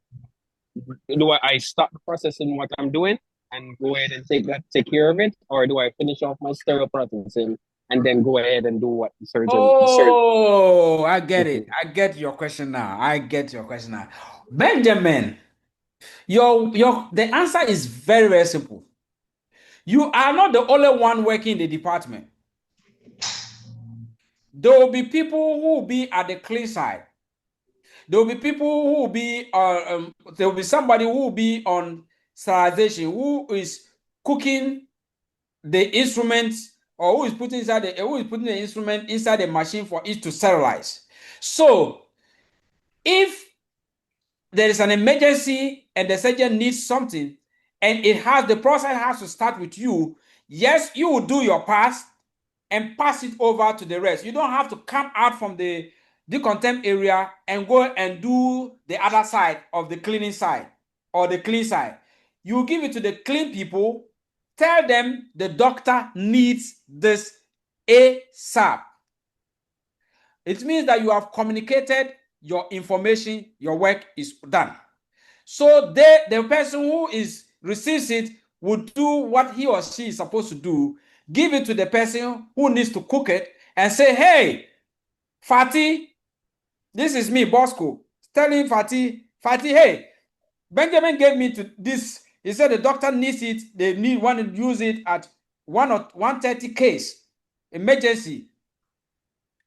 do I stop the process in what I'm doing and go ahead and take care of it, or do I finish off my sterile processing and then go ahead and do what the surgeon? Oh, I get it. Mhm. I get your question now. I get your question now. Benjamin, the answer is very, very simple. You are not the only one working in the department. There will be people who will be at the clean side. There will be people who will be there will be somebody who will be on sterilization, who is cooking the instruments, or who is putting the instrument inside the machine for it to sterilize. So if there is an emergency and the surgeon needs something, and the process has to start with you, yes, you will do your part and pass it over to the rest. You don't have to come out from the decontaminant area and go and do the other side of the cleaning side or the clean side. You give it to the clean people, tell them the doctor needs this ASAP. It means that you have communicated your information, your work is done. So the person who receives it will do what he or she is supposed to do, give it to the person who needs to cook it, and say, hey, Fatih, this is me, Bosco. Telling Fatih, hey, Benjamin gave me to this. He said the doctor needs it. They want to use it at 1:30 case, emergency.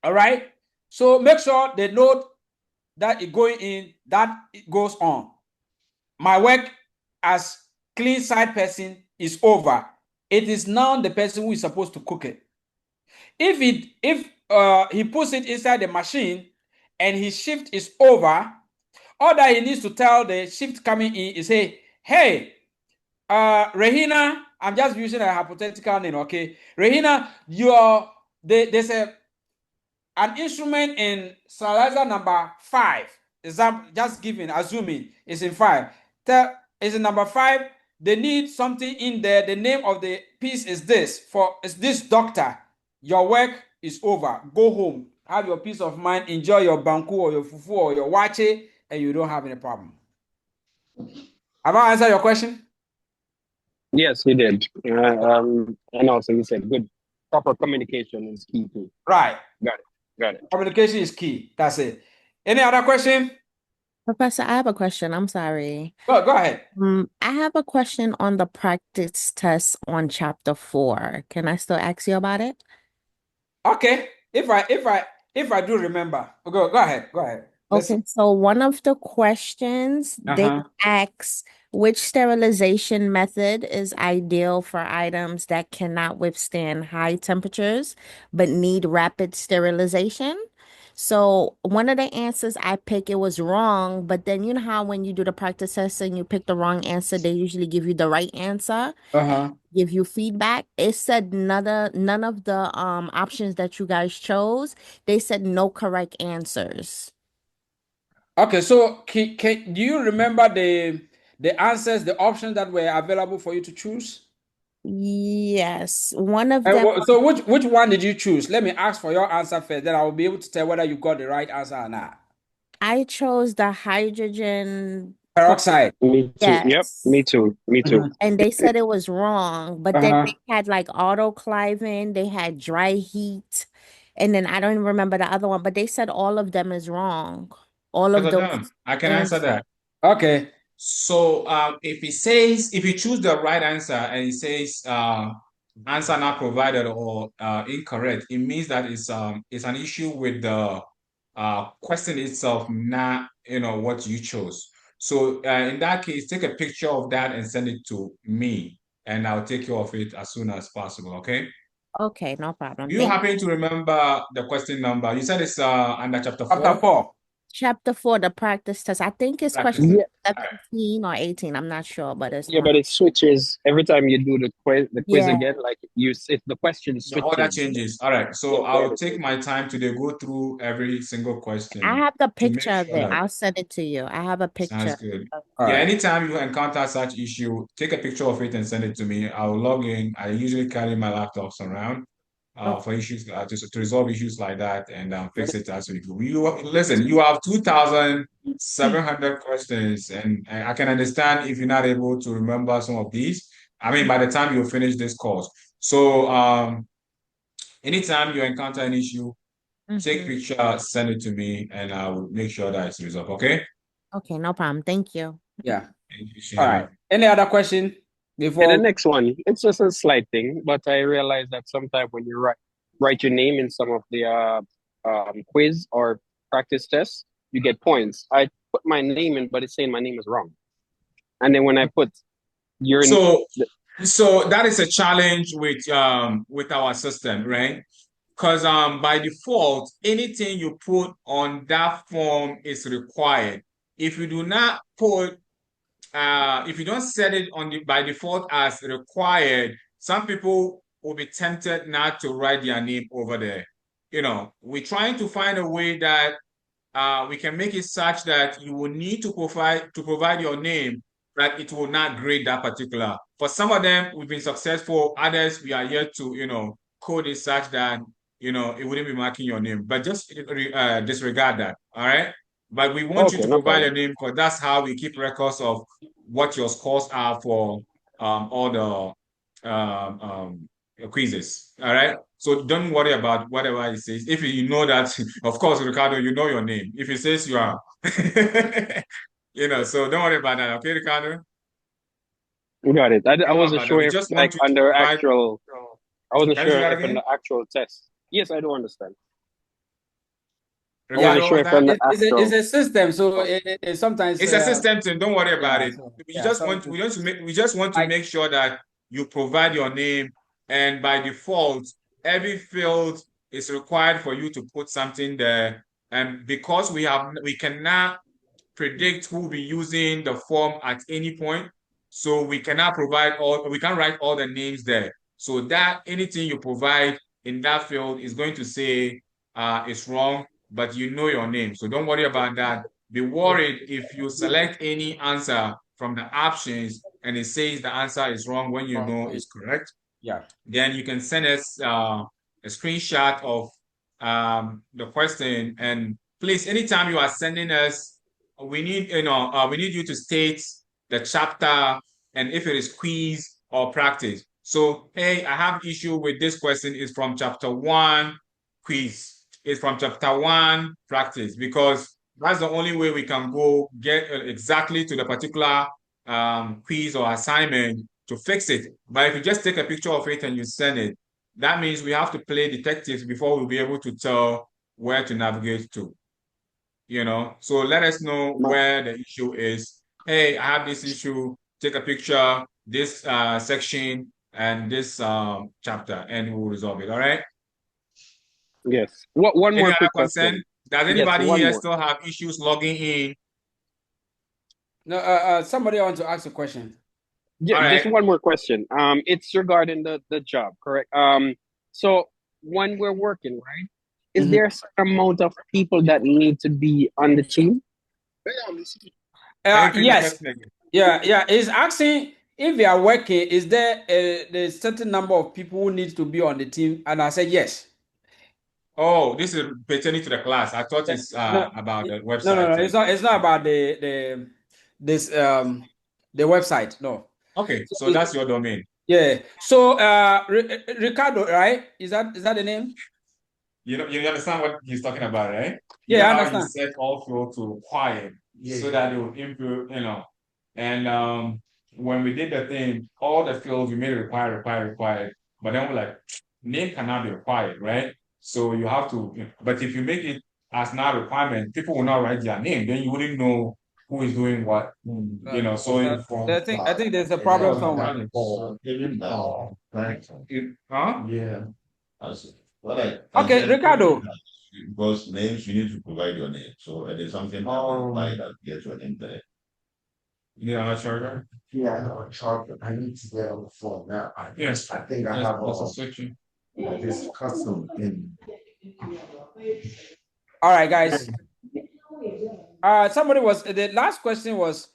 All right. So make sure they note that it going in, that it goes on. My work as clean side person is over. It is now the person who is supposed to cook it. If he puts it inside the machine and his shift is over, all that he needs to tell the shift coming in is, hey, Rahina, I'm just using a hypothetical name, okay? Rahina, there's an instrument in sterilizer number 5. Just assuming it's in 5. Is in number 5. They need something in there. The name of the piece is this. It's this doctor. Your work is over. Go home. Have your peace of mind. Enjoy your banku or your fufu or your wache, and you don't have any problem. Have I answered your question? Yes, you did. And also you said good, proper communication is key too. Right. Got it. Communication is key. That's it. Any other question? Professor, I have a question. I'm sorry. Go ahead. I have a question on the practice test on chapter 4. Can I still ask you about it? Okay. If I do remember, go ahead. Go ahead. Okay, so one of the questions they ask which sterilization method is ideal for items that cannot withstand high temperatures but need rapid sterilization. So one of the answers I picked, it was wrong, but then you know how when you do the practice test and you pick the wrong answer, they usually give you the right answer, give you feedback. It said none of the options that you guys chose, they said no correct answers. Okay, so do you remember the answers, the options that were available for you to choose? Yes, one of them. So which one did you choose? Let me ask for your answer first, then I will be able to tell whether you got the right answer or not. I chose the hydrogen Peroxide. Me too. Yep. Yes. Me too. And they said it was wrong, but then they had like autoclaving, they had dry heat, and then I don't even remember the other one, but they said all of them is wrong. All of those. I can answer that. Okay. So if you choose the right answer and it says answer not provided or incorrect, it means that it's an issue with the question itself, not what you chose. So in that case, take a picture of that and send it to me, and I'll take care of it as soon as possible. Okay. Okay, no problem. Do you happen to remember the question number? You said it's under chapter 4? Chapter 4. chapter 4, the practice test. I think it's Practice question test. Yeah, All right. 17 or 18. I'm not sure, but it's yeah, one. but it switches every time you do the quiz Yeah. again. Like the question The order switches. changes. All right. Yeah, So the I'll order take changes. my time today, go through every single I question have the to make picture of sure it. that I'll send it to you. I have a sounds picture. good. All Yeah, right. anytime you encounter such issue, take a picture of it and send it to me. I'll log in. I usually carry my laptops around Okay. for issues to resolve issues like that and fix it as we go. You listen, you have 2,700 questions, and I can understand if you're not able to remember some of these. I mean, by the time you finish this course. So anytime you encounter an issue, take Mhm. picture, send it to me, and I will make sure that it's resolved. Okay? Okay, no problem. Thank you. Yeah. Thank you, All Sheila. right. Any other question And the before? next one, it's just a slight thing, but I realize that sometimes when you write your name in some of the quiz or practice tests, you get points. I put my name in, but it's saying my name is wrong. And then when I put your So that is a challenge with our system, right? Because by default, anything you put on that form is required. If you do not put if you don't set it on by default as required, some people will be tempted not to write their name over there. You know, we're trying to find a way that we can make it such that you will need to provide your name, that it will not grade that particular. For some of them, we've been successful. Others, we are yet to, code it such that, it wouldn't be marking your name. But just disregard that, all right? But we want you Okay, to no provide problem. your name because that's how we keep records of what your scores are for all the quizzes, all right? So don't worry about whatever it says. If you know that, of course, Ricardo, you know your name. If it says you are, so don't worry about that. Okay, Ricardo? Got it. I You know wasn't about that. sure We if just like want you to under provide. actual, I wasn't Can you say sure that if in again? the actual test. Yes, I do understand. I Ricardo, wasn't what sure was if in that? the it's actual. a system, so it sometimes It's a system thing. Don't worry about yeah, it. so We yeah, just some want we just want to like make sure that you provide your name, and by default, every field is required for you to put something there. And because we cannot predict who will be using the form at any point. So we cannot we can't write all the names there. So that anything you provide in that field is going to say it's wrong, but you know your name. So don't worry about that. Be worried if you select any answer from the options and it says the answer is wrong when you know it's correct. yeah. Then you can send us a screenshot of the question. And please, anytime you are sending us, we need you to state the chapter and if it is quiz or practice. So, hey, I have issue with this question. Is from chapter 1 quiz. It's from chapter 1 practice, because that's the only way we can go get exactly to the particular quiz or assignment to fix it. But if you just take a picture of it and you send it, that means we have to play detectives before we'll be able to tell where to navigate to. So let us know where the issue is. Hey, I have this issue. Take a picture, this section and this chapter, and we'll resolve it. All right. Yes. One Any more other quick concern? question. Does Yes, anybody one here more. still have issues logging in? No, somebody want to ask a question. All Just right. one more question. It's regarding the job, correct? So when we're working, right, is there a certain amount of people that need to be on the team? Can you repeat the Yes. question again? Yeah. It's asking if they are working, is there a certain number of people who need to be on the team? And I said yes. Oh, this is pertaining to the class. I thought it's No, about the no. website. It's not about the website. No. Okay, so that's your domain. Yeah. So Ricardo, right? Is that the name? You understand what he's talking about, right? You know Yeah, I how you understand. set all flow to quiet so that it will improve, And when we did the thing, all the fields we made it required. But then we're like, name cannot be required, right? So you have to, but if you make it as not a requirement, people will not write their name. Then you wouldn't know who is doing what. So I think there's a problem somewhere. huh? Okay, Ricardo. because names, you need to provide your name. So there's something like that gets your name there. You have a charger? Yeah, I have a charger. I need to get on the phone now. Yes, I think I have a section. This custom in. All right, guys. Somebody was the last question was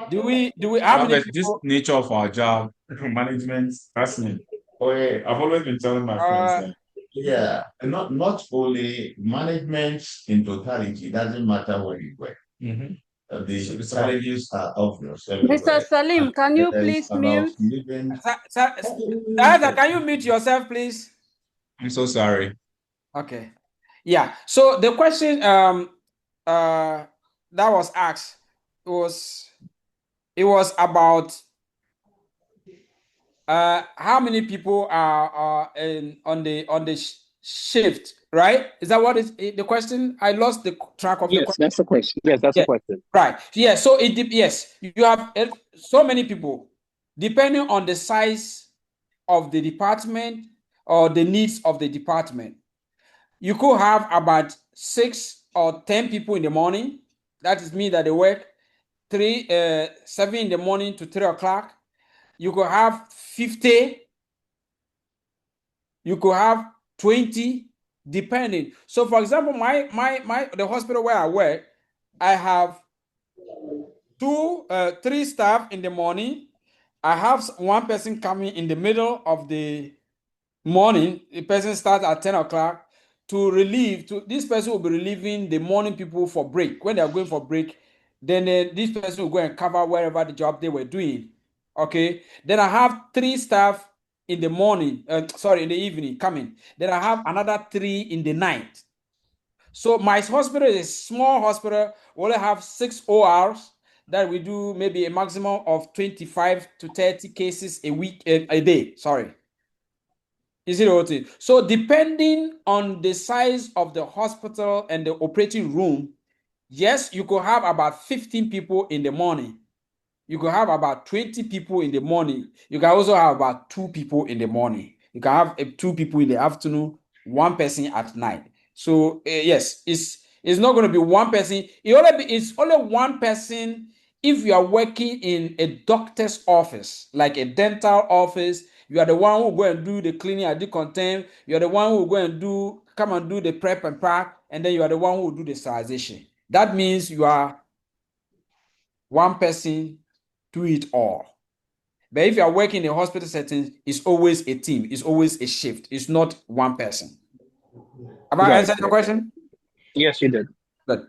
do we how many This people nature of our job, management, that's me. Oh yeah, I've always been telling my friends that. Yeah, and not only management in totality, it doesn't matter where you work. The challenges are obvious everywhere. Mr. Salim, can you There is please about mute? living. Can you mute yourself, please? I'm so sorry. Okay. Yeah. So the question that was asked was about how many people are on the shift, right? Is that what is the question? I lost the track of the Yes, question. that's the question. Yes, that's the question. Right. Yeah. So yes, you have so many people depending on the size of the department or the needs of the department. You could have about 6 or 10 people in the morning. That is mean that they work 7 in the morning to 3 o'clock. You could have 50. You could have 20, depending. So, for example, the hospital where I work, I have 3 staff in the morning. I have one person coming in the middle of the morning. The person starts at 10 o'clock to relieve. This person will be relieving the morning people for break. When they are going for break, then this person will go and cover wherever the job they were doing. Okay. Then I have 3 staff in the morning. In the evening coming. Then I have another 3 in the night. So my hospital is a small hospital. We only have 6 ORs that we do maybe a maximum of 25 to 30 cases a day. Sorry. Is it okay? So depending on the size of the hospital and the operating room, yes, you could have about 15 people in the morning. You could have about 20 people in the morning. You can also have about 2 people in the morning. You can have 2 people in the afternoon, 1 person at night. So yes, it's not going to be 1 person. It's only 1 person if you are working in a doctor's office, like a dental office. You are the one who will go and do the cleaning and decontain. You are the one who will go and come and do the prep and pack, and then you are the one who will do the sterilization. That means you are 1 person do it all. But if you are working in a hospital setting, it's always a team. It's always a shift. It's not 1 person. Have I answered your question? Yes, you did. Good.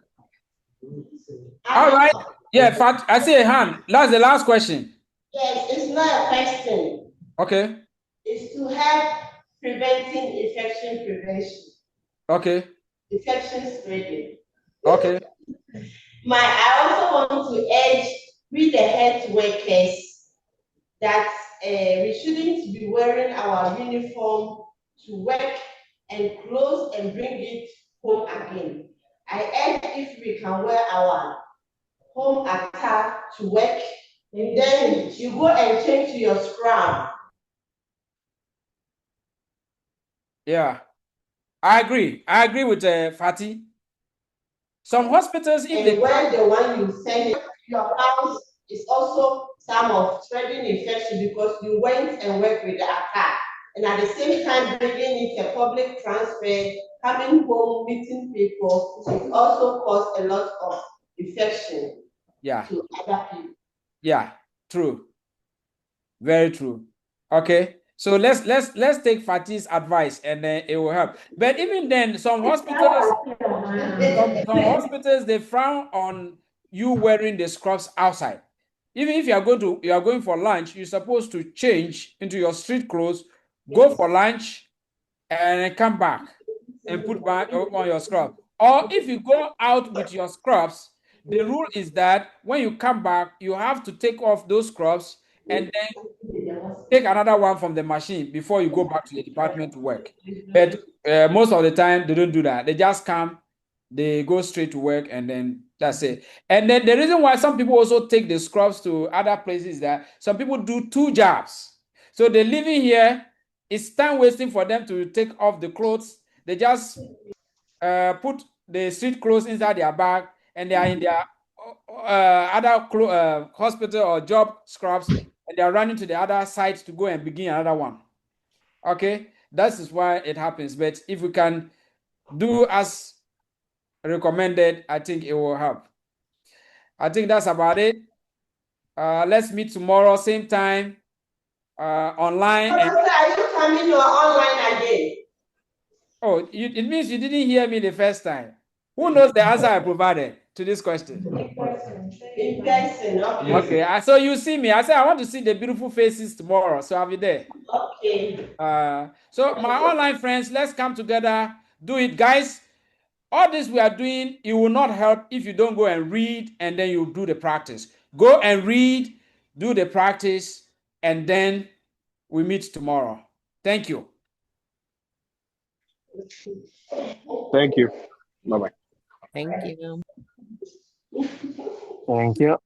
All right. Yeah, fact. I see a hand. That's the last question. Yes, it's not a question. Okay. It's to help preventing infection prevention. Okay. Infection spreading. Okay. I also want to urge we the health workers that we shouldn't be wearing our uniform to work and clothes and bring it home again. I urge if we can wear our home attire to work, and then you go and change to your scrub. Yeah. I agree with Fatih. Some hospitals, if they when the one you send it to your house is also some of spreading infection because you went and worked with the attire. And at the same time, bringing it a public transfer, coming home, meeting people, it also cause a lot of infection to other people. Yeah, true. Very true. Okay. So let's take Fatih's advice and then it will help. But even then, some hospitals they frown on you wearing the scrubs outside. Even if you are going for lunch, you're supposed to change into your street clothes, go for lunch, and come back and put back on your scrub. Or if you go out with your scrubs, the rule is that when you come back, you have to take off those scrubs and then take another one from the machine before you go back to the department to work. But most of the time, they don't do that. They just come, they go straight to work, and then that's it. And then the reason why some people also take the scrubs to other places is that some people do 2 jobs. So they're living here, it's time wasting for them to take off the clothes, They just put the street clothes inside their bag, and they are in their other hospital or job scrubs, and they are running to the other side to go and begin another one. Okay, that is why it happens. But if we can do as recommended, I think it will help. I think that's about it. Let's meet tomorrow, same time, online. And are you coming to online again? oh, it means you didn't hear me the first time. Who knows the answer I provided to this question? In person, okay. Okay, so you see me. I said I want to see the beautiful faces tomorrow, so I'll be there. Okay. So my online friends, let's come together, do it, guys. All this we are doing, it will not help if you don't go and read and then you do the practice. Go and read, do the practice, and then we meet tomorrow. Thank you. Thank you. Bye-bye. Thank you. Thank you.